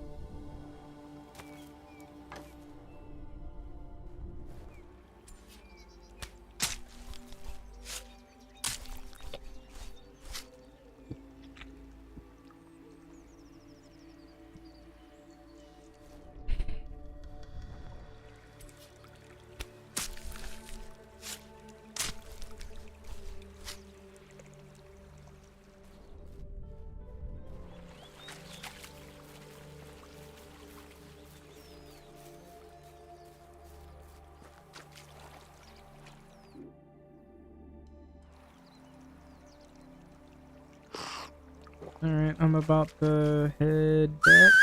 Alright, I'm about to head back.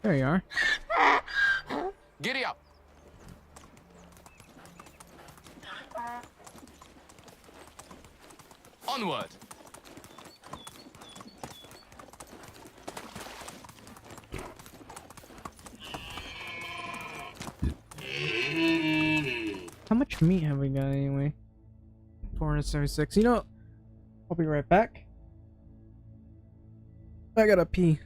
There you are. Giddy up! Onward! How much meat have we got anyway? 476. You know, I'll be right back. I gotta pee.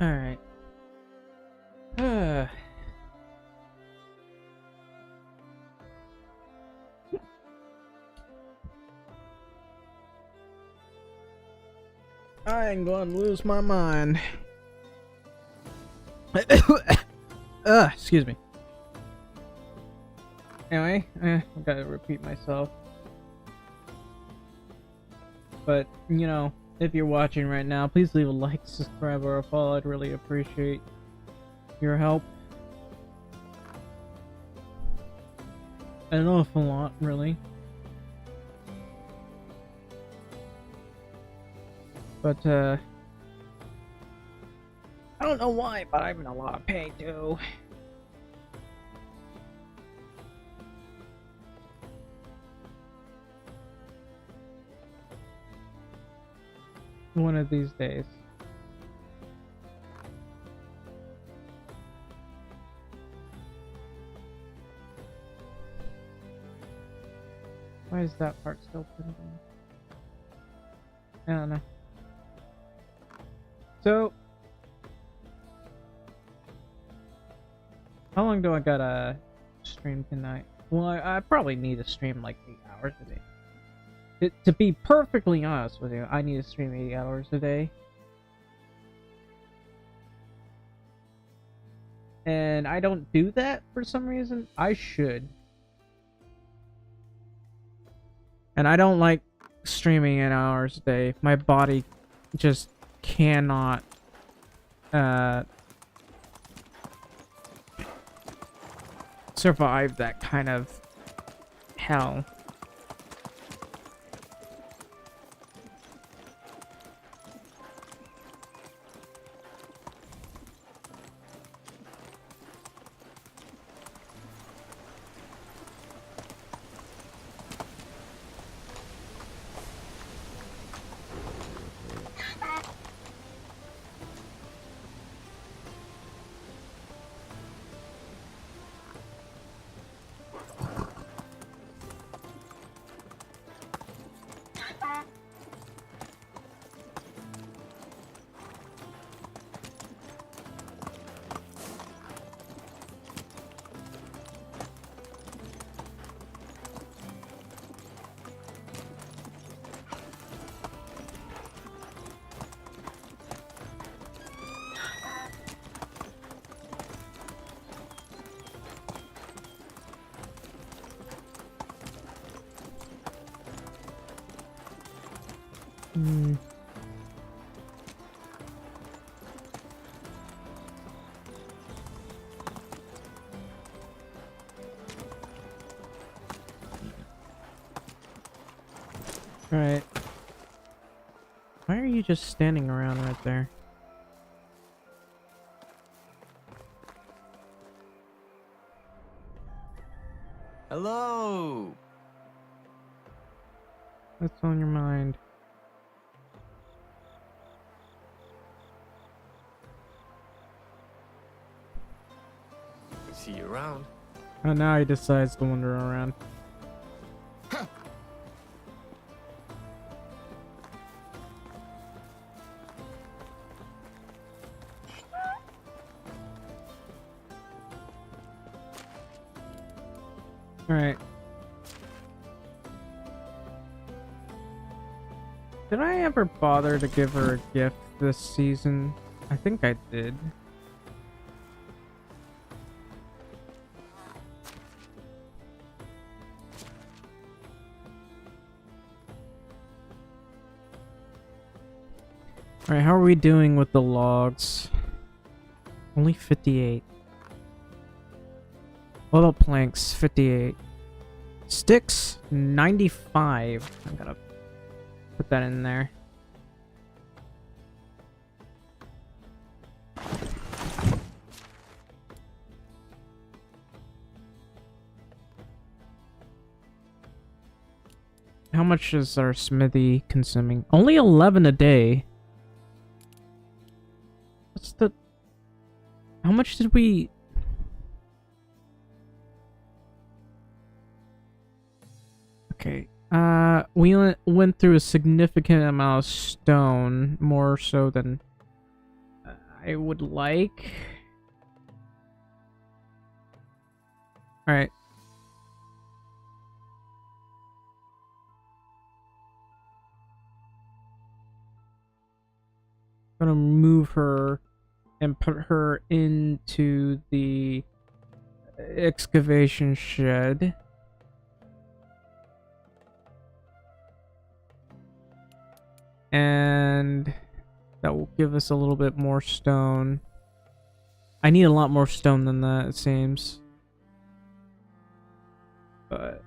Alright. I ain't gonna lose my mind. Excuse me. Anyway, I gotta repeat myself. But, you know, if you're watching right now, please leave a like, subscribe, or a follow. I'd really appreciate your help. An awful lot, really. But, I don't know why, but I'm in a lot of pain, too. One of these days. Why is that part still printing? I don't know. So, how long do I gotta stream tonight? Well, I probably need to stream like 8 hours a day. To be perfectly honest with you, I need to stream 8 hours a day. And I don't do that for some reason. I should. And I don't like streaming 8 hours a day. My body just cannot survive that kind of hell. Right. Why are you just standing around right there? Hello. What's on your mind? See you around. Oh, now he decides to wander around. Alright. Did I ever bother to give her a gift this season? I think I did. Alright, how are we doing with the logs? Only 58. What about planks? 58. Sticks? 95. I gotta put that in there. How much is our smithy consuming? Only 11 a day. What's the... How much did we... Okay. We went through a significant amount of stone, more so than I would like. All right. I'm gonna move her and put her into the excavation shed. And that will give us a little bit more stone. I need a lot more stone than that, it seems. But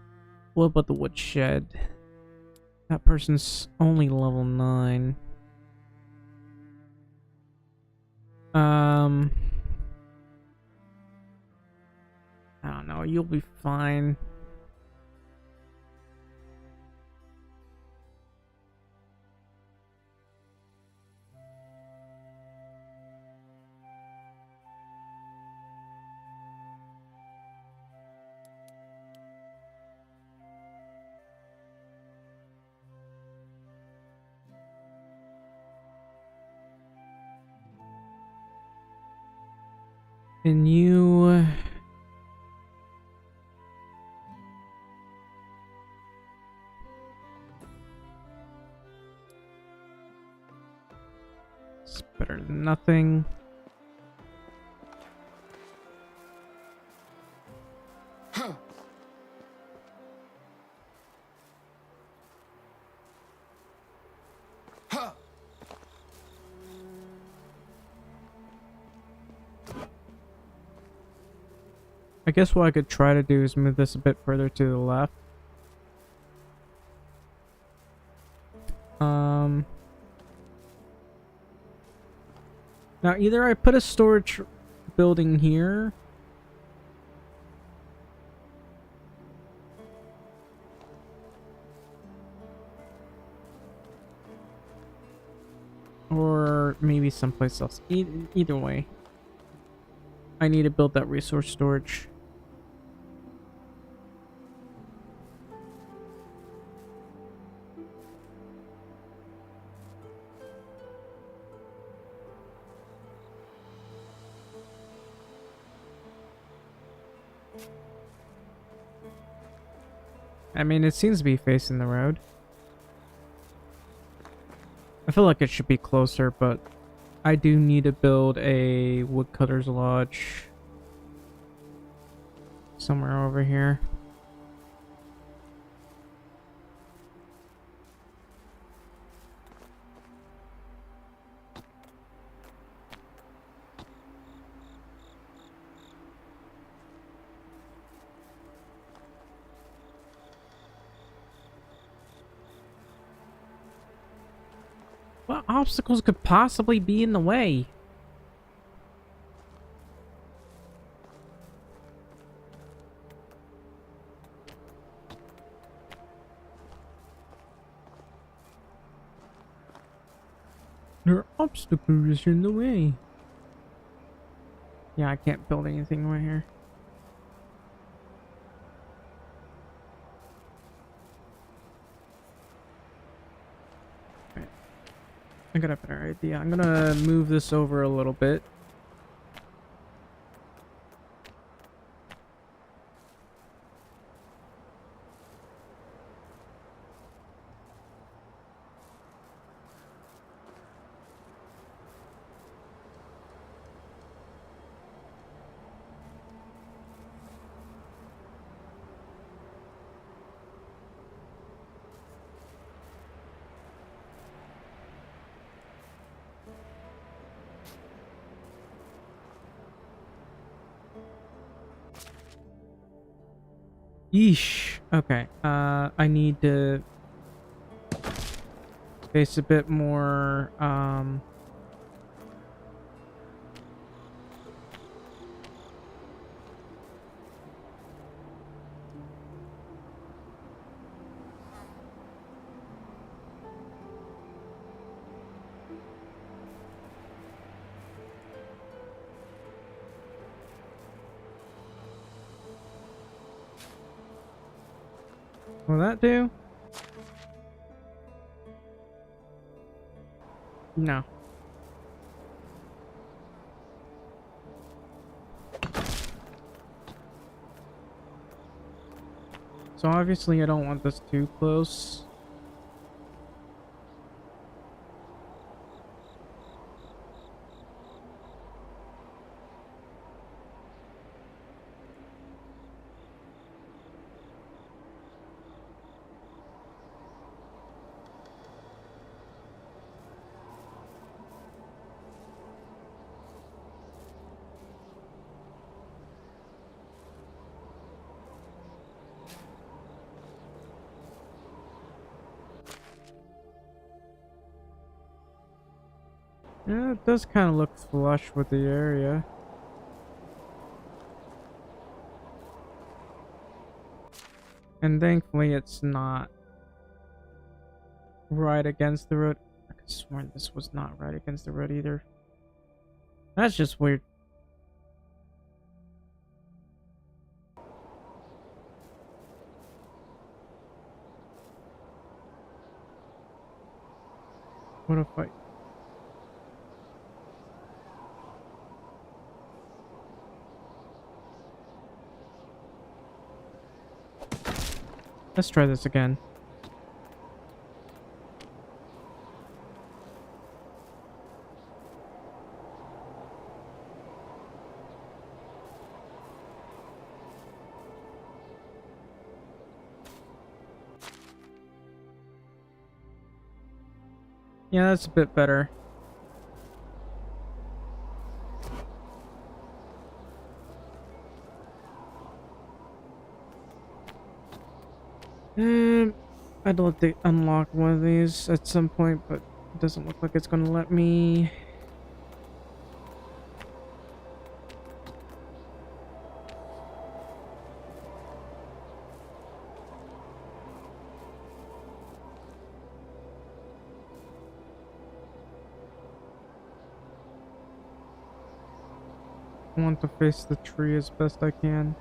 what about the woodshed? That person's only level 9. I don't know, you'll be fine. And you... It's better than nothing. I guess what I could try to do is move this a bit further to the left. Now either I put a storage building here, or maybe someplace else. Either way, I need to build that resource storage. I mean, it seems to be facing the road. I feel like it should be closer, but I do need to build a woodcutter's lodge somewhere over here. What obstacles could possibly be in the way? There are obstacles in the way. Yeah, I can't build anything right here. I got a better idea. I'm gonna move this over a little bit. Yeesh. Okay. I need to space a bit more. Will that do? No. So obviously I don't want this too close. Yeah, it does kind of look flush with the area. And thankfully it's not right against the road. I could have sworn this was not right against the road either. That's just weird. What a fight. Let's try this again. Yeah, that's a bit better. I'd like to unlock one of these at some point, but it doesn't look like it's gonna let me. I want to face the tree as best I can.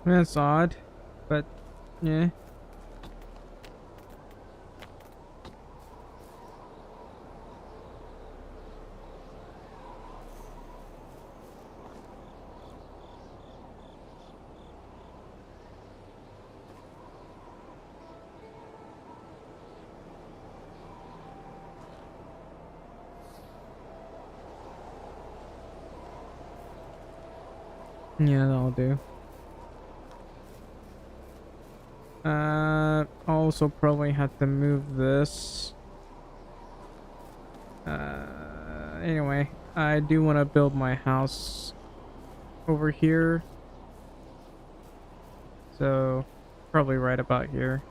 That's odd, but yeah. Yeah, that'll do. Also probably have to move this. Anyway, I do want to build my house over here. So, probably right about here.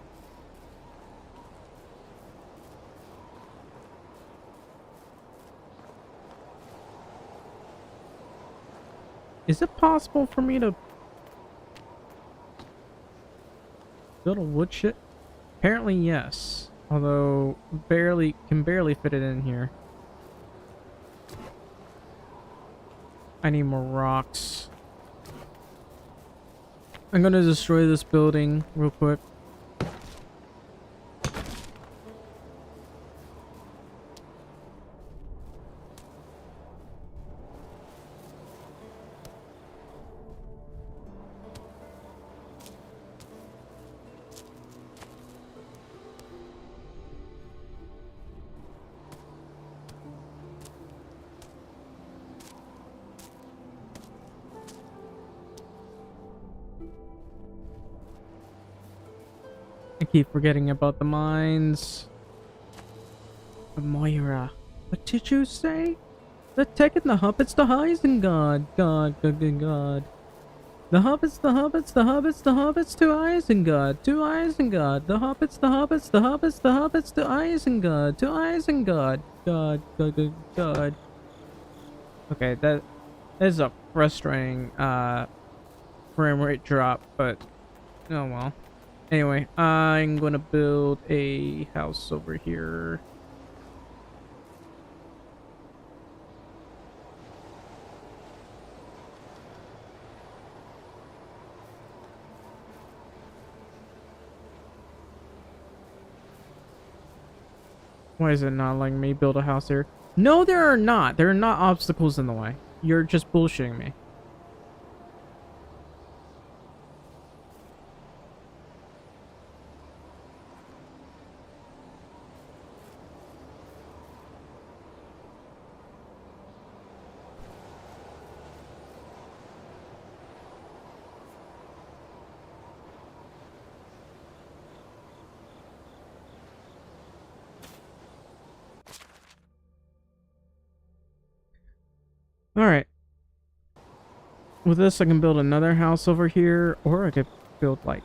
Is it possible for me to build a wood shed? Apparently yes. Although can barely fit it in here. I need more rocks. I'm gonna destroy this building real quick. I keep forgetting about the mines. Moira. What did you say? The tech and the hobbits, the Isengard. God, God, God, God. The hobbits, the hobbits, the hobbits, the hobbits to Isengard, to Isengard. The hobbits, the hobbits, the hobbits, the hobbits to Isengard, to Isengard. God, God, God, God. Okay, that is a frustrating frame rate drop, but oh well. Anyway, I'm gonna build a house over here. Why is it not letting me build a house here? No, there are not. There are not obstacles in the way. You're just bullshitting me. Alright. With this, I can build another house over here, or I could build, like...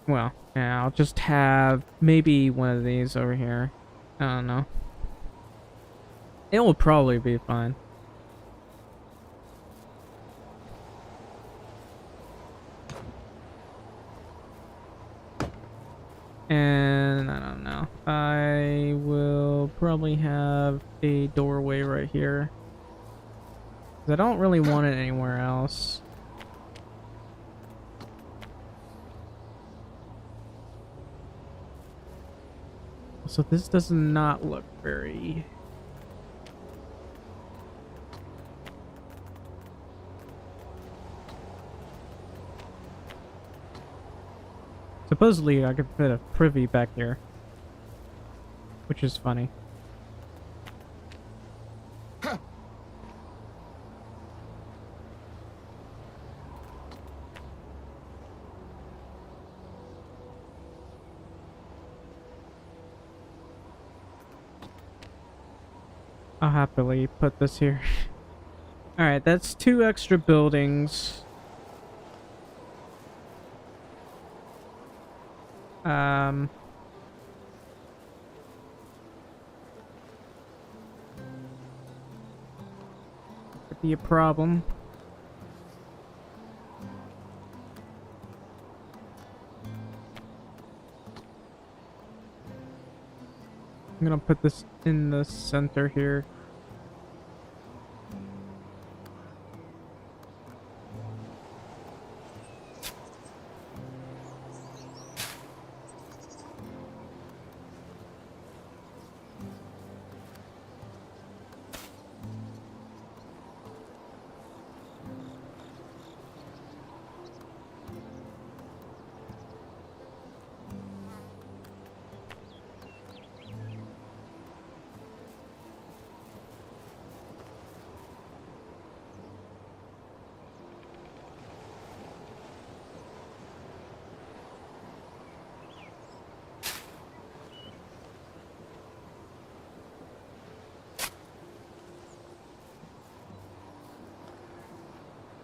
Well, yeah, I'll just have maybe one of these over here. I don't know. It will probably be fine. And I don't know. I will probably have a doorway right here. 'Cause I don't really want it anywhere else. So this does not look very... Supposedly I could fit a privy back here. Which is funny. I'll happily put this here. Alright, that's 2 extra buildings. Could be a problem. I'm gonna put this in the center here.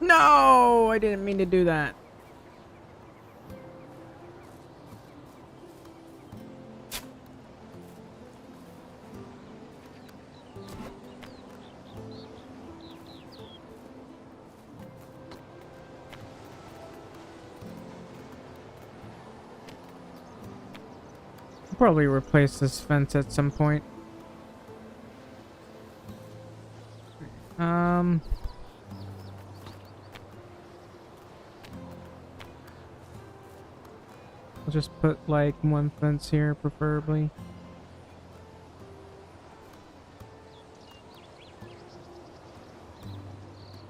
No, I didn't mean to do that. I'll probably replace this fence at some point. I'll just put like 1 fence here, preferably.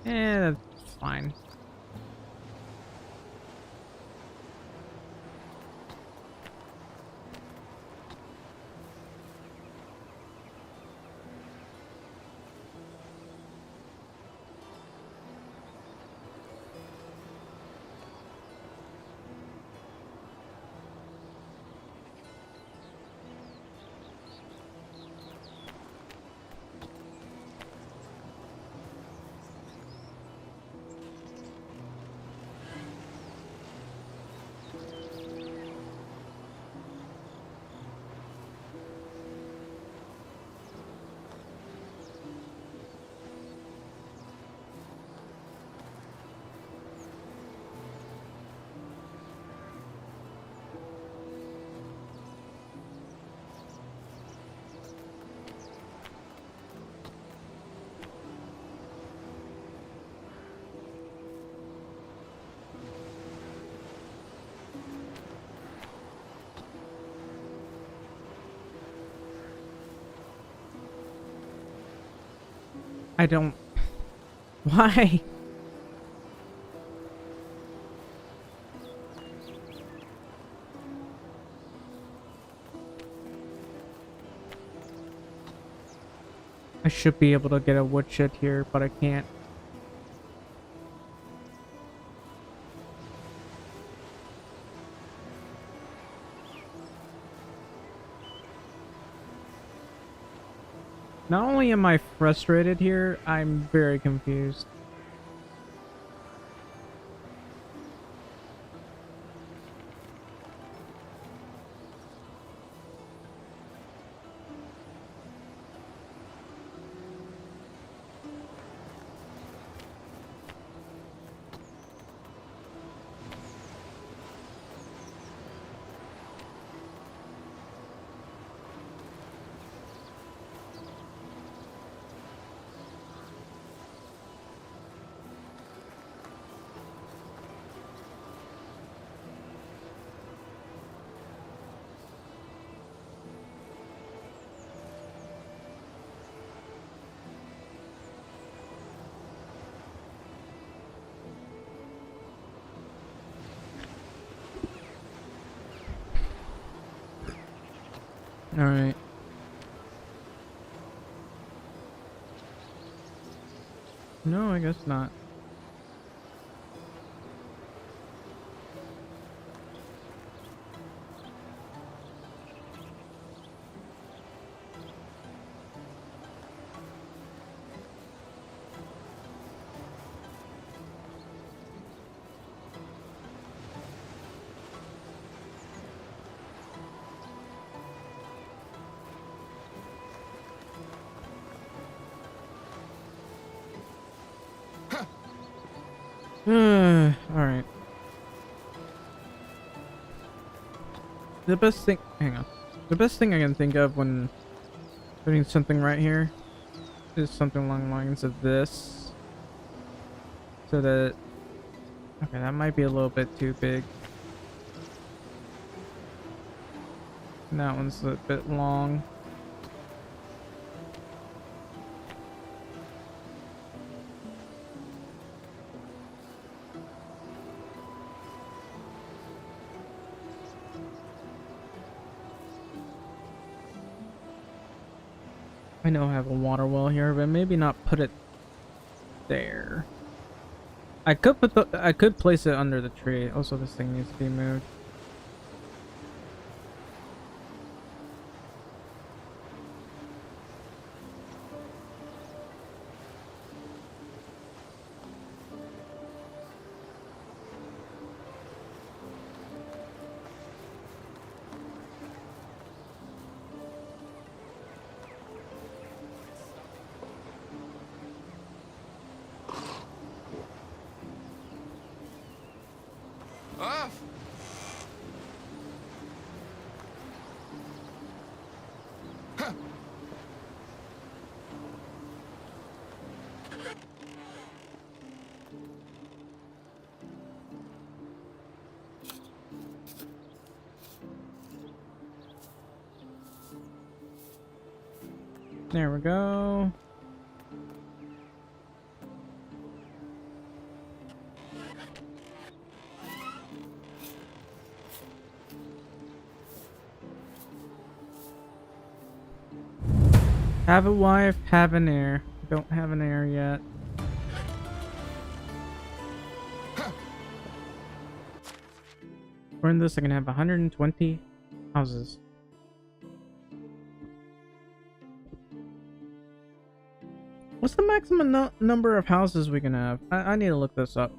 That's fine. I don't... Why? I should be able to get a woodshed here, but I can't. Not only am I frustrated here, I'm very confused. Alright. No, I guess not. Alright. The best thing... Hang on. The best thing I can think of when putting something right here is something along the lines of this. So that... Okay, that might be a little bit too big. And that one's a bit long. I know I have a water well here, but maybe not put it there. I could place it under the tree. Also, this thing needs to be moved. Ah! There we go. Have a wife, have an heir. Don't have an heir yet. According to this, I can have 120 houses. What's the maximum number of houses we can have? I need to look this up.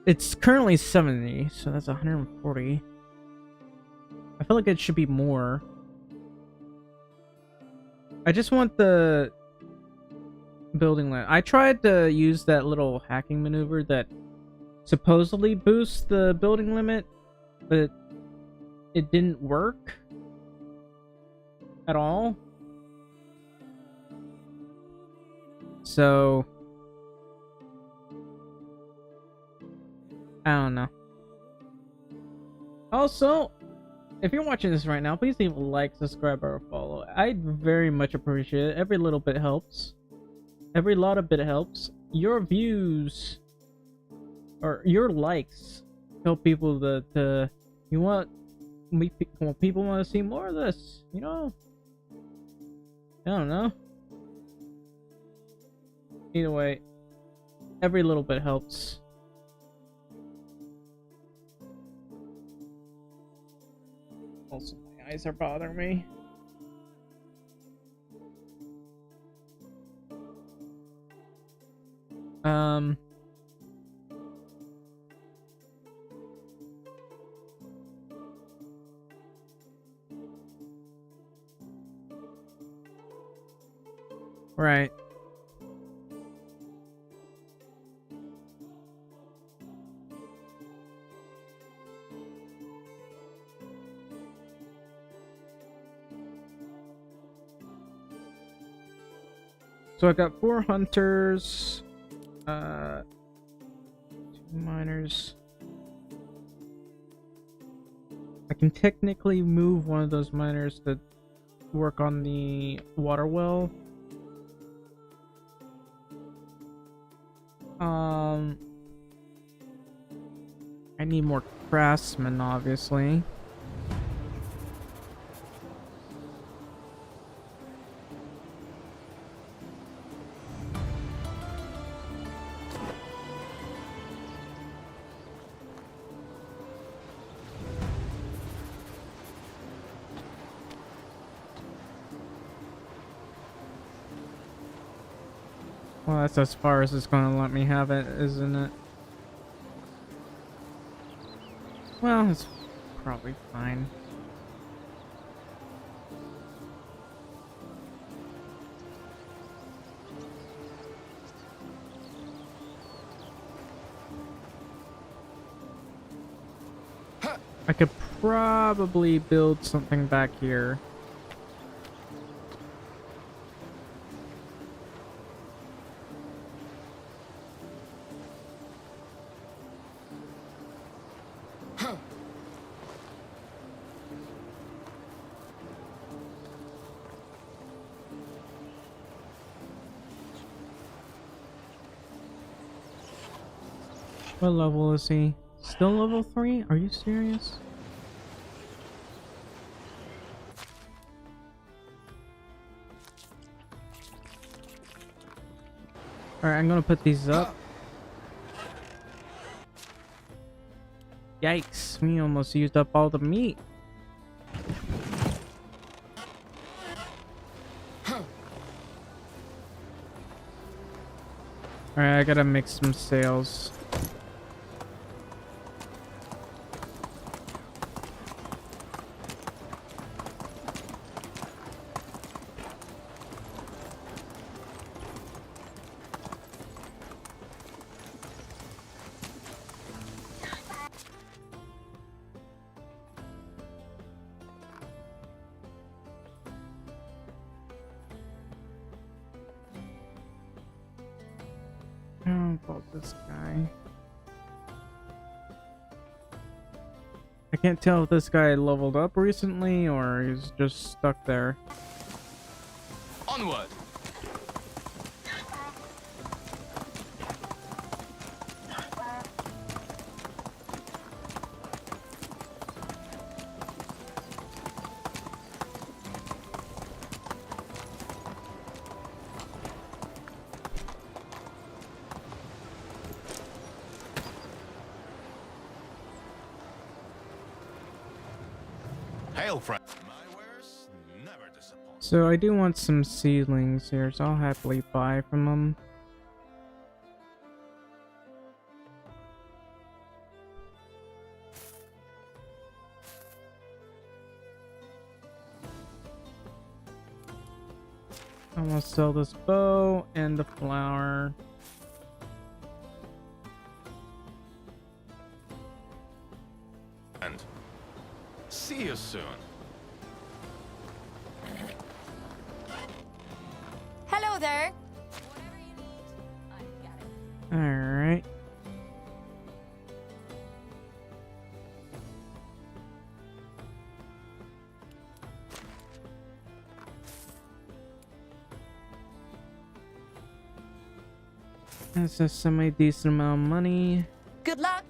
It's currently 70, so that's 140. I feel like it should be more. I just want the building limit. I tried to use that little hacking maneuver that supposedly boosts the building limit, but it didn't work at all. So I don't know. Also, if you're watching this right now, please leave a like, subscribe, or follow. I'd very much appreciate it. Every little bit helps. Every lot of bit helps. Your views or your likes help people to you want people want to see more of this, you know? I don't know. Either way, every little bit helps. Also, my eyes are bothering me. Right. So I got 4 hunters, 2 miners. I can technically move one of those miners to work on the water well. I need more craftsmen, obviously. Well, that's as far as it's gonna let me have it, isn't it? Well, it's probably fine. I could probably build something back here. What level is he? Still level 3? Are you serious? Alright, I'm gonna put these up. Yikes, we almost used up all the meat. Alright, I gotta make some sails. How about this guy? I can't tell if this guy leveled up recently or he's just stuck there. Onward! Hail, friend. My wares never disappoint. So I do want some seedlings here, so I'll happily buy from them. I'm gonna sell this bow and the flower. And see you soon. Hello there. Alright. That's a semi-decent amount of money. Good luck.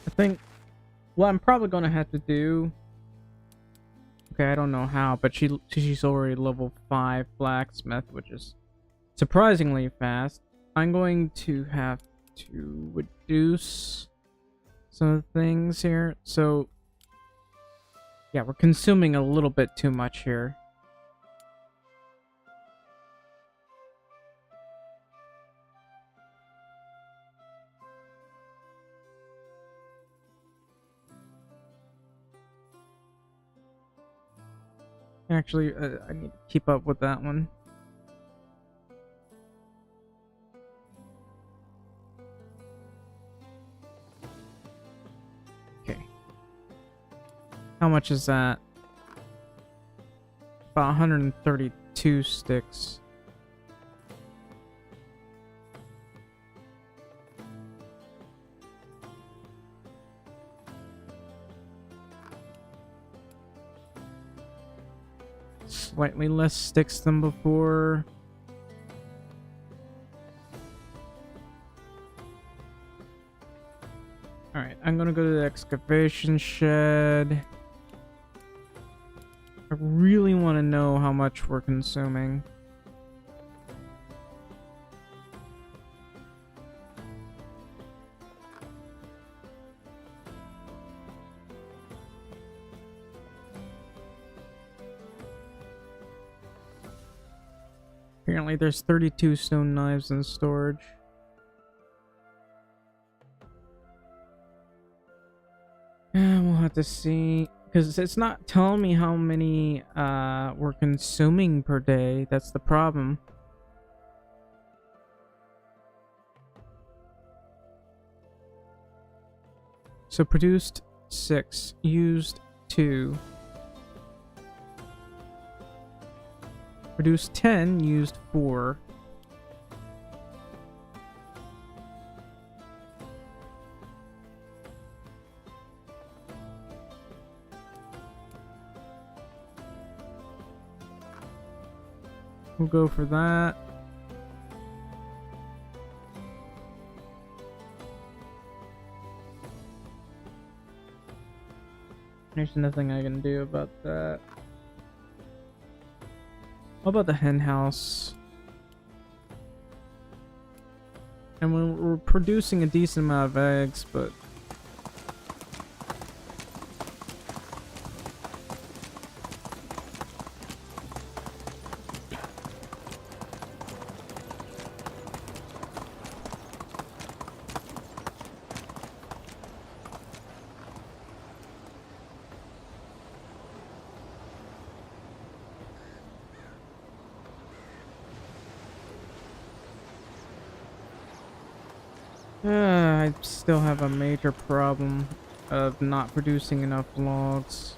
I think what I'm probably gonna have to do. Okay, I don't know how, but she's already level 5 blacksmith, which is surprisingly fast. I'm going to have to reduce some of the things here. So yeah, we're consuming a little bit too much here. Actually, I need to keep up with that one. Okay. How much is that? About 132 sticks. Slightly less sticks than before. Alright, I'm gonna go to the excavation shed. I really want to know how much we're consuming. Apparently there's 32 stone knives in storage. We'll have to see, because it's not telling me how many we're consuming per day. That's the problem. So produced 6, used 2. Produced 10, used 4. We'll go for that. There's nothing I can do about that. What about the hen house? And we're producing a decent amount of eggs, but I still have a major problem of not producing enough logs.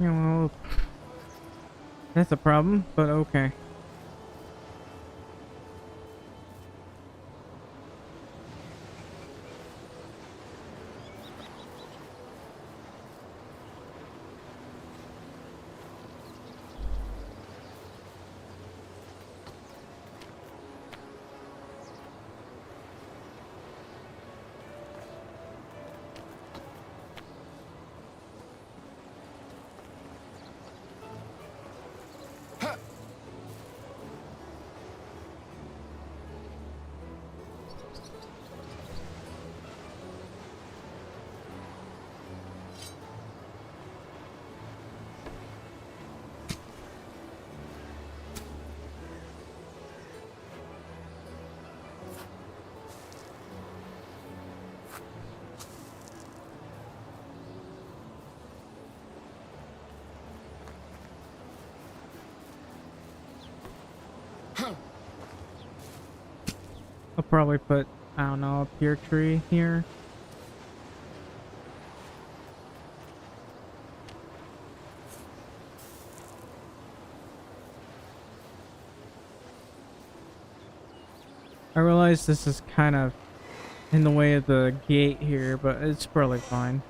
Yeah, well, that's a problem, but okay. I'll probably put, I don't know, a pear tree here. I realize this is kind of in the way of the gate here, but it's probably fine.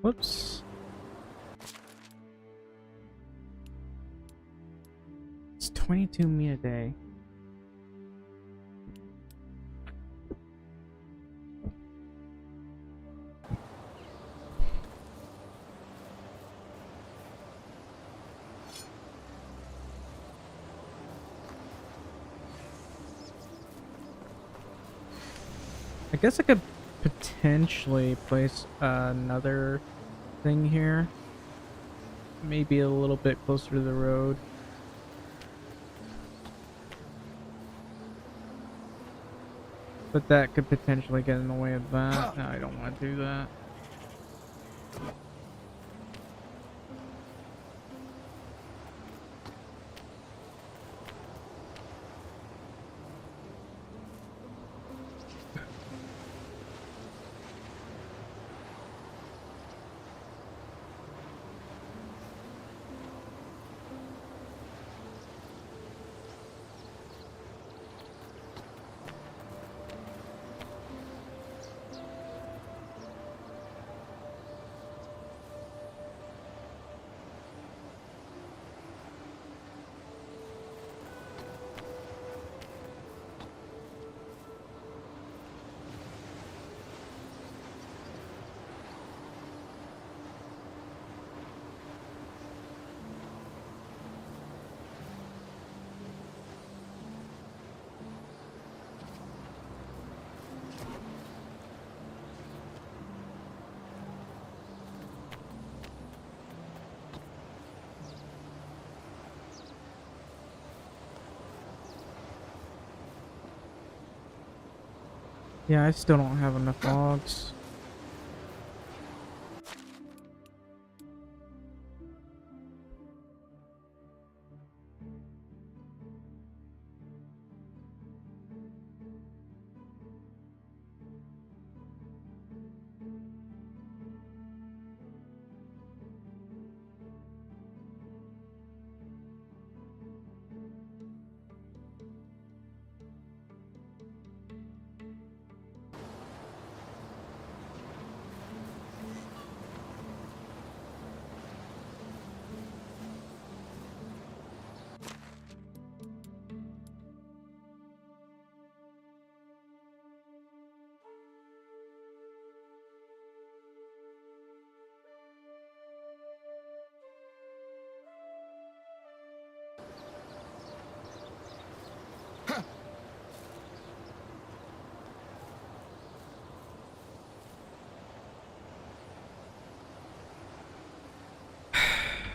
Whoops. It's 22 meat a day. I guess I could potentially place another thing here. Maybe a little bit closer to the road. But that could potentially get in the way of that. No, I don't want to do that. Yeah, I still don't have enough logs.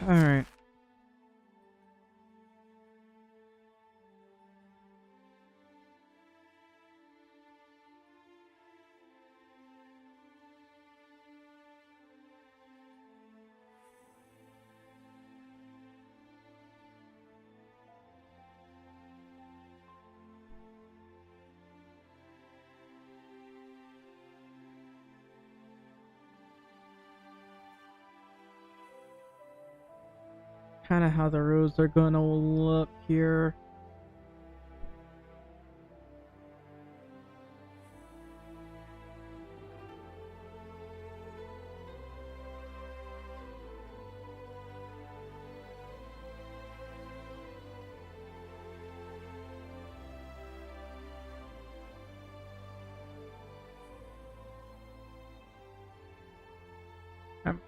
Alright. kind of how the roads are gonna look here.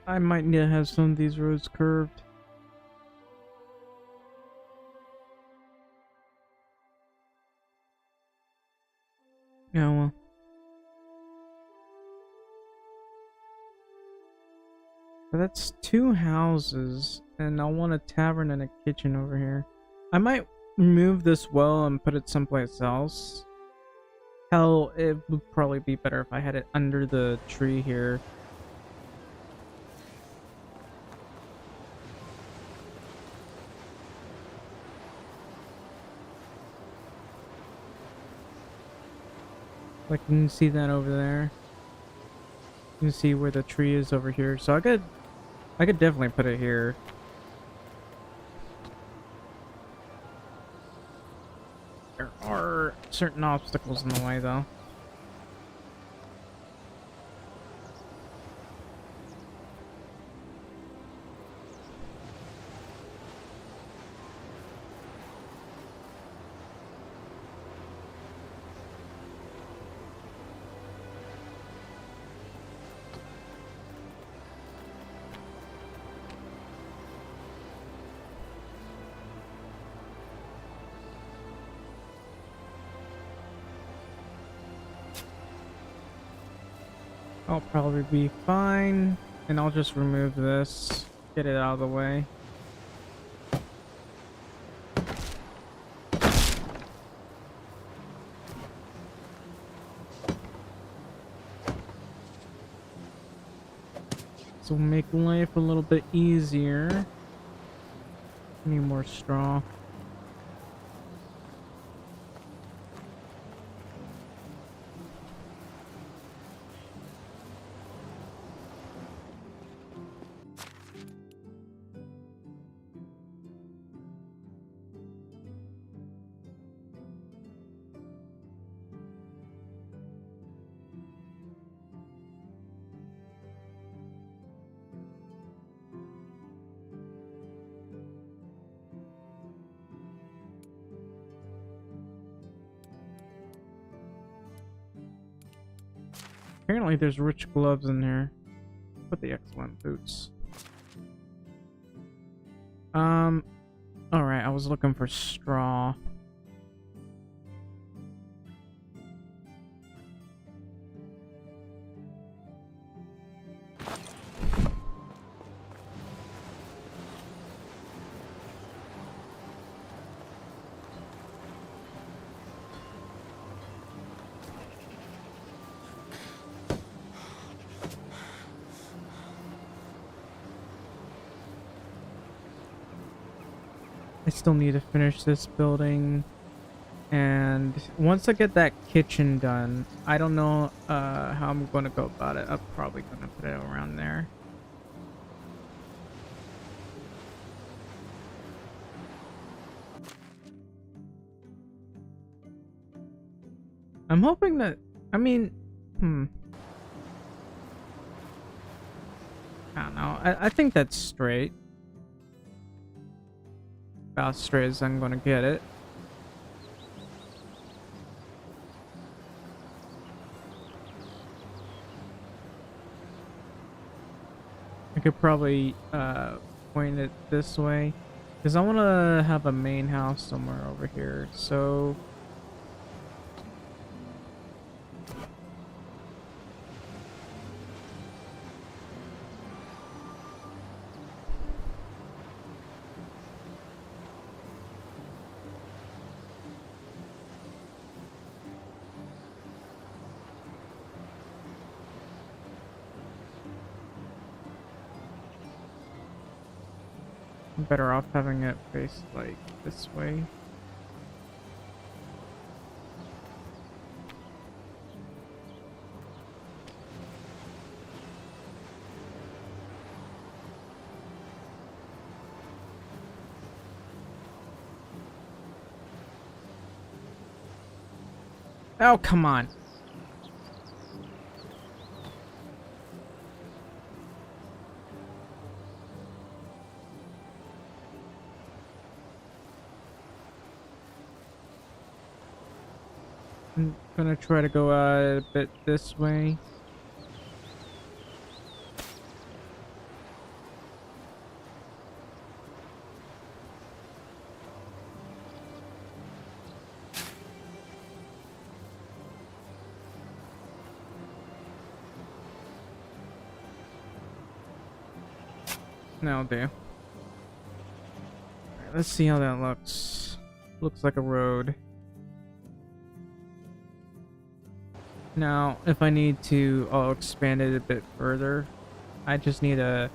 I might need to have some of these roads curved. Yeah, well. But that's 2 houses, and I want a tavern and a kitchen over here. I might remove this well and put it someplace else. Hell, it would probably be better if I had it under the tree here. Like, you can see that over there. You can see where the tree is over here. So I could definitely put it here. There are certain obstacles in the way, though. I'll probably be fine, and I'll just remove this, get it out of the way. So we'll make life a little bit easier. Need more straw. Apparently there's rich gloves in here. Put the excellent boots. Alright, I was looking for straw. I still need to finish this building, and once I get that kitchen done, I don't know how I'm gonna go about it. I'm probably gonna put it around there. I'm hoping that, I mean, I don't know. I think that's straight. About straight as I'm gonna get it. I could probably point it this way, because I want to have a main house somewhere over here. So I'm better off having it faced like this way. Oh, come on. I'm gonna try to go a bit this way. That'll do. Alright, let's see how that looks. Looks like a road. Now, if I need to, I'll expand it a bit further. I just need to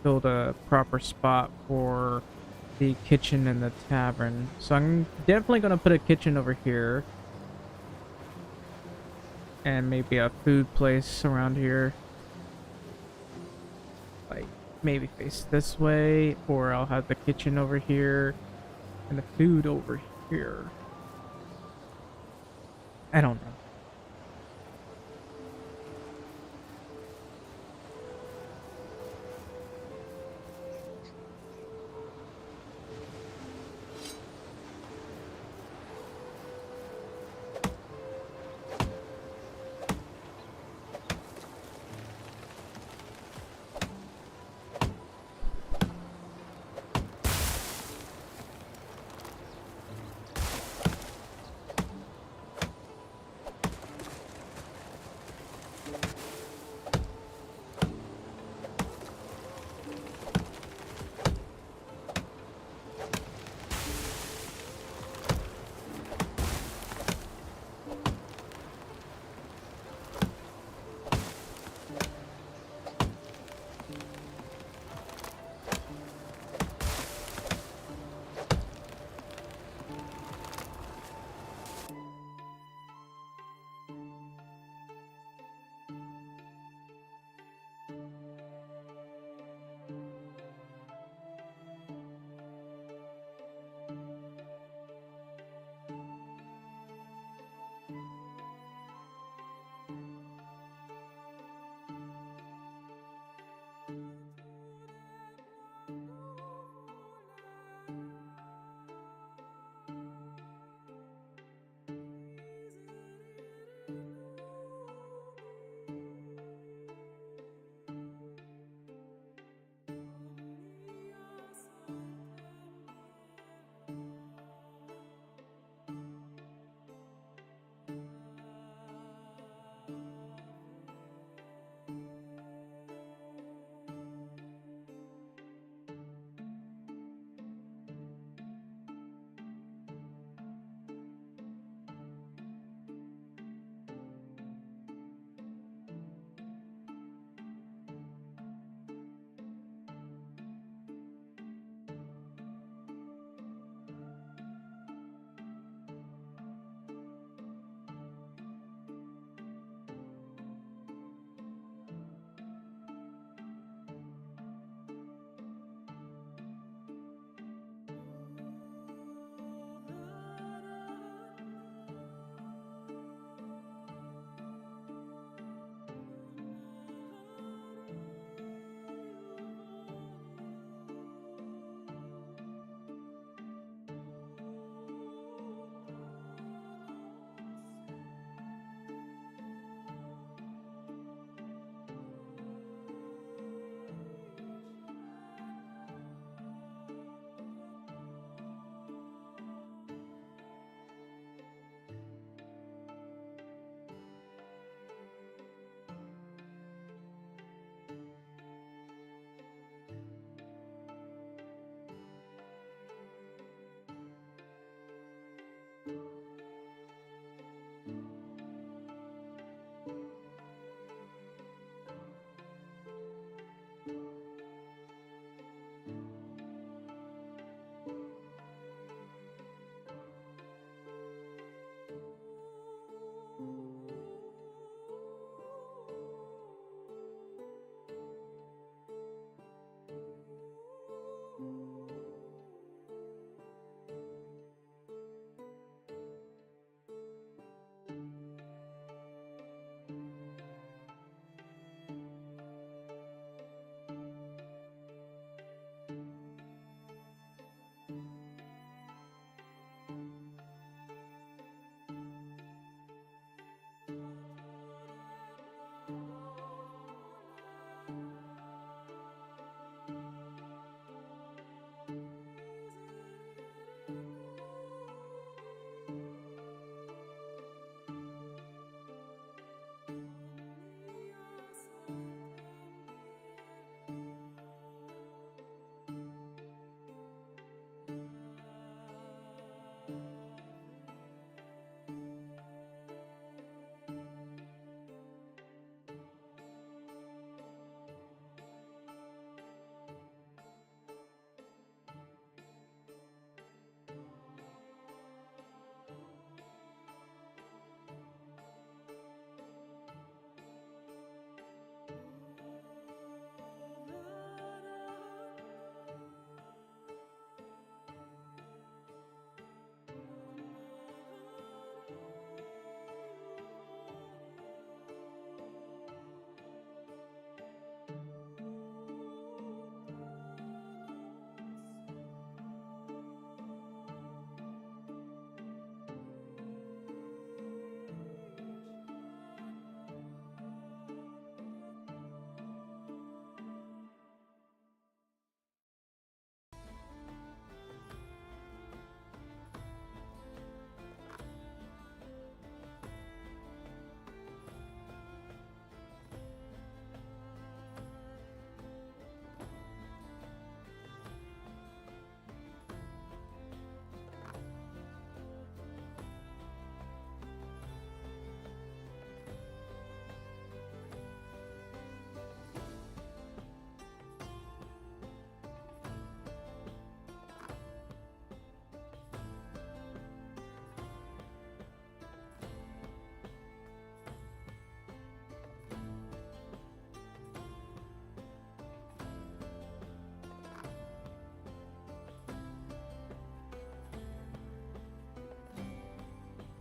build a proper spot for the kitchen and the tavern. So I'm definitely going to put a kitchen over here. And maybe a food place around here. Like, maybe face this way, or I'll have the kitchen over here and the food over here. I don't know.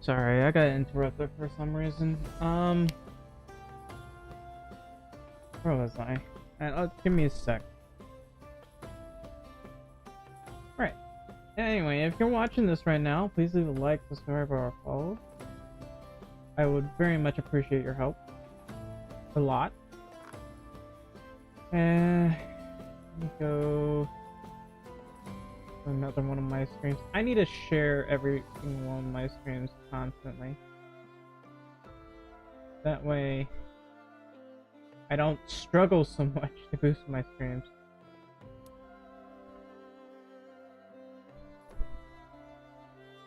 Sorry, I got interrupted for some reason. Where was I? Give me a sec. Right. Anyway, if you're watching this right now, please leave a like, subscribe, or follow. I would very much appreciate your help. A lot. And let me go to another one of my streams. I need to share every single one of my streams constantly. That way I don't struggle so much to boost my streams.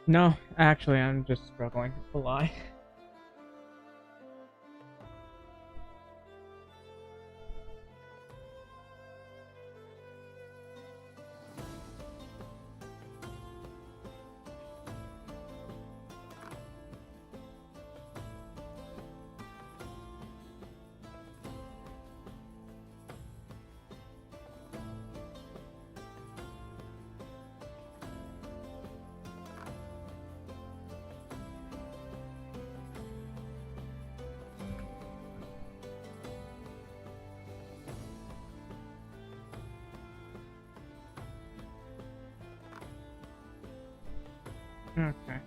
No, actually, I'm just struggling. It's a lie. Okay.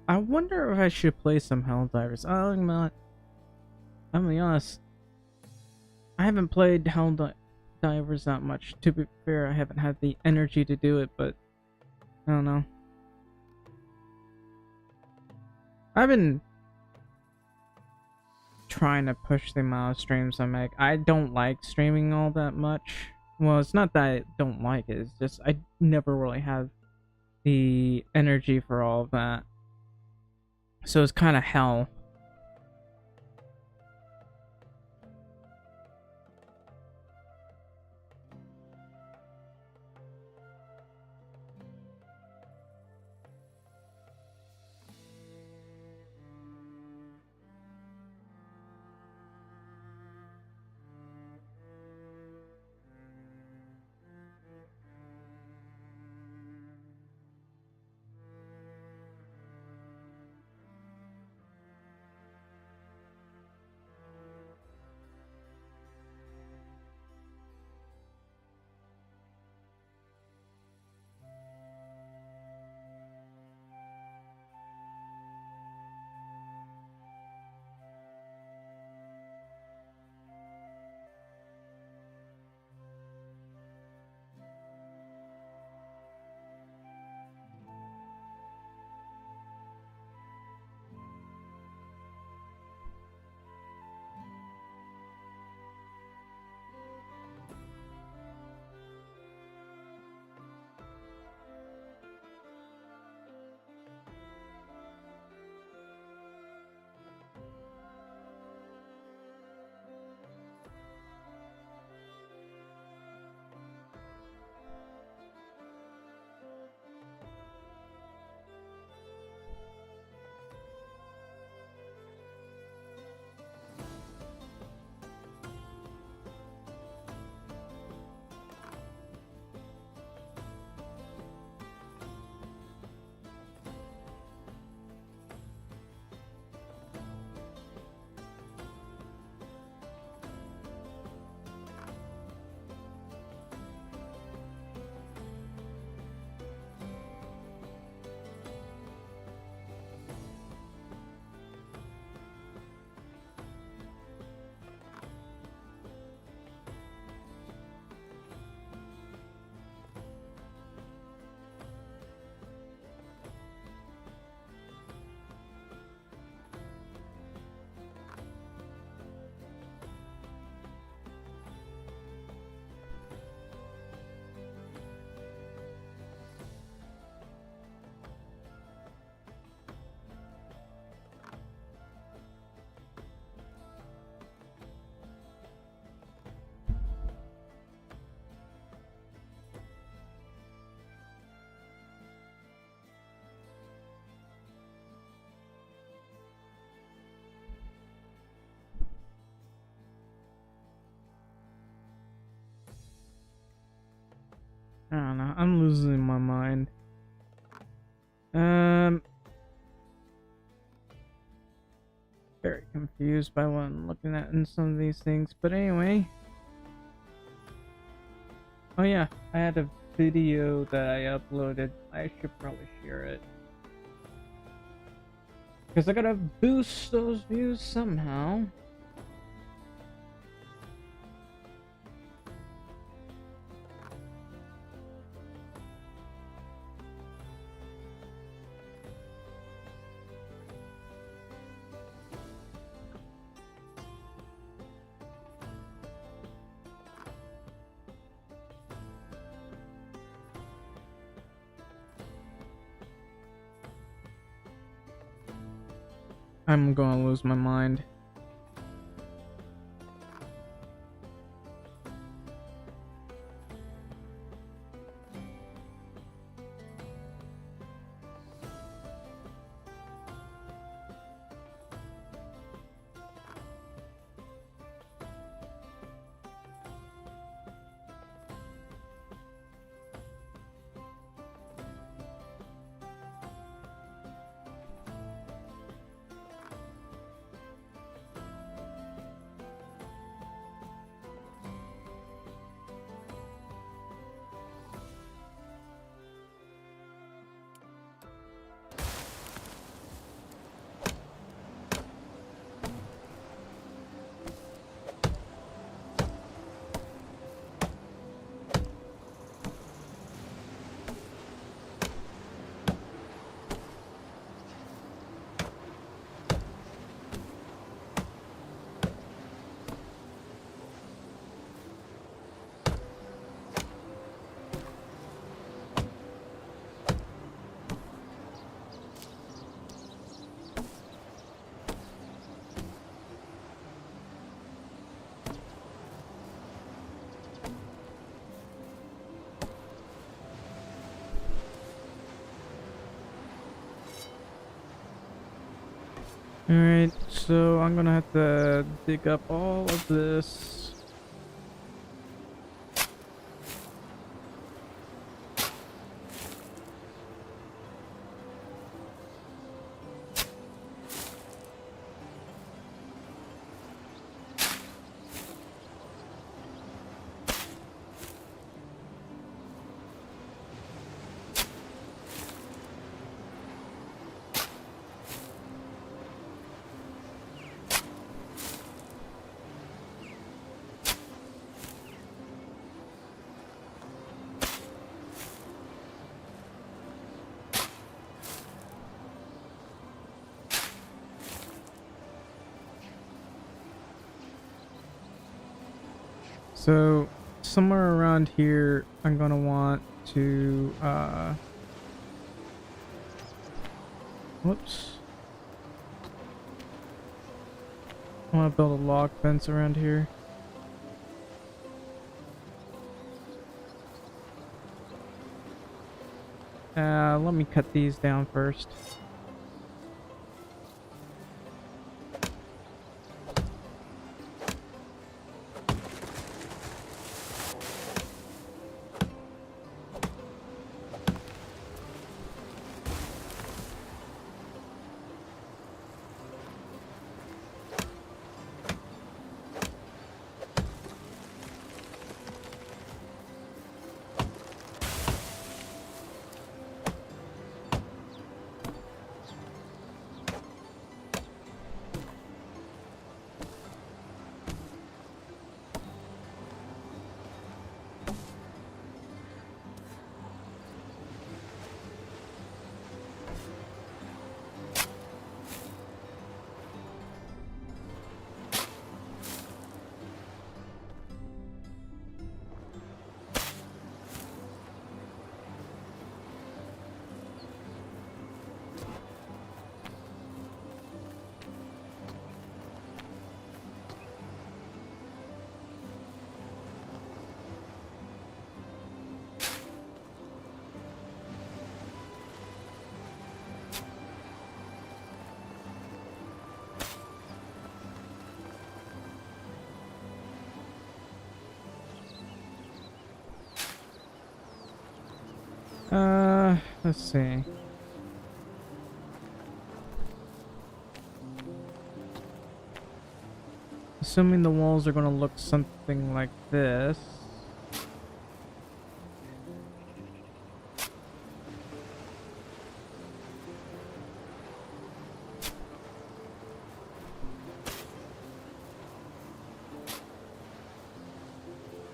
I wonder if I should play some Helldivers. I'm gonna be honest. I haven't played Helldivers that much. To be fair, I haven't had the energy to do it, but I don't know. I've been trying to push the amount of streams I make. I don't like streaming all that much. Well, it's not that I don't like it. It's just I never really have the energy for all of that. So it's kind of hell. I don't know. I'm losing my mind. Very confused by what I'm looking at in some of these things. But anyway. Oh yeah, I had a video that I uploaded. I should probably share it. Because I gotta boost those views somehow. I'm gonna lose my mind. Alright, so I'm gonna have to dig up all of this. So somewhere around here, I'm gonna want to, whoops. I want to build a log fence around here. Let me cut these down first. Let's see. Assuming the walls are gonna look something like this.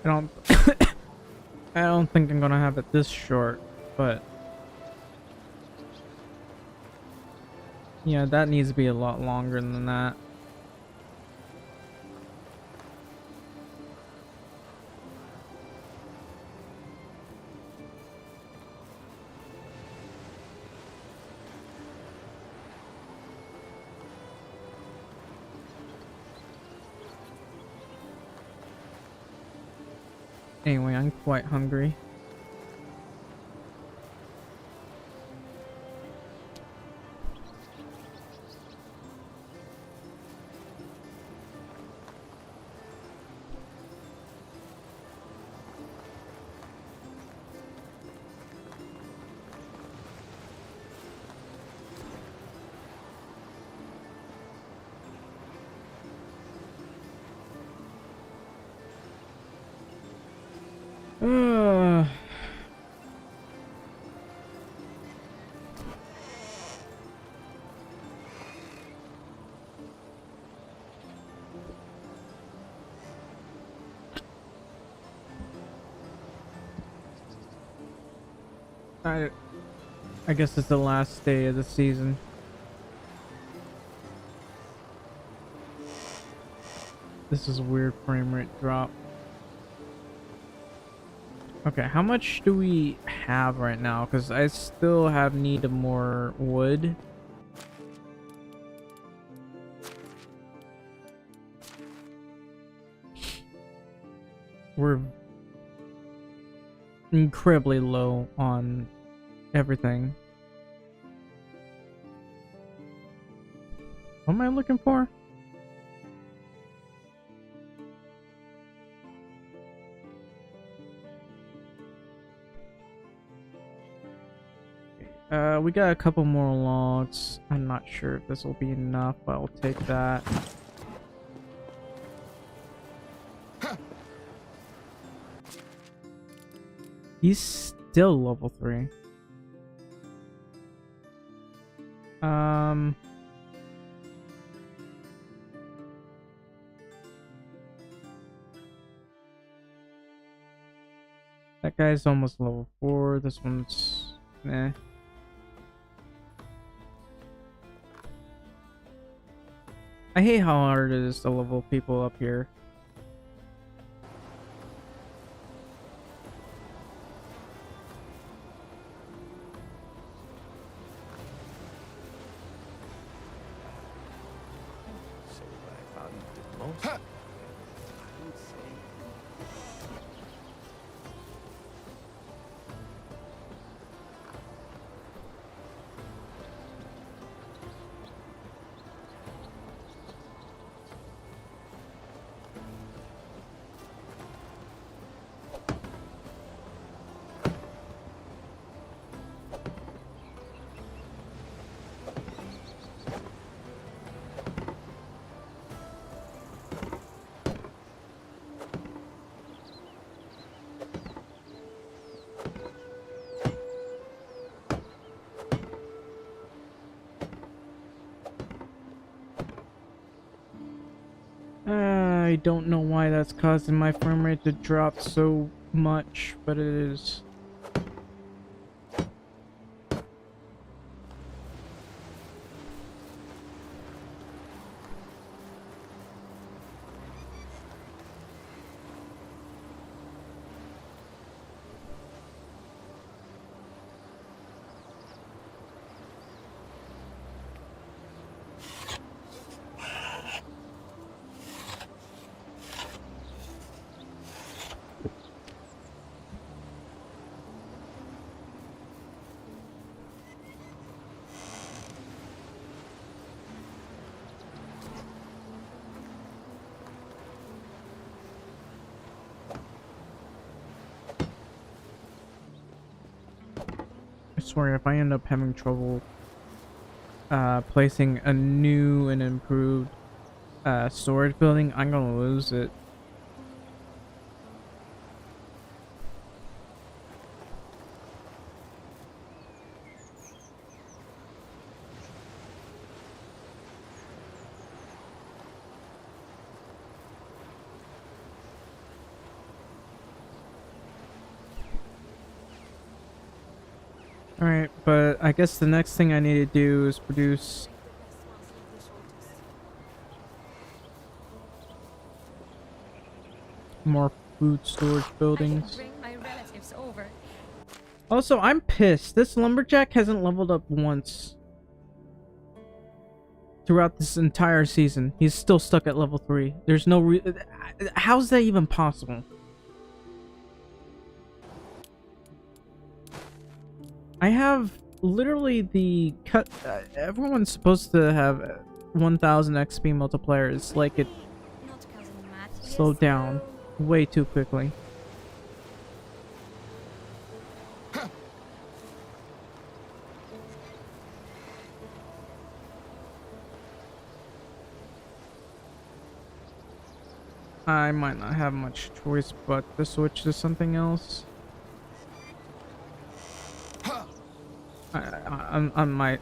I don't I don't think I'm gonna have it this short, but yeah, that needs to be a lot longer than that. Anyway, I'm quite hungry. Uh, I guess it's the last day of the season. This is a weird frame rate drop. Okay, how much do we have right now? Because I still have need of more wood. We're incredibly low on everything. What am I looking for? We got a couple more logs. I'm not sure if this will be enough, but I'll take that. He's still level 3. That guy's almost level 4. This one's eh. I hate how hard it is to level people up here. So I valued it most. I would say. I don't know why that's causing my frame rate to drop so much, but it is. I swear, if I end up having trouble placing a new and improved storage building, I'm gonna lose it. Alright, but I guess the next thing I need to do is produce more food storage buildings. Bring my relatives over. Also, I'm pissed. This lumberjack hasn't leveled up once throughout this entire season. He's still stuck at level 3. There's no how's that even possible? I have literally the cut. Everyone's supposed to have 1000 XP multiplier. It's like it Not cousin Matt. slowed down way too quickly. I might not have much choice but to switch to something else.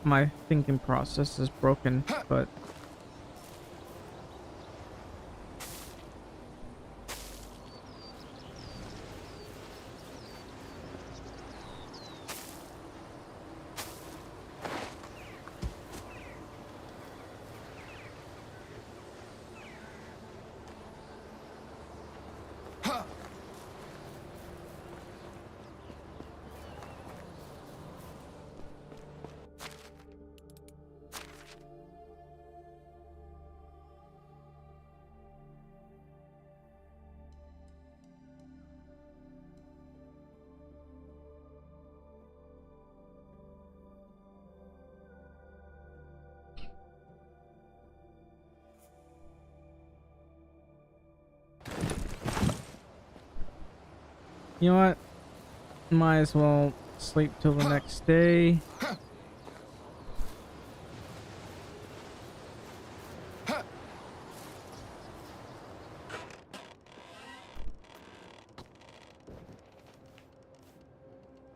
My thinking process is broken, but You know what? Might as well sleep till the next day.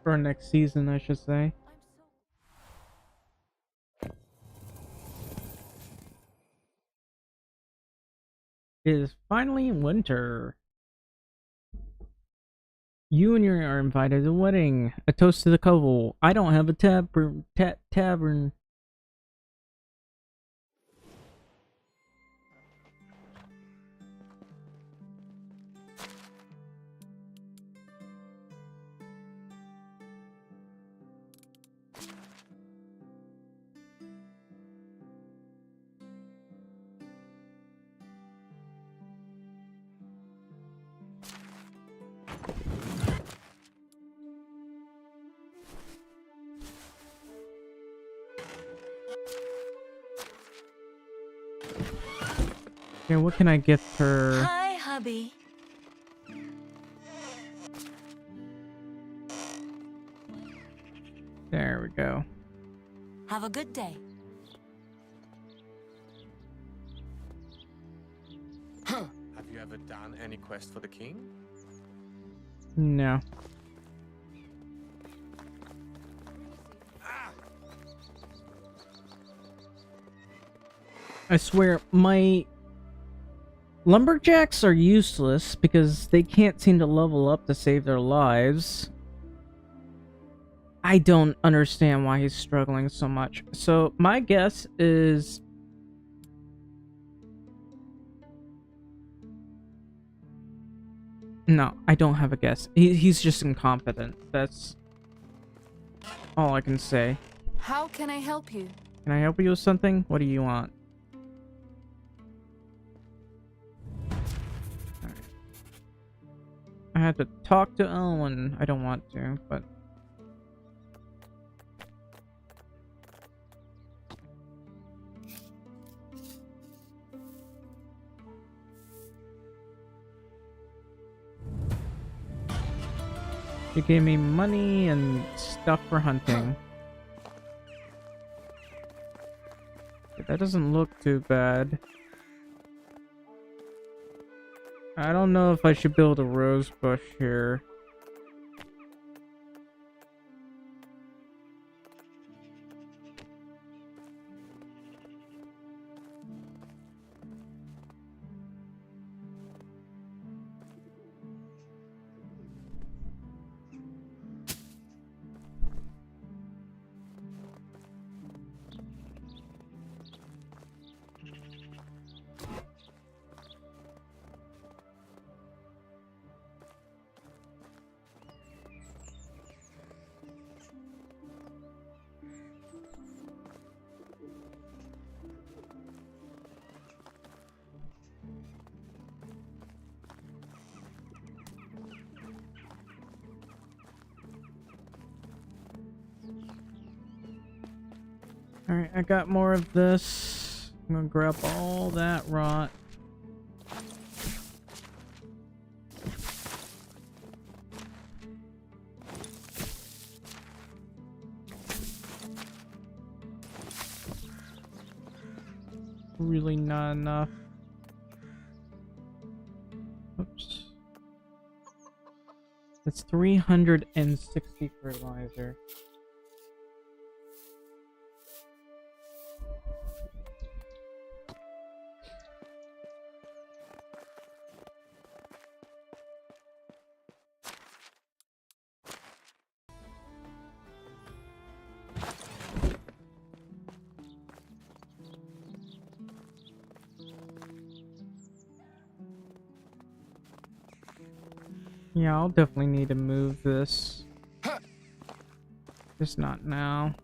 For next season, I should say. It is finally winter. You and your are invited to the wedding. A toast to the couple. I don't have a tavern. Okay, what can I get her? Hi, hubby. There we go. Have a good day. Have you ever done any quest for the king? No. I swear, my lumberjacks are useless because they can't seem to level up to save their lives. I don't understand why he's struggling so much. So my guess is no, I don't have a guess. He's just incompetent. That's all I can say. How can I help you? Can I help you with something? What do you want? Alright. I had to talk to Owen. I don't want to, but he gave me money and stuff for hunting. That doesn't look too bad. I don't know if I should build a rose bush here. Alright, I got more of this. I'm gonna grab all that rot. Really not enough. Oops. It's 360 fertilizer. Yeah, I'll definitely need to move this. Just not now.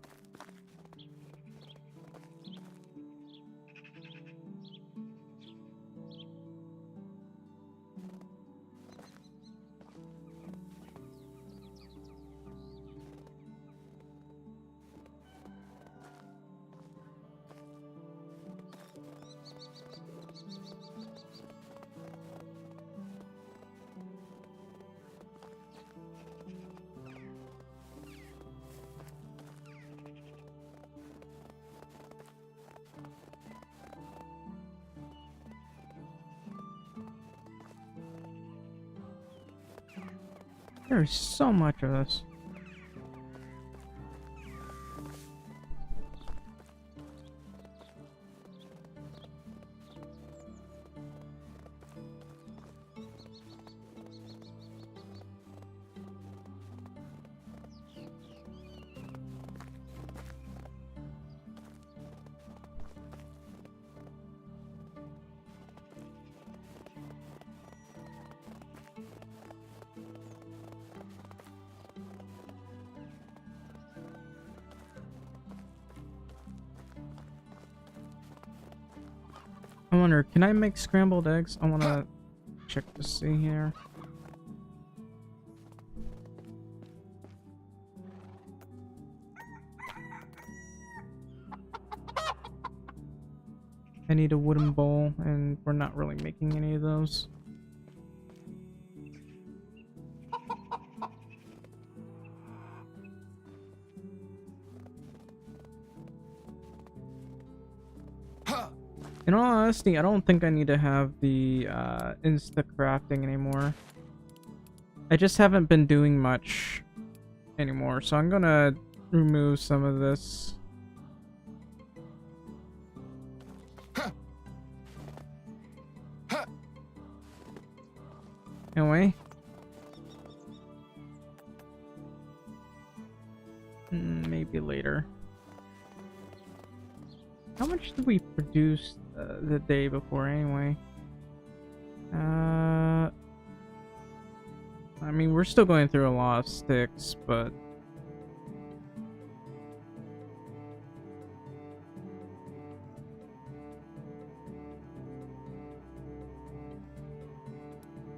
There's so much of this. I wonder, can I make scrambled eggs? I want to check to see here. I need a wooden bowl, and we're not really making any of those. In all honesty, I don't think I need to have the insta crafting anymore. I just haven't been doing much anymore, so I'm gonna remove some of this. Anyway. Maybe later. How much did we produce the day before anyway? I mean, we're still going through a lot of sticks, but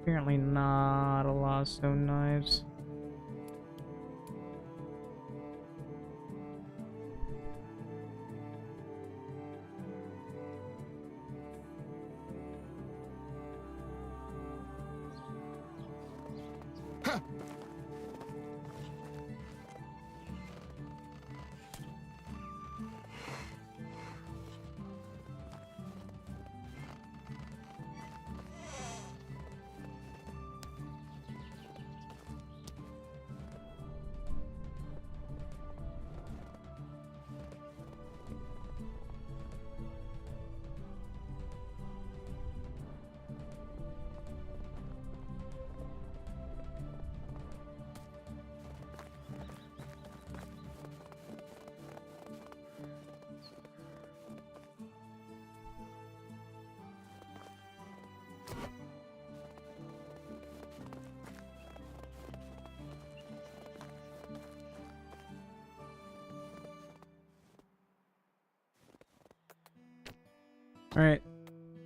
apparently not a lot of stone knives. Alright,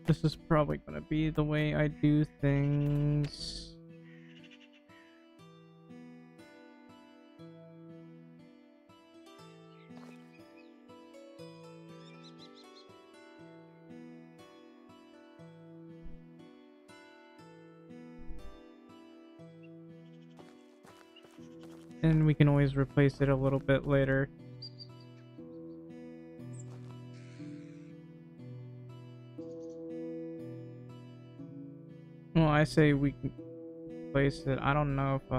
this is probably gonna be the way I do things. And we can always replace it a little bit later. Well, I say we can place it. I don't know if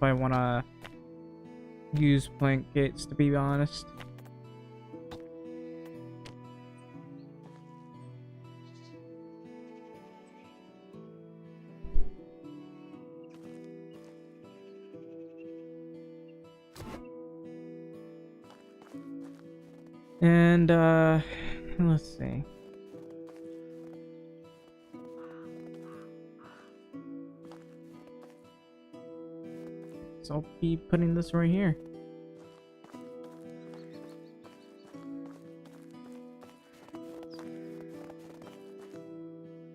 I want to use plank gates, to be honest. And let's see. So I'll be putting this right here.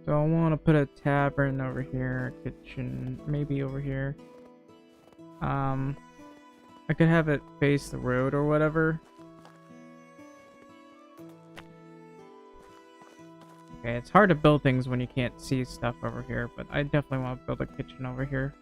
So I want to put a tavern over here, kitchen, maybe over here. I could have it face the road or whatever. Okay, it's hard to build things when you can't see stuff over here, but I definitely want to build a kitchen over here.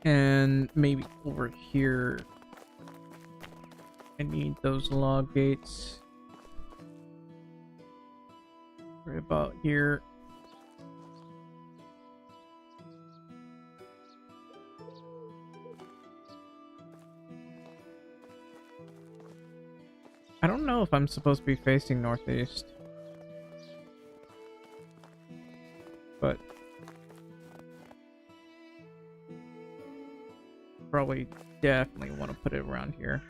And maybe over here, I need those log gates. Right about here. I don't know if I'm supposed to be facing northeast. But probably definitely want to put it around here.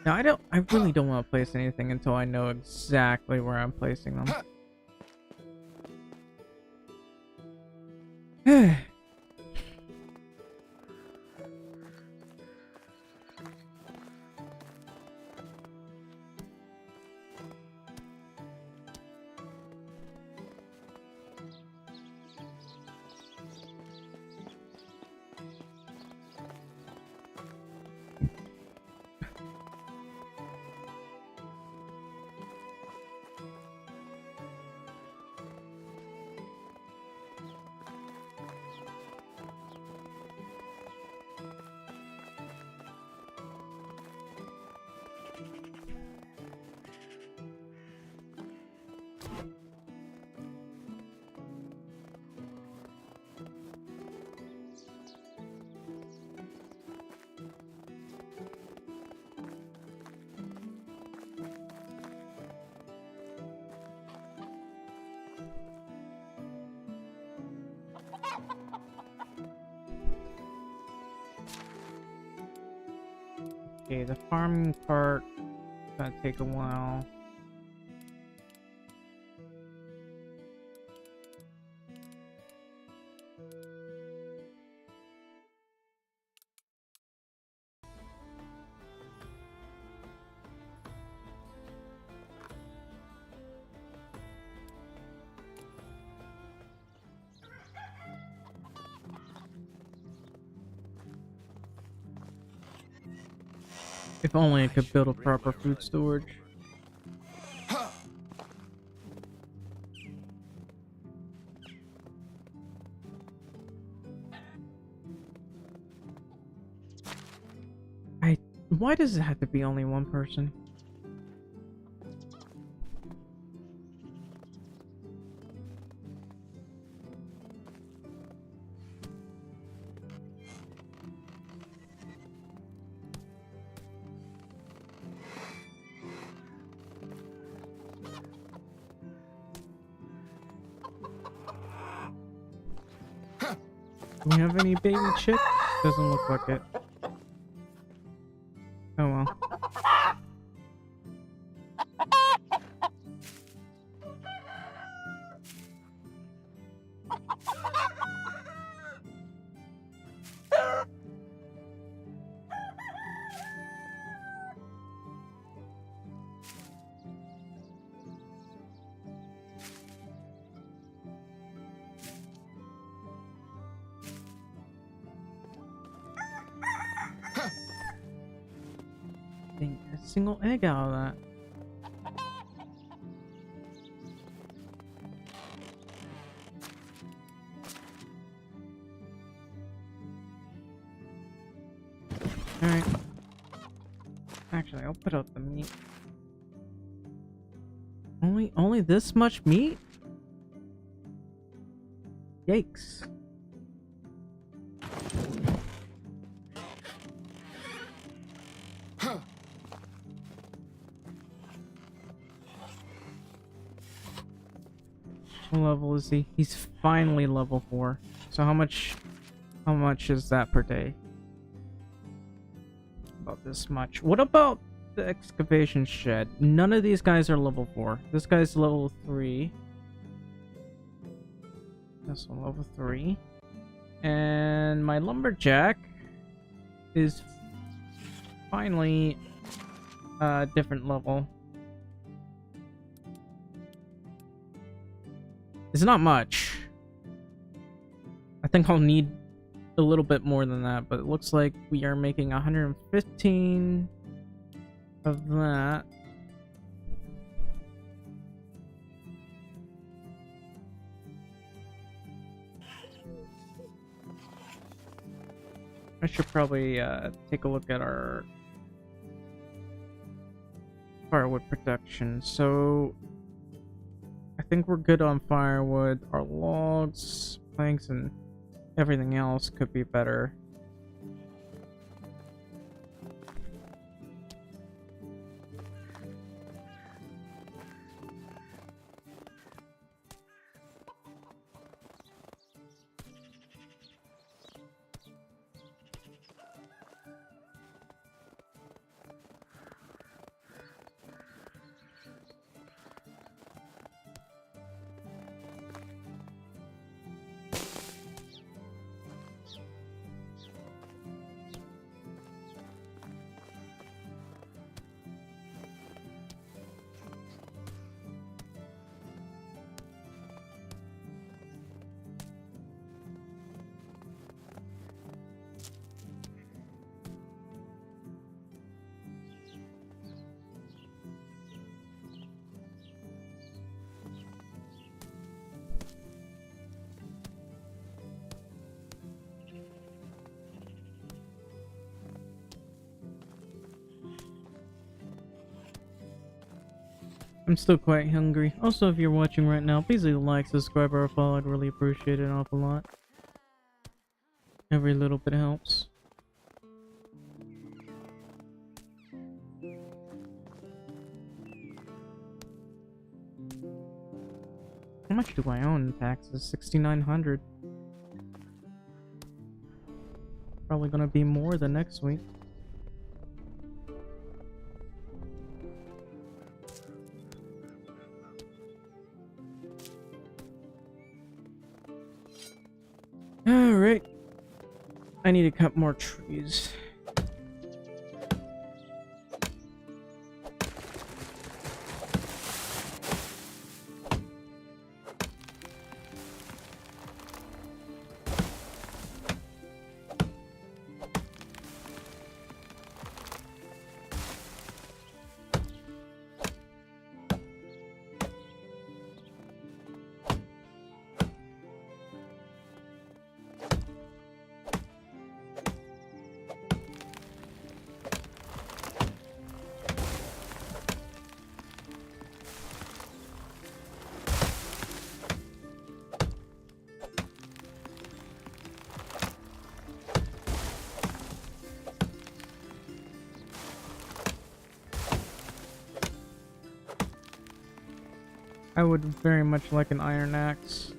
Now I really don't want to place anything until I know exactly where I'm placing them. Okay, the farming part gonna take a while. If only I could build a proper food storage. Why does it have to be only one person? Do we have any baby chicks? Doesn't look like it. Oh well. Dang, a single egg out of that. Alright. Actually, I'll put out the meat. Only this much meat? Yikes. What level is he? He's finally level 4. So how much is that per day? About this much. What about the excavation shed? None of these guys are level 4. This guy's level 3. This one level 3. And my lumberjack is finally a different level. It's not much. I think I'll need a little bit more than that, but it looks like we are making 115 of that. I should probably take a look at our firewood production. So I think we're good on firewood. Our logs, planks, and everything else could be better. I'm still quite hungry. Also, if you're watching right now, please leave a like, subscribe, or a follow. I'd really appreciate it an awful lot. Every little bit helps. How much do I own in taxes? 6,900. Probably gonna be more than next week. Alright. I need to cut more trees. I would very much like an iron axe.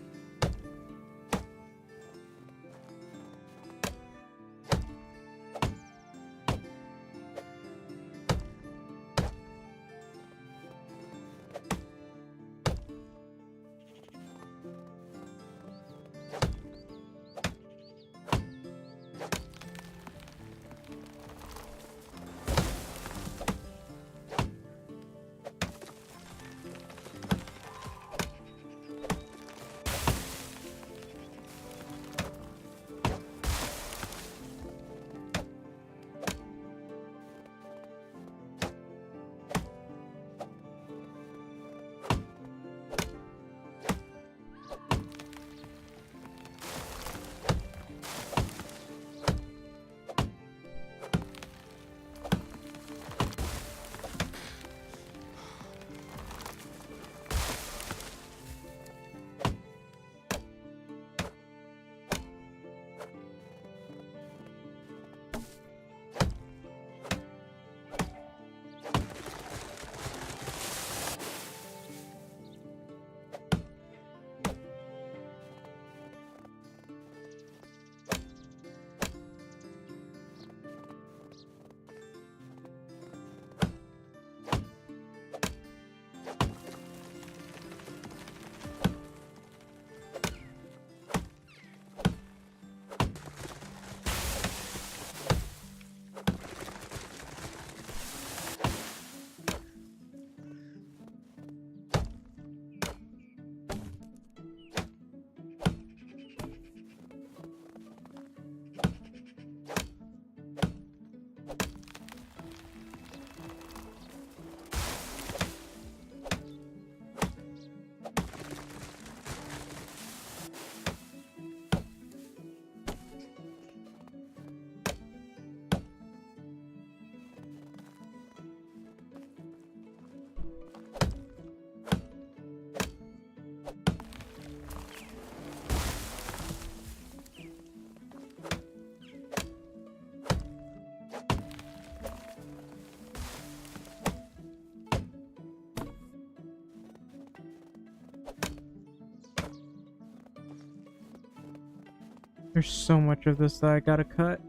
There's so much of this that I gotta cut.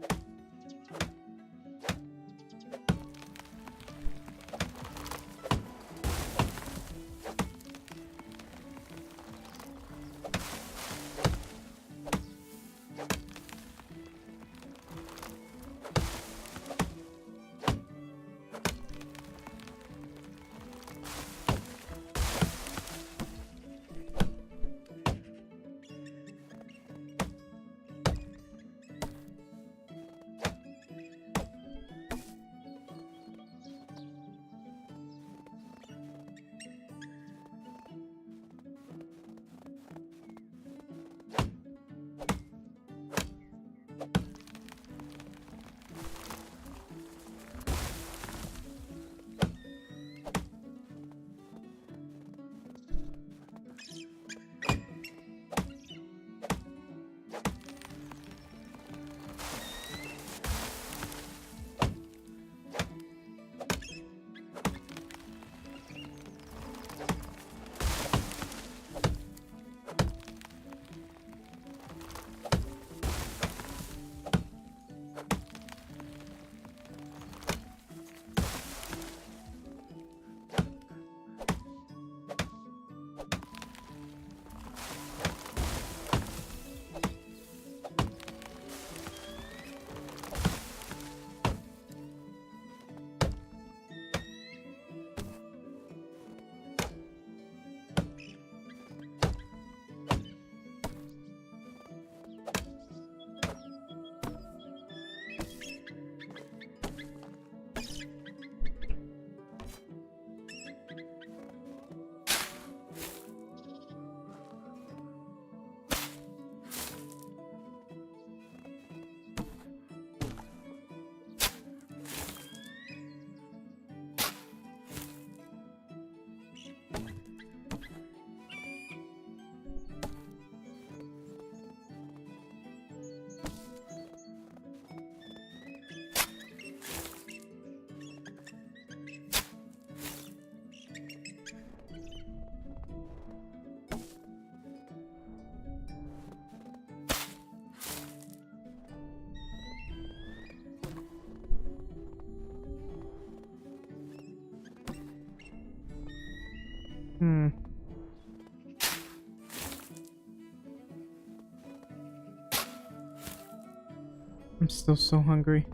I'm still so hungry.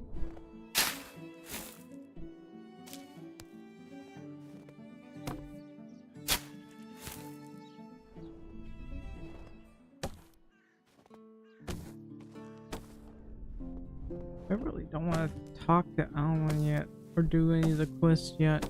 I really don't want to talk to Alan yet or do any of the quests yet.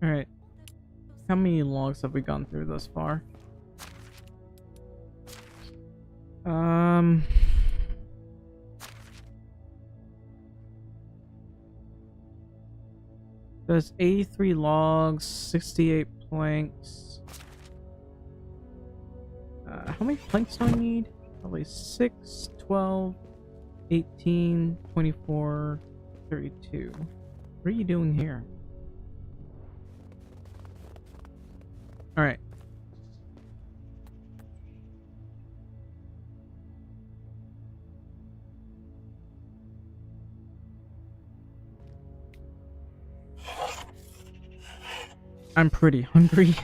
Alright. How many logs have we gone through thus far? There's 83 logs, 68 planks. How many planks do I need? Probably 6, 12, 18, 24, 32. What are you doing here? Alright. I'm pretty hungry.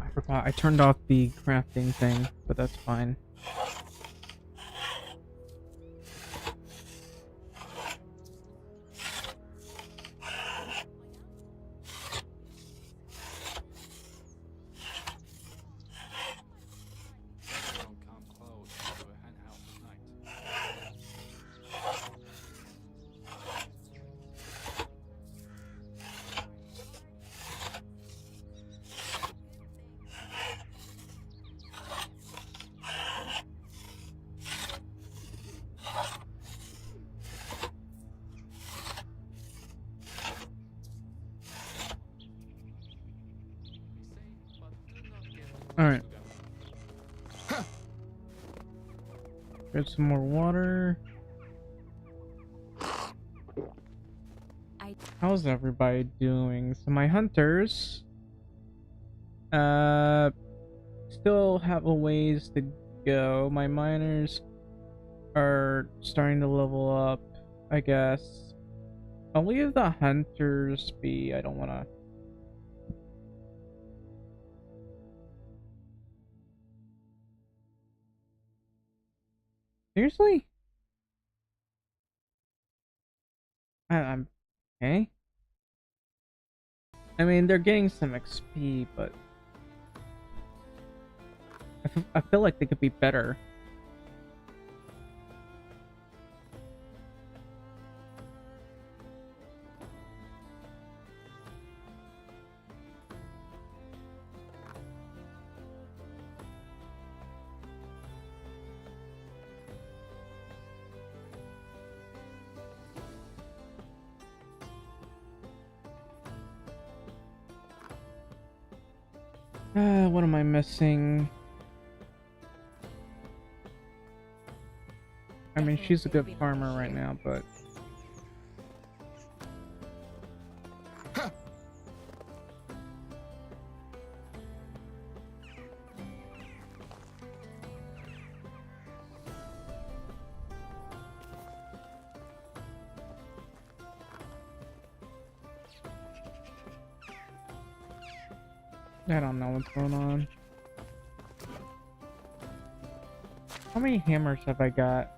I forgot I turned off the crafting thing, but that's fine. Don't come close to a hen house at night. Alright. Get some more water. How's everybody doing? So my hunters still have a ways to go. My miners are starting to level up, I guess. I'll leave the hunters be. I don't want to. Seriously? I'm okay. I mean, they're getting some XP, but I feel like they could be better. What am I missing? I mean, she's a good farmer right now, but I don't know what's going on. How many hammers have I got?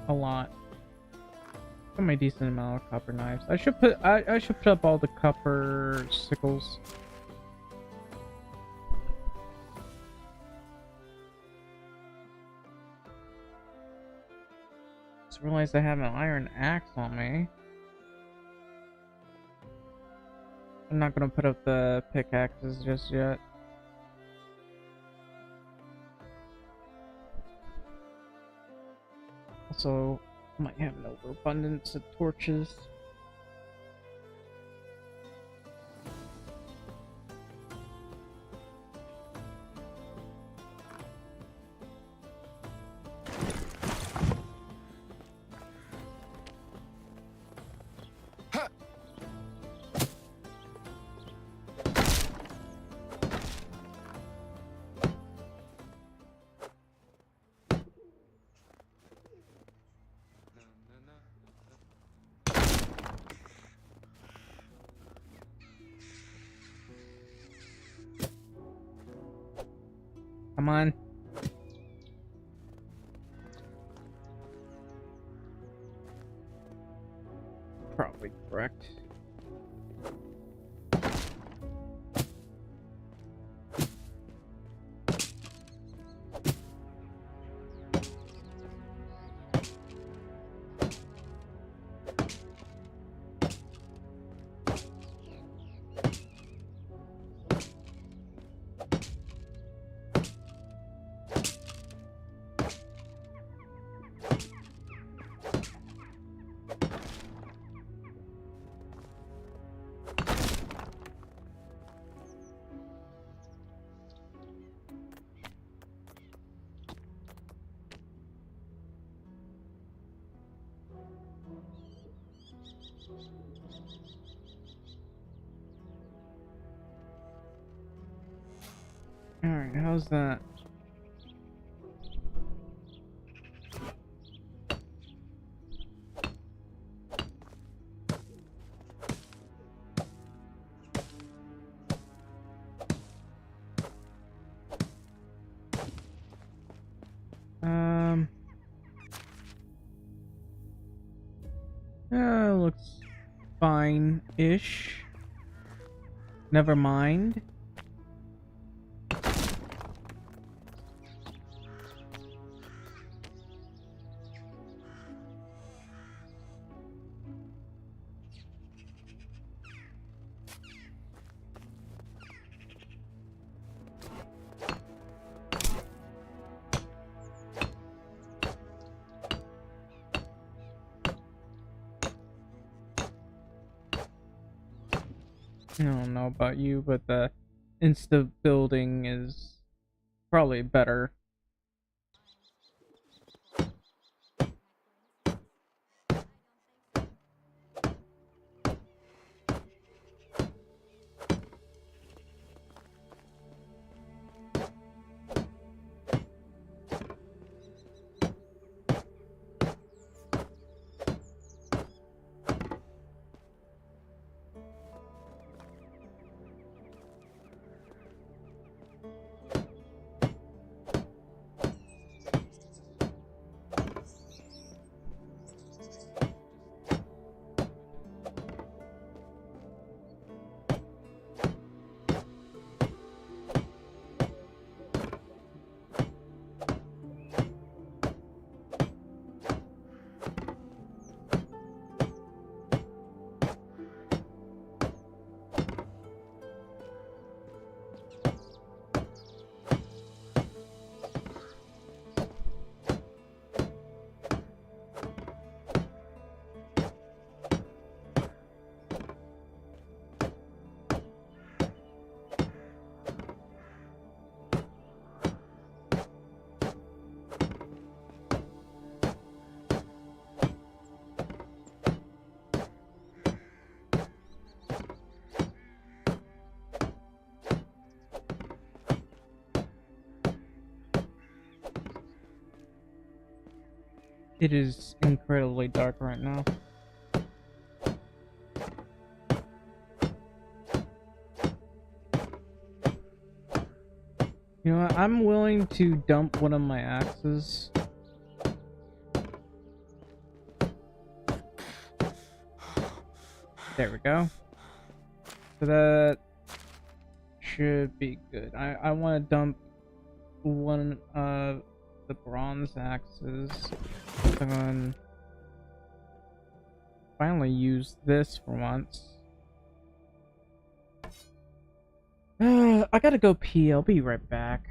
A lot. Got my decent amount of copper knives. I should put up all the copper sickles. Just realized I have an iron axe on me. I'm not gonna put up the pickaxes just yet. Also, might have an overabundance of torches. Come on. Probably correct. Alright, how's that? Looks fine-ish. Never mind. I don't know about you, but the insta building is probably better. It is incredibly dark right now. You know what? I'm willing to dump one of my axes. There we go. So that should be good. I want to dump one of the bronze axes. And finally use this for once. I gotta go pee. I'll be right back.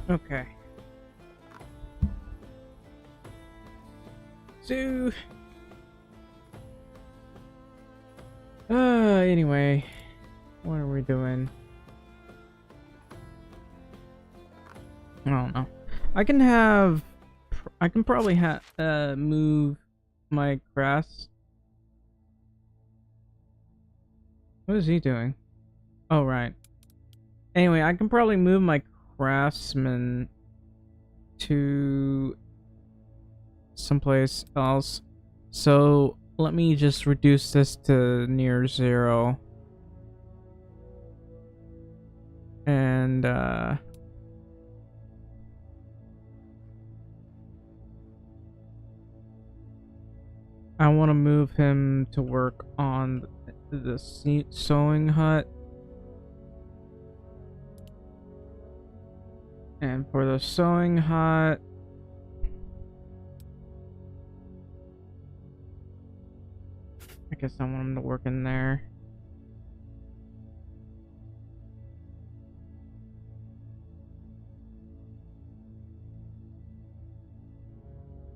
Okay. So, anyway, what are we doing? I don't know. I can probably move my grass. What is he doing? Oh, right. Anyway, I can probably move my craftsman to someplace else. So let me just reduce this to near 0. And I want to move him to work on the sewing hut. And for the sewing hut, I guess I want him to work in there.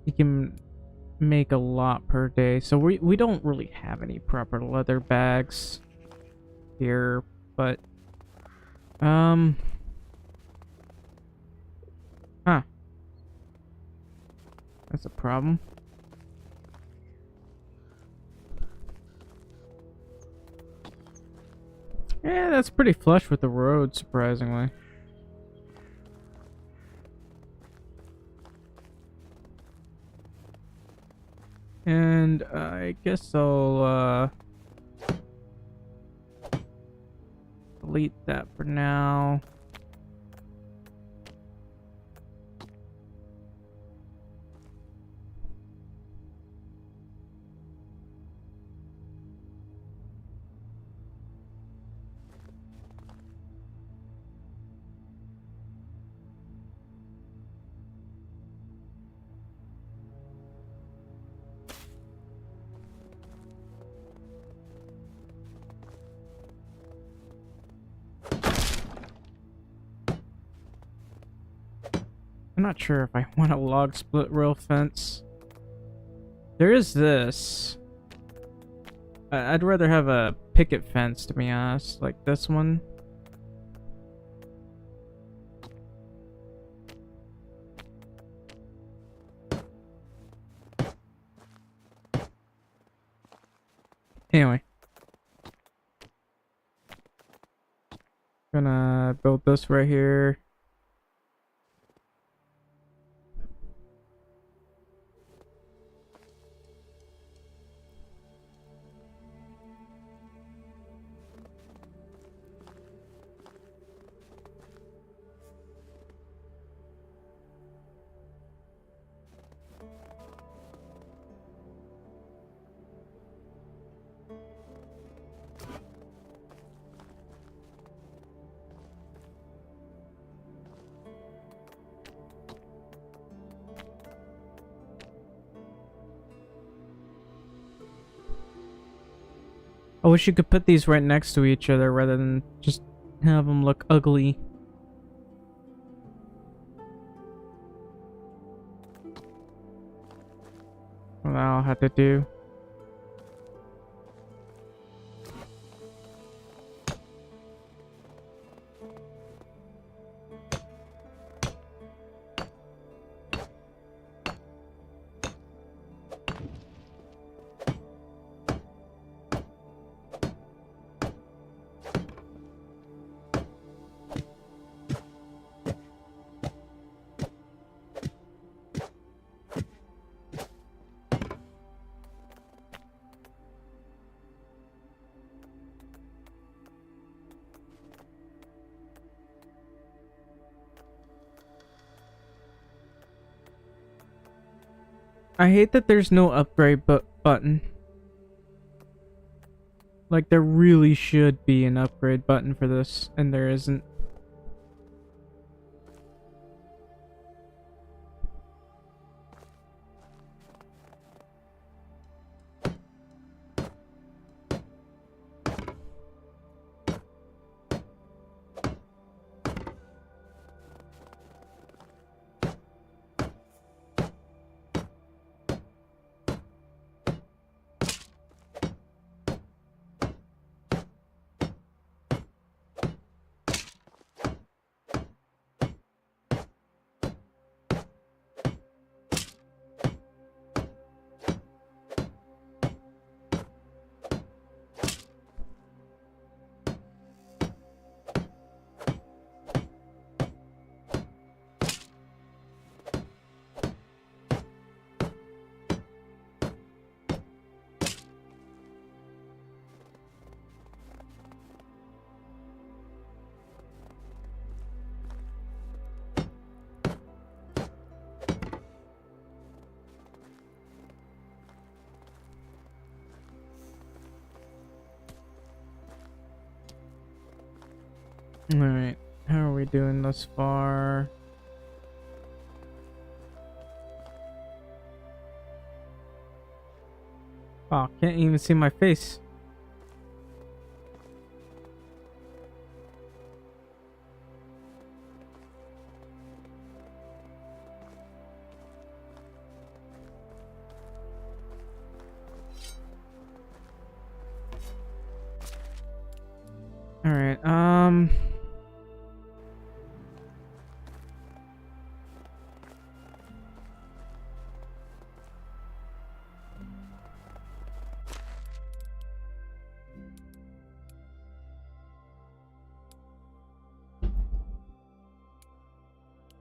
He can make a lot per day. So we don't really have any proper leather bags here, but huh. That's a problem. Yeah, that's pretty flush with the road, surprisingly. And I guess I'll delete that for now. I'm not sure if I want a log split rail fence. There is this. I'd rather have a picket fence, to be honest, like this one. Anyway. Gonna build this right here. I wish you could put these right next to each other rather than just have them look ugly. Well, I'll have to do. I hate that there's no upgrade button. Like, there really should be an upgrade button for this, and there isn't. Alright, how are we doing thus far? Oh, can't even see my face. Alright,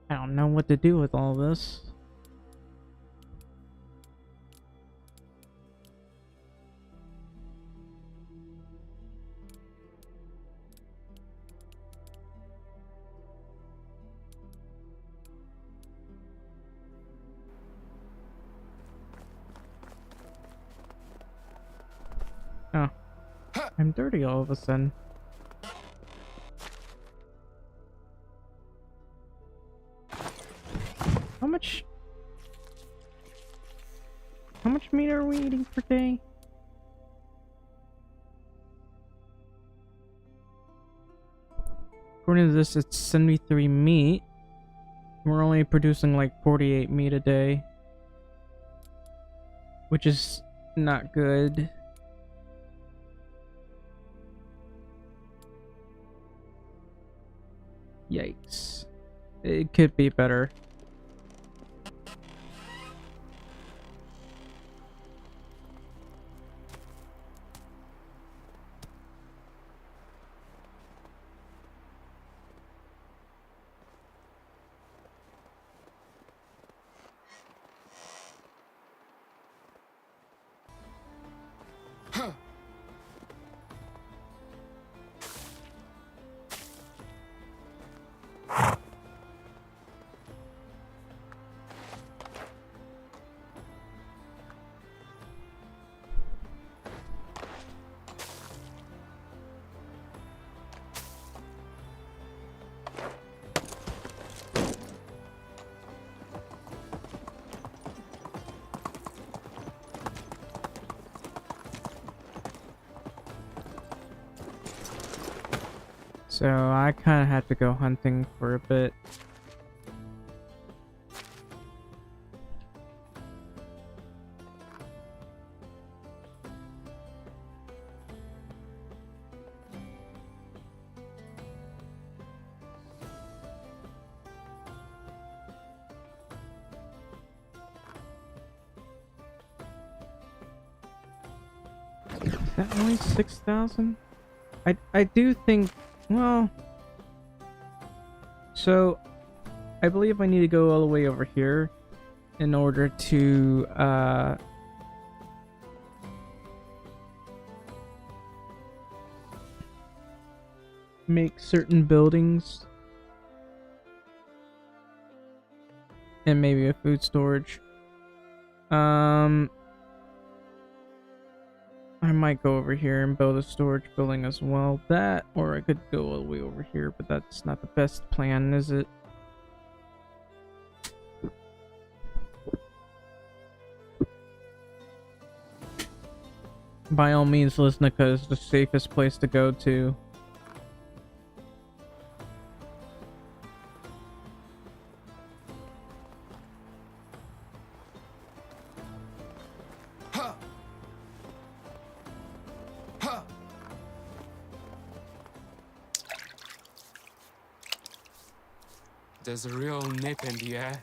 I don't know what to do with all this. Oh, I'm dirty all of a sudden. How much? How much meat are we eating per day? According to this, it's 73 meat. We're only producing like 48 meat a day, which is not good. Yikes. It could be better. So I kind of had to go hunting for a bit. Is that only 6,000? I do think, well, so I believe I need to go all the way over here in order to make certain buildings and maybe a food storage. I might go over here and build a storage building as well. That, or I could go all the way over here, but that's not the best plan, is it? By all means, Lisnica is the safest place to go to. There's a real nip in the air.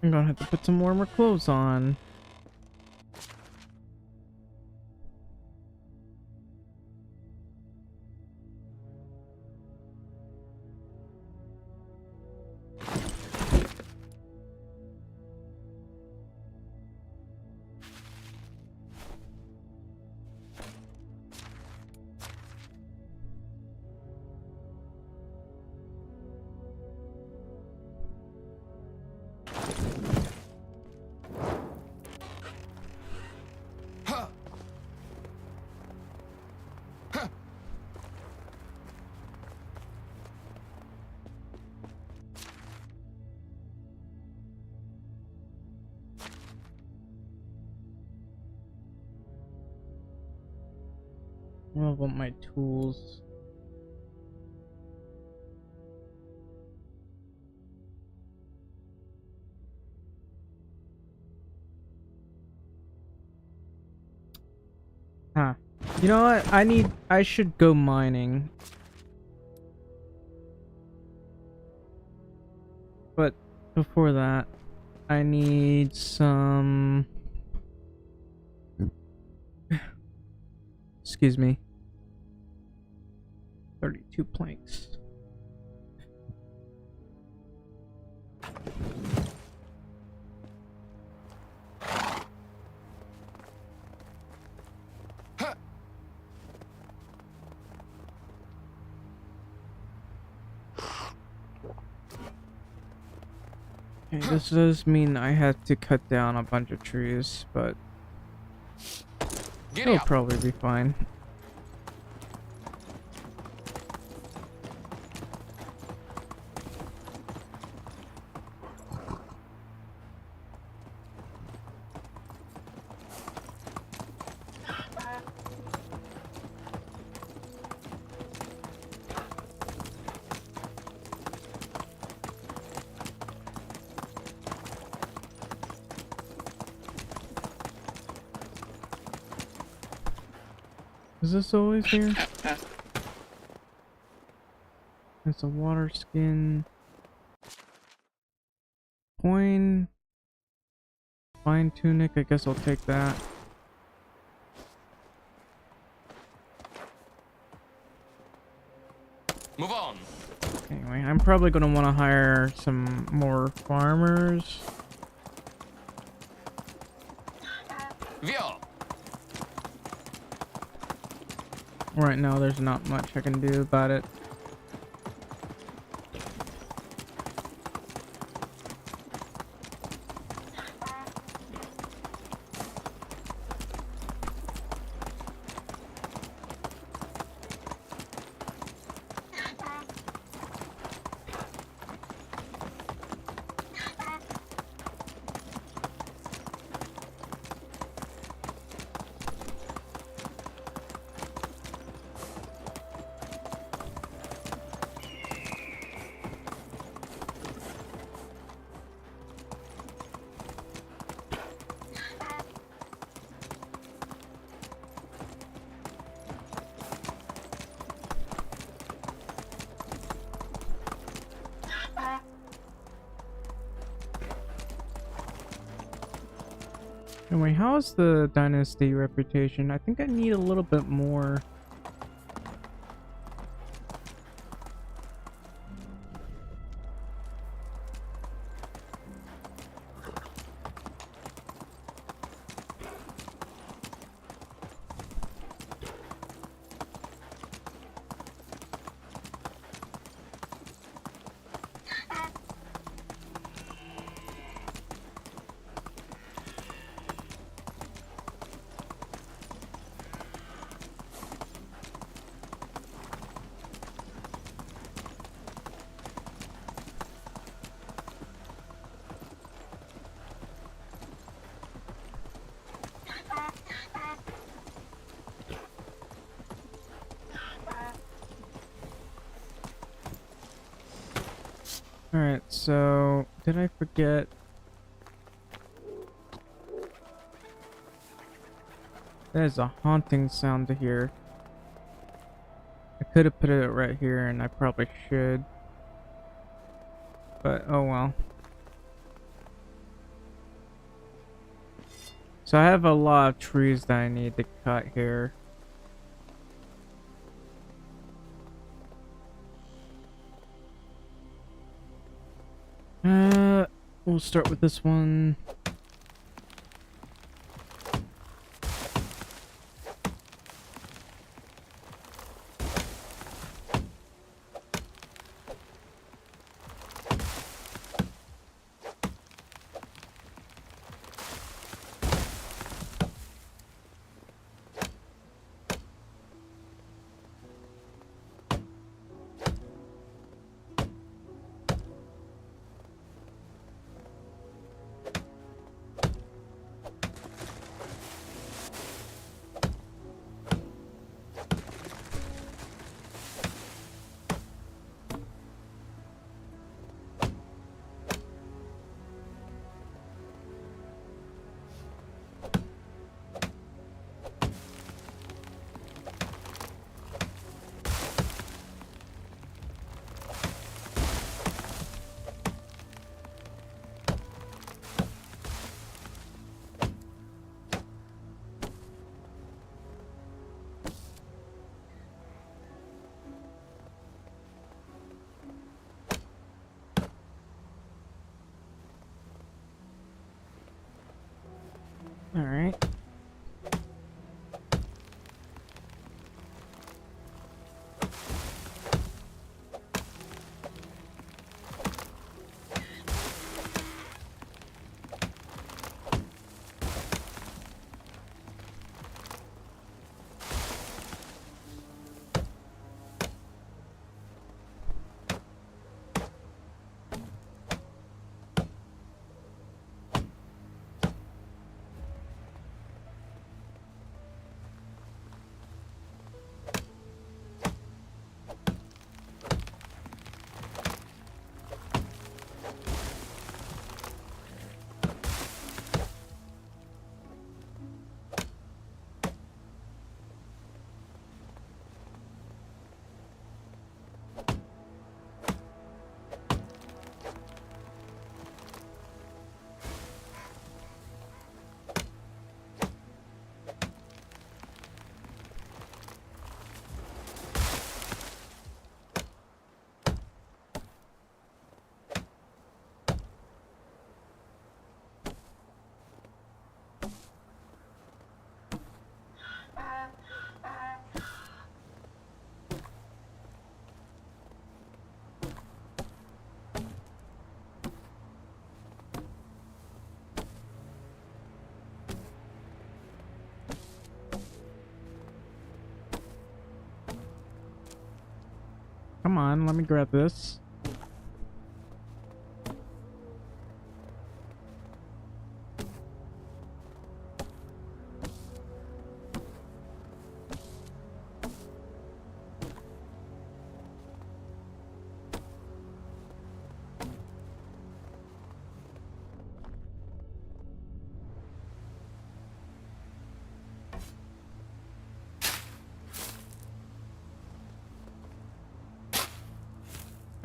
I'm gonna have to put some warmer clothes on. What about my tools? Huh. You know what? I should go mining. But before that, I need some... Excuse me. 32 planks. Okay, this does mean I have to cut down a bunch of trees, but Giddy it'll up. probably be fine. Is this always here? It's a water skin. Coin. Fine tunic, I guess I'll take that. Move on. Anyway, I'm probably gonna want to hire some more farmers. Vio. Right now, there's not much I can do about it. Anyway, how's the Dynasty reputation? I think I need a little bit more. Alright, so did I forget? That is a haunting sound to hear. I could have put it right here, and I probably should. But oh well. So I have a lot of trees that I need to cut here. We'll start with this one. All right. Come on, let me grab this.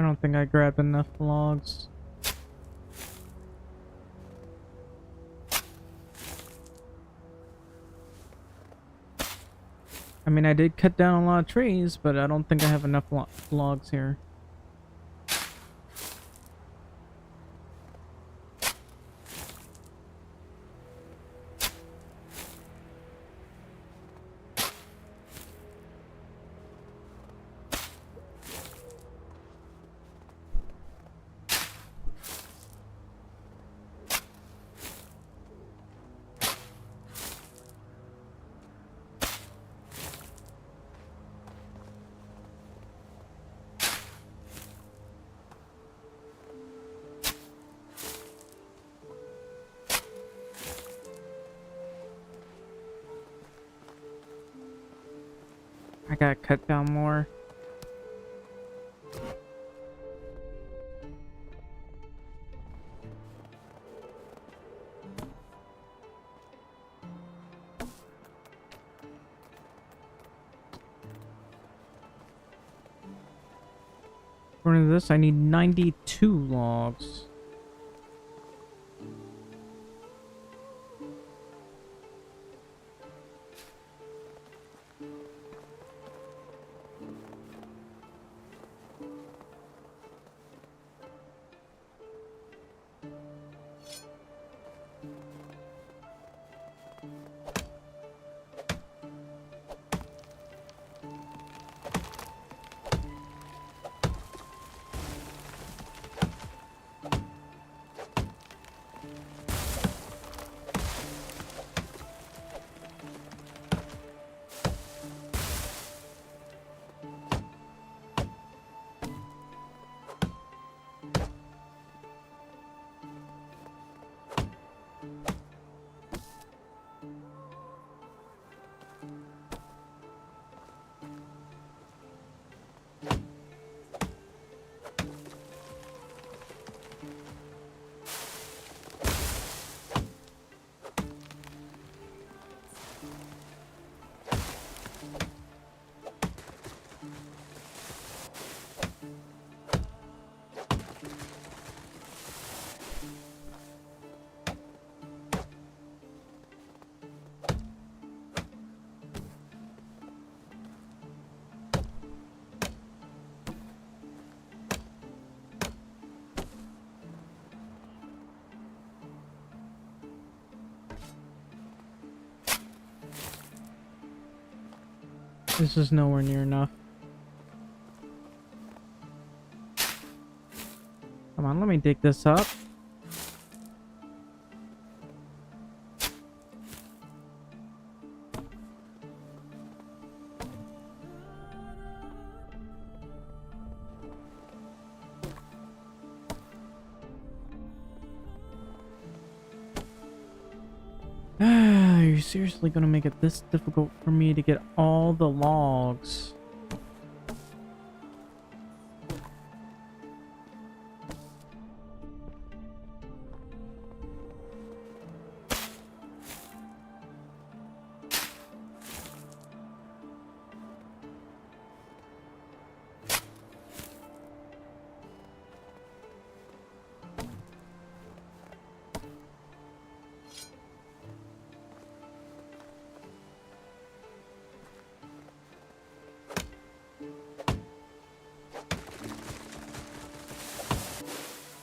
I don't think I grabbed enough logs. I mean, I did cut down a lot of trees, but I don't think I have enough logs here. I gotta cut down more. According to this, I need 92 logs. This is nowhere near enough. Come on, let me dig this up. You're seriously gonna make it this difficult for me to get all the logs?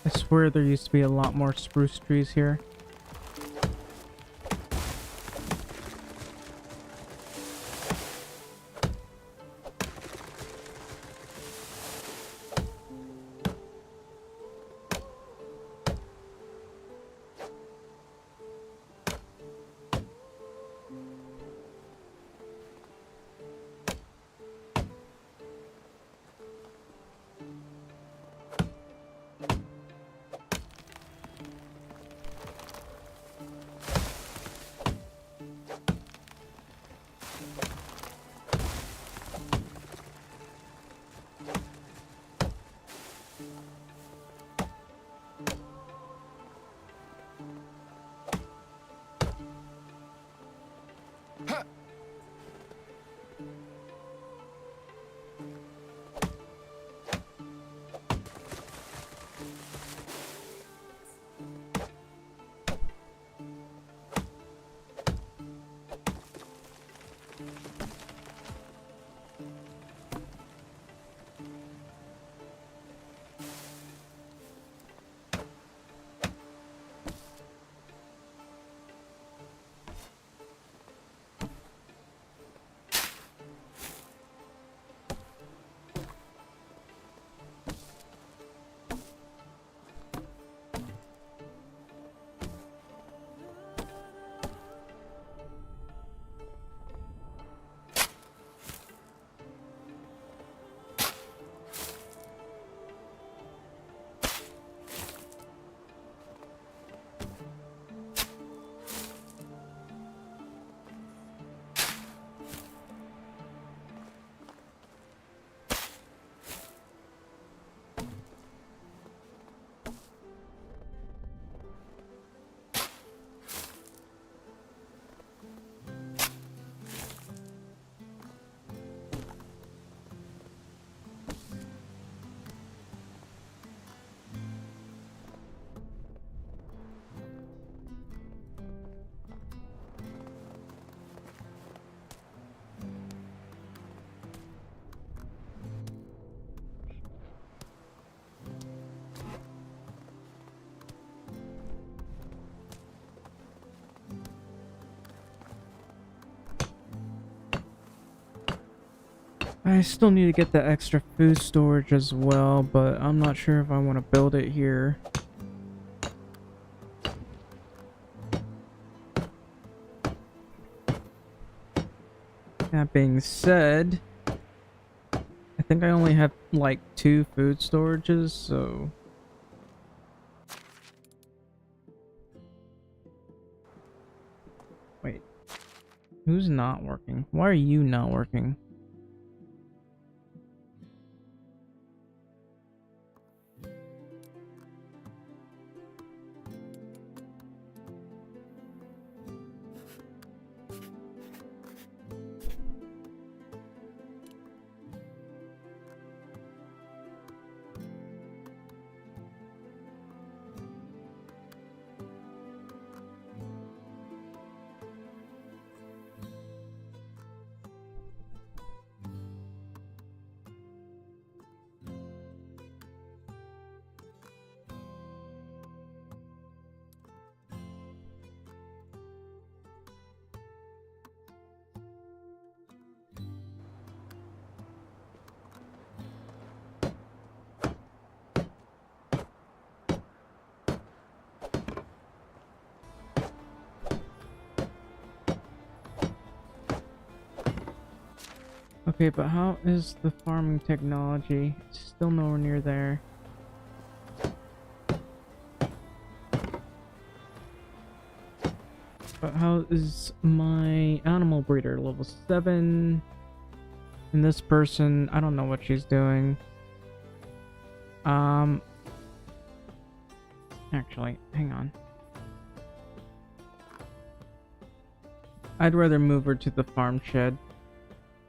I swear there used to be a lot more spruce trees here. I still need to get the extra food storage as well, but I'm not sure if I want to build it here. That being said, I think I only have like 2 food storages, so... Wait. Who's not working? Why are you not working? Okay, but how is the farming technology? It's still nowhere near there. But how is my animal breeder? Level 7. And this person, I don't know what she's doing. Actually, hang on. I'd rather move her to the farm shed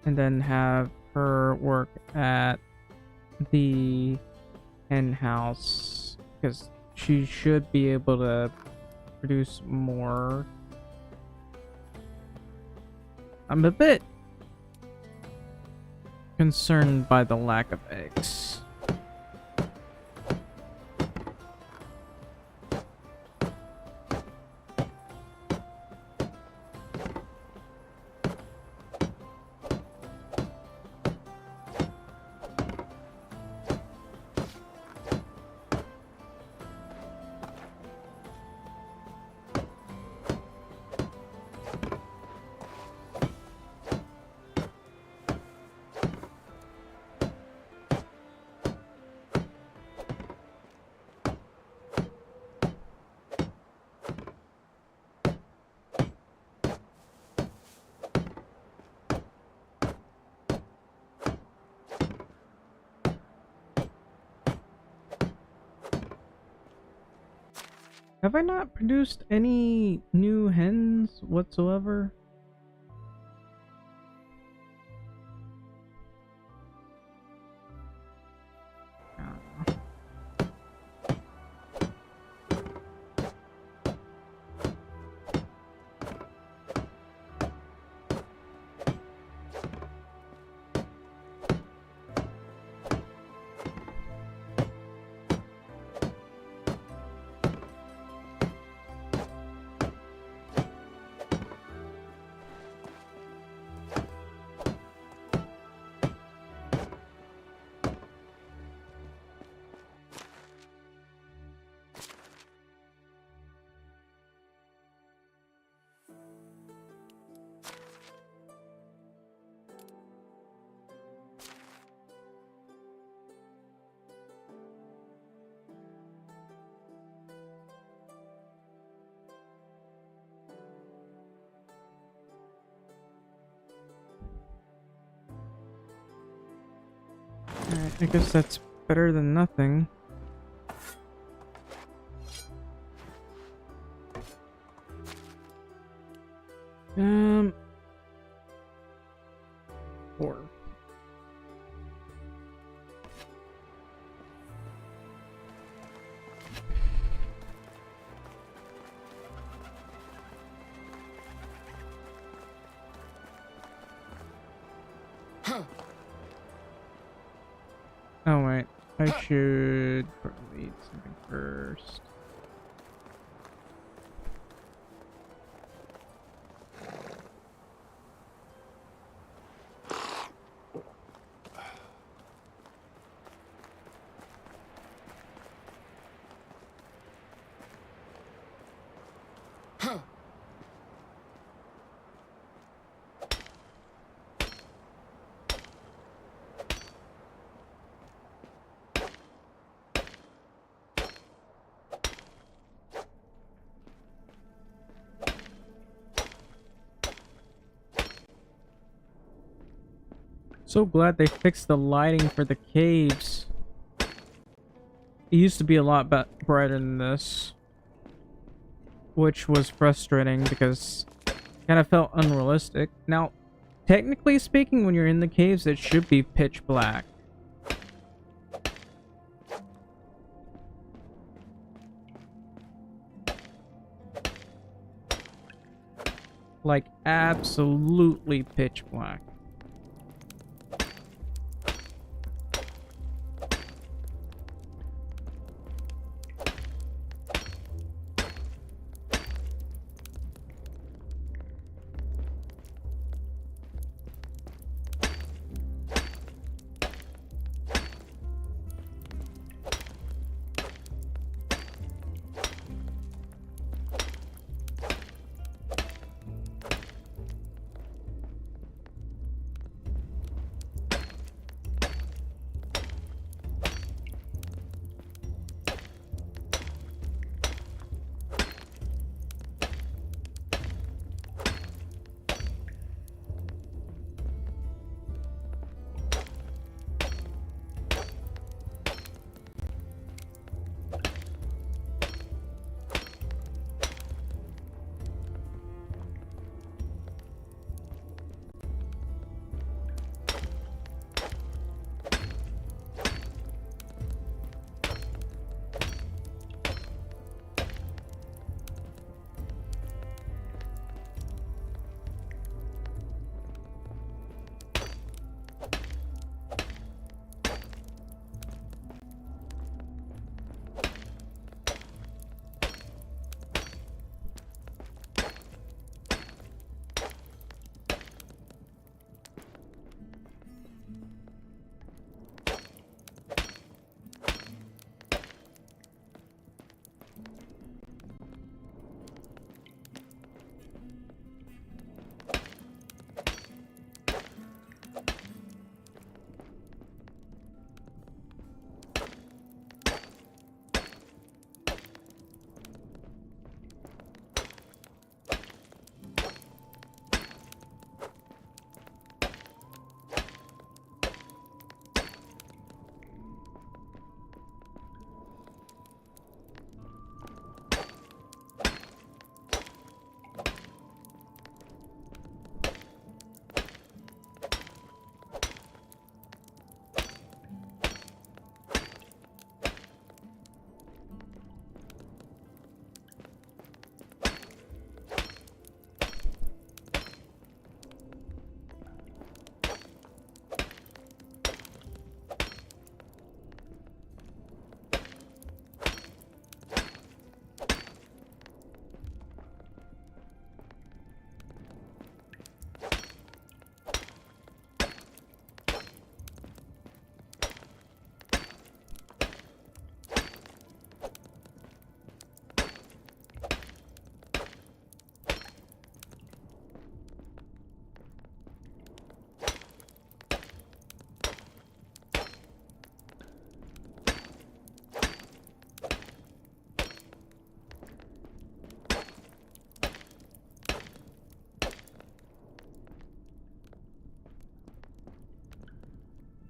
and then have her work at the hen house because she should be able to produce more. I'm a bit concerned by the lack of eggs. Have I not produced any new hens whatsoever? I don't know. Alright, I guess that's better than nothing. Four. Oh wait, I should probably eat something first. So glad they fixed the lighting for the caves. It used to be a lot brighter than this, which was frustrating because it kind of felt unrealistic. Now, technically speaking, when you're in the caves, it should be pitch black. Like, absolutely pitch black.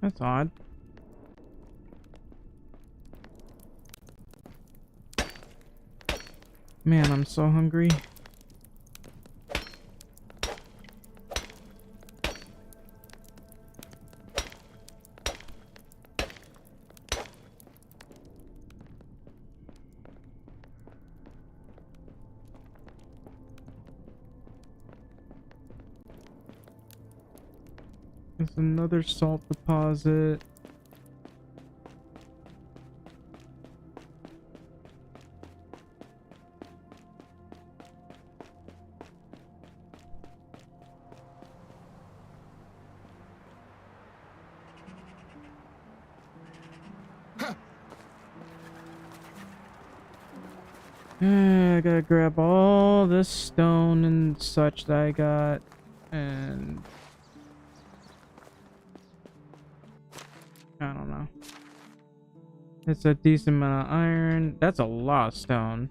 That's odd. Man, I'm so hungry. There's another salt deposit. I gotta grab all this stone and such that I got, and I don't know. It's a decent amount of iron. That's a lot of stone.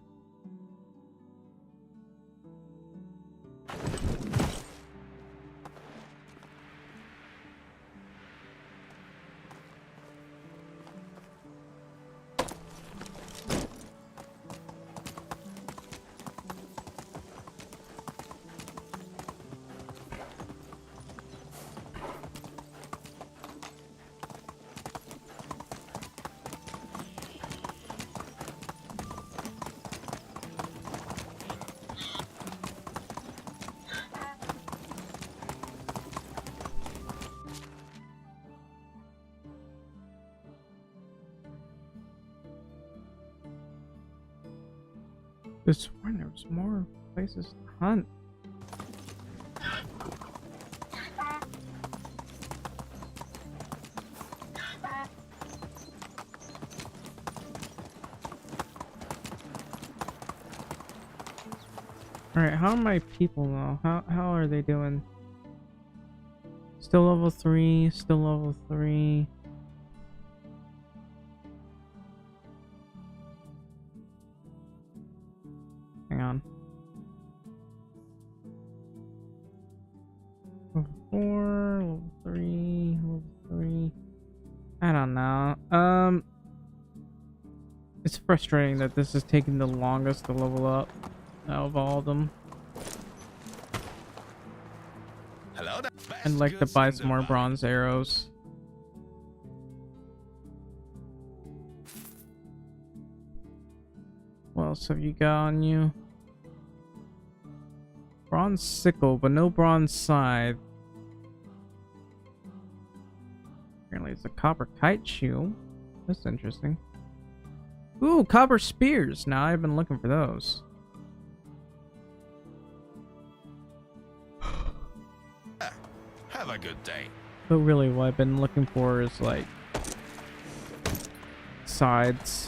I swear there was more places to hunt. Alright, how are my people though? How are they doing? Still level 3, still level 3. Hang on. Level 4, level 3, level 3. I don't know. It's frustrating that this is taking the longest to level up out of all of them. Hello there. I'd like to buy some more bronze arrows. What else have you got on you? Bronze sickle, but no bronze scythe. Apparently it's a copper kite shield. That's interesting. Ooh, copper spears. Now I've been looking for those. Have a good day. But really what I've been looking for is like sides.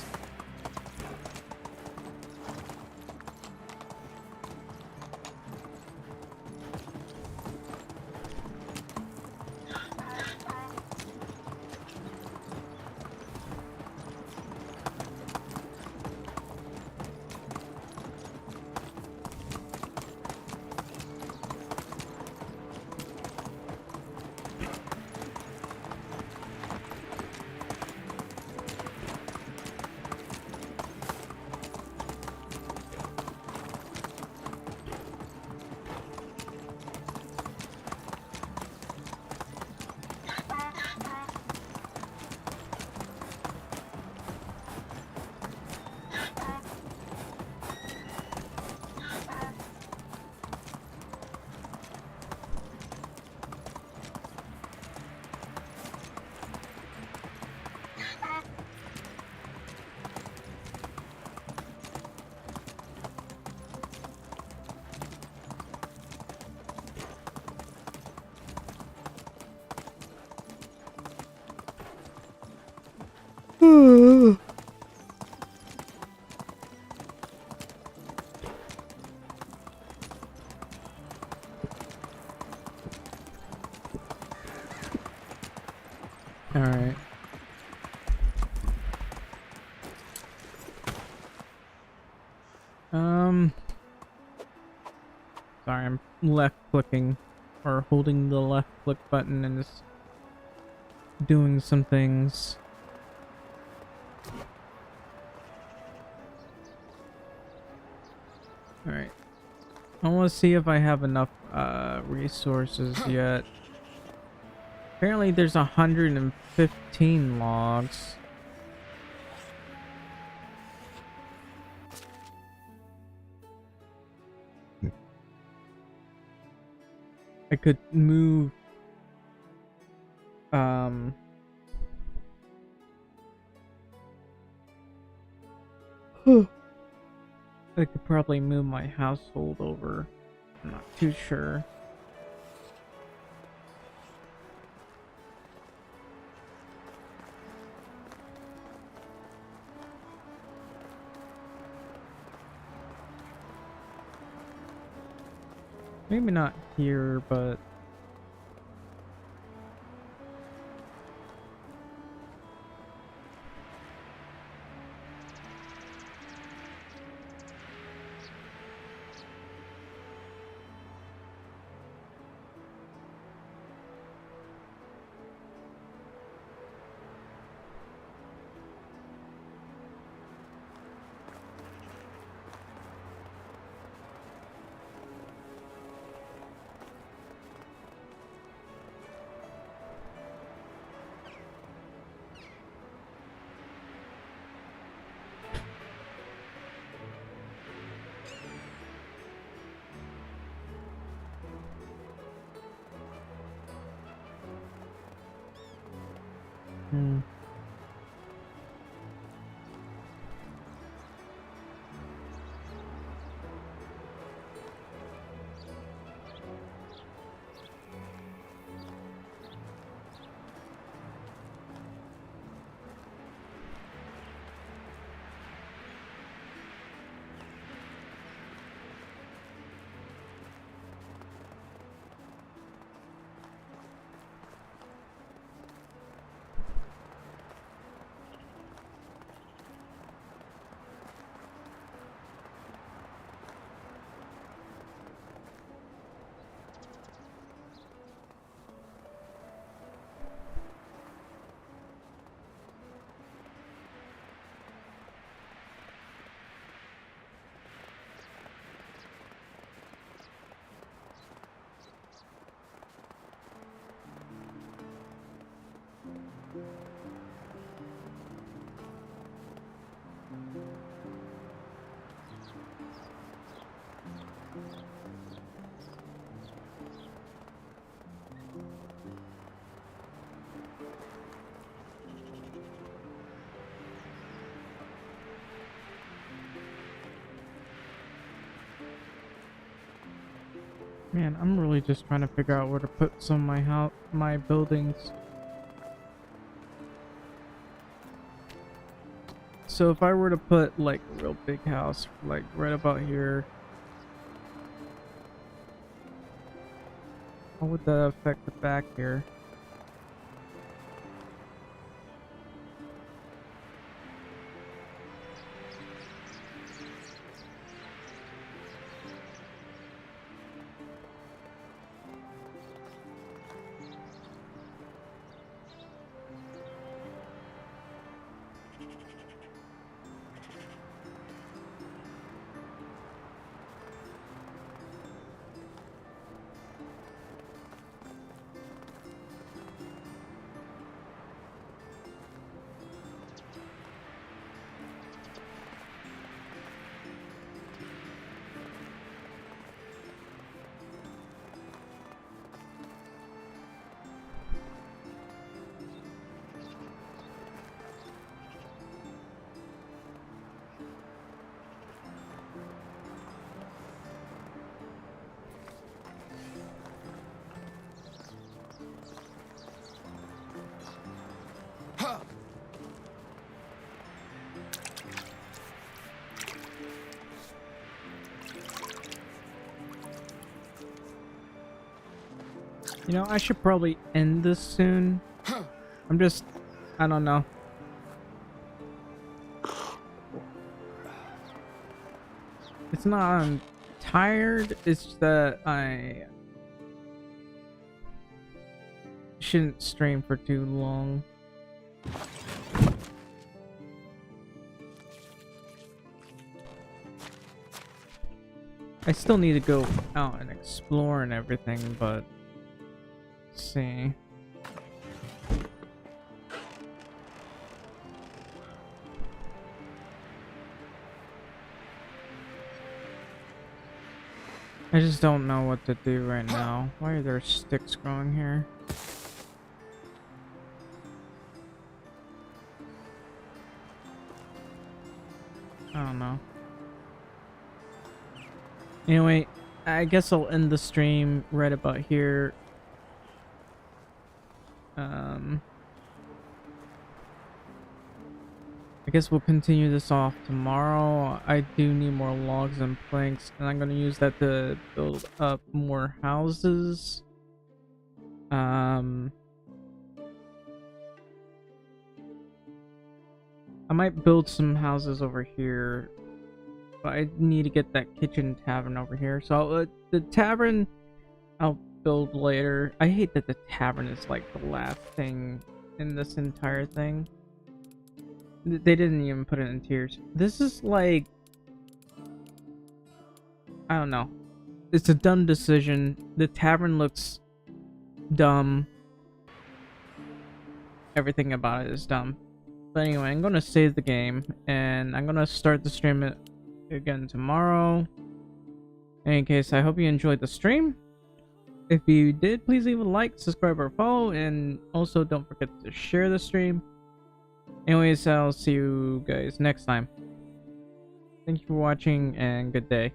Alright. Sorry, I'm left clicking or holding the left click button and this doing some things. Alright. I want to see if I have enough resources yet. Apparently there's 115 logs. I could move I could probably move my household over. I'm not too sure. Maybe not here, but man, I'm really just trying to figure out where to put some of my buildings. So if I were to put like a real big house, like right about here, how would that affect the back here? You know, I should probably end this soon. I don't know. It's not I'm tired, it's that I shouldn't stream for too long. I still need to go out and explore and everything, but let's see. I just don't know what to do right now. Why are there sticks growing here? I don't know. Anyway, I guess I'll end the stream right about here. I guess we'll continue this off tomorrow. I do need more logs and planks, and I'm gonna use that to build up more houses. I might build some houses over here, but I need to get that kitchen tavern over here. So the tavern I'll build later. I hate that the tavern is like the last thing in this entire thing. They didn't even put it in tiers. This is like, I don't know. It's a dumb decision. The tavern looks dumb. Everything about it is dumb. But anyway, I'm gonna save the game and I'm gonna start the stream again tomorrow. In any case, I hope you enjoyed the stream. If you did, please leave a like, subscribe, or follow, and also don't forget to share the stream. Anyways, I'll see you guys next time. Thank you for watching and good day.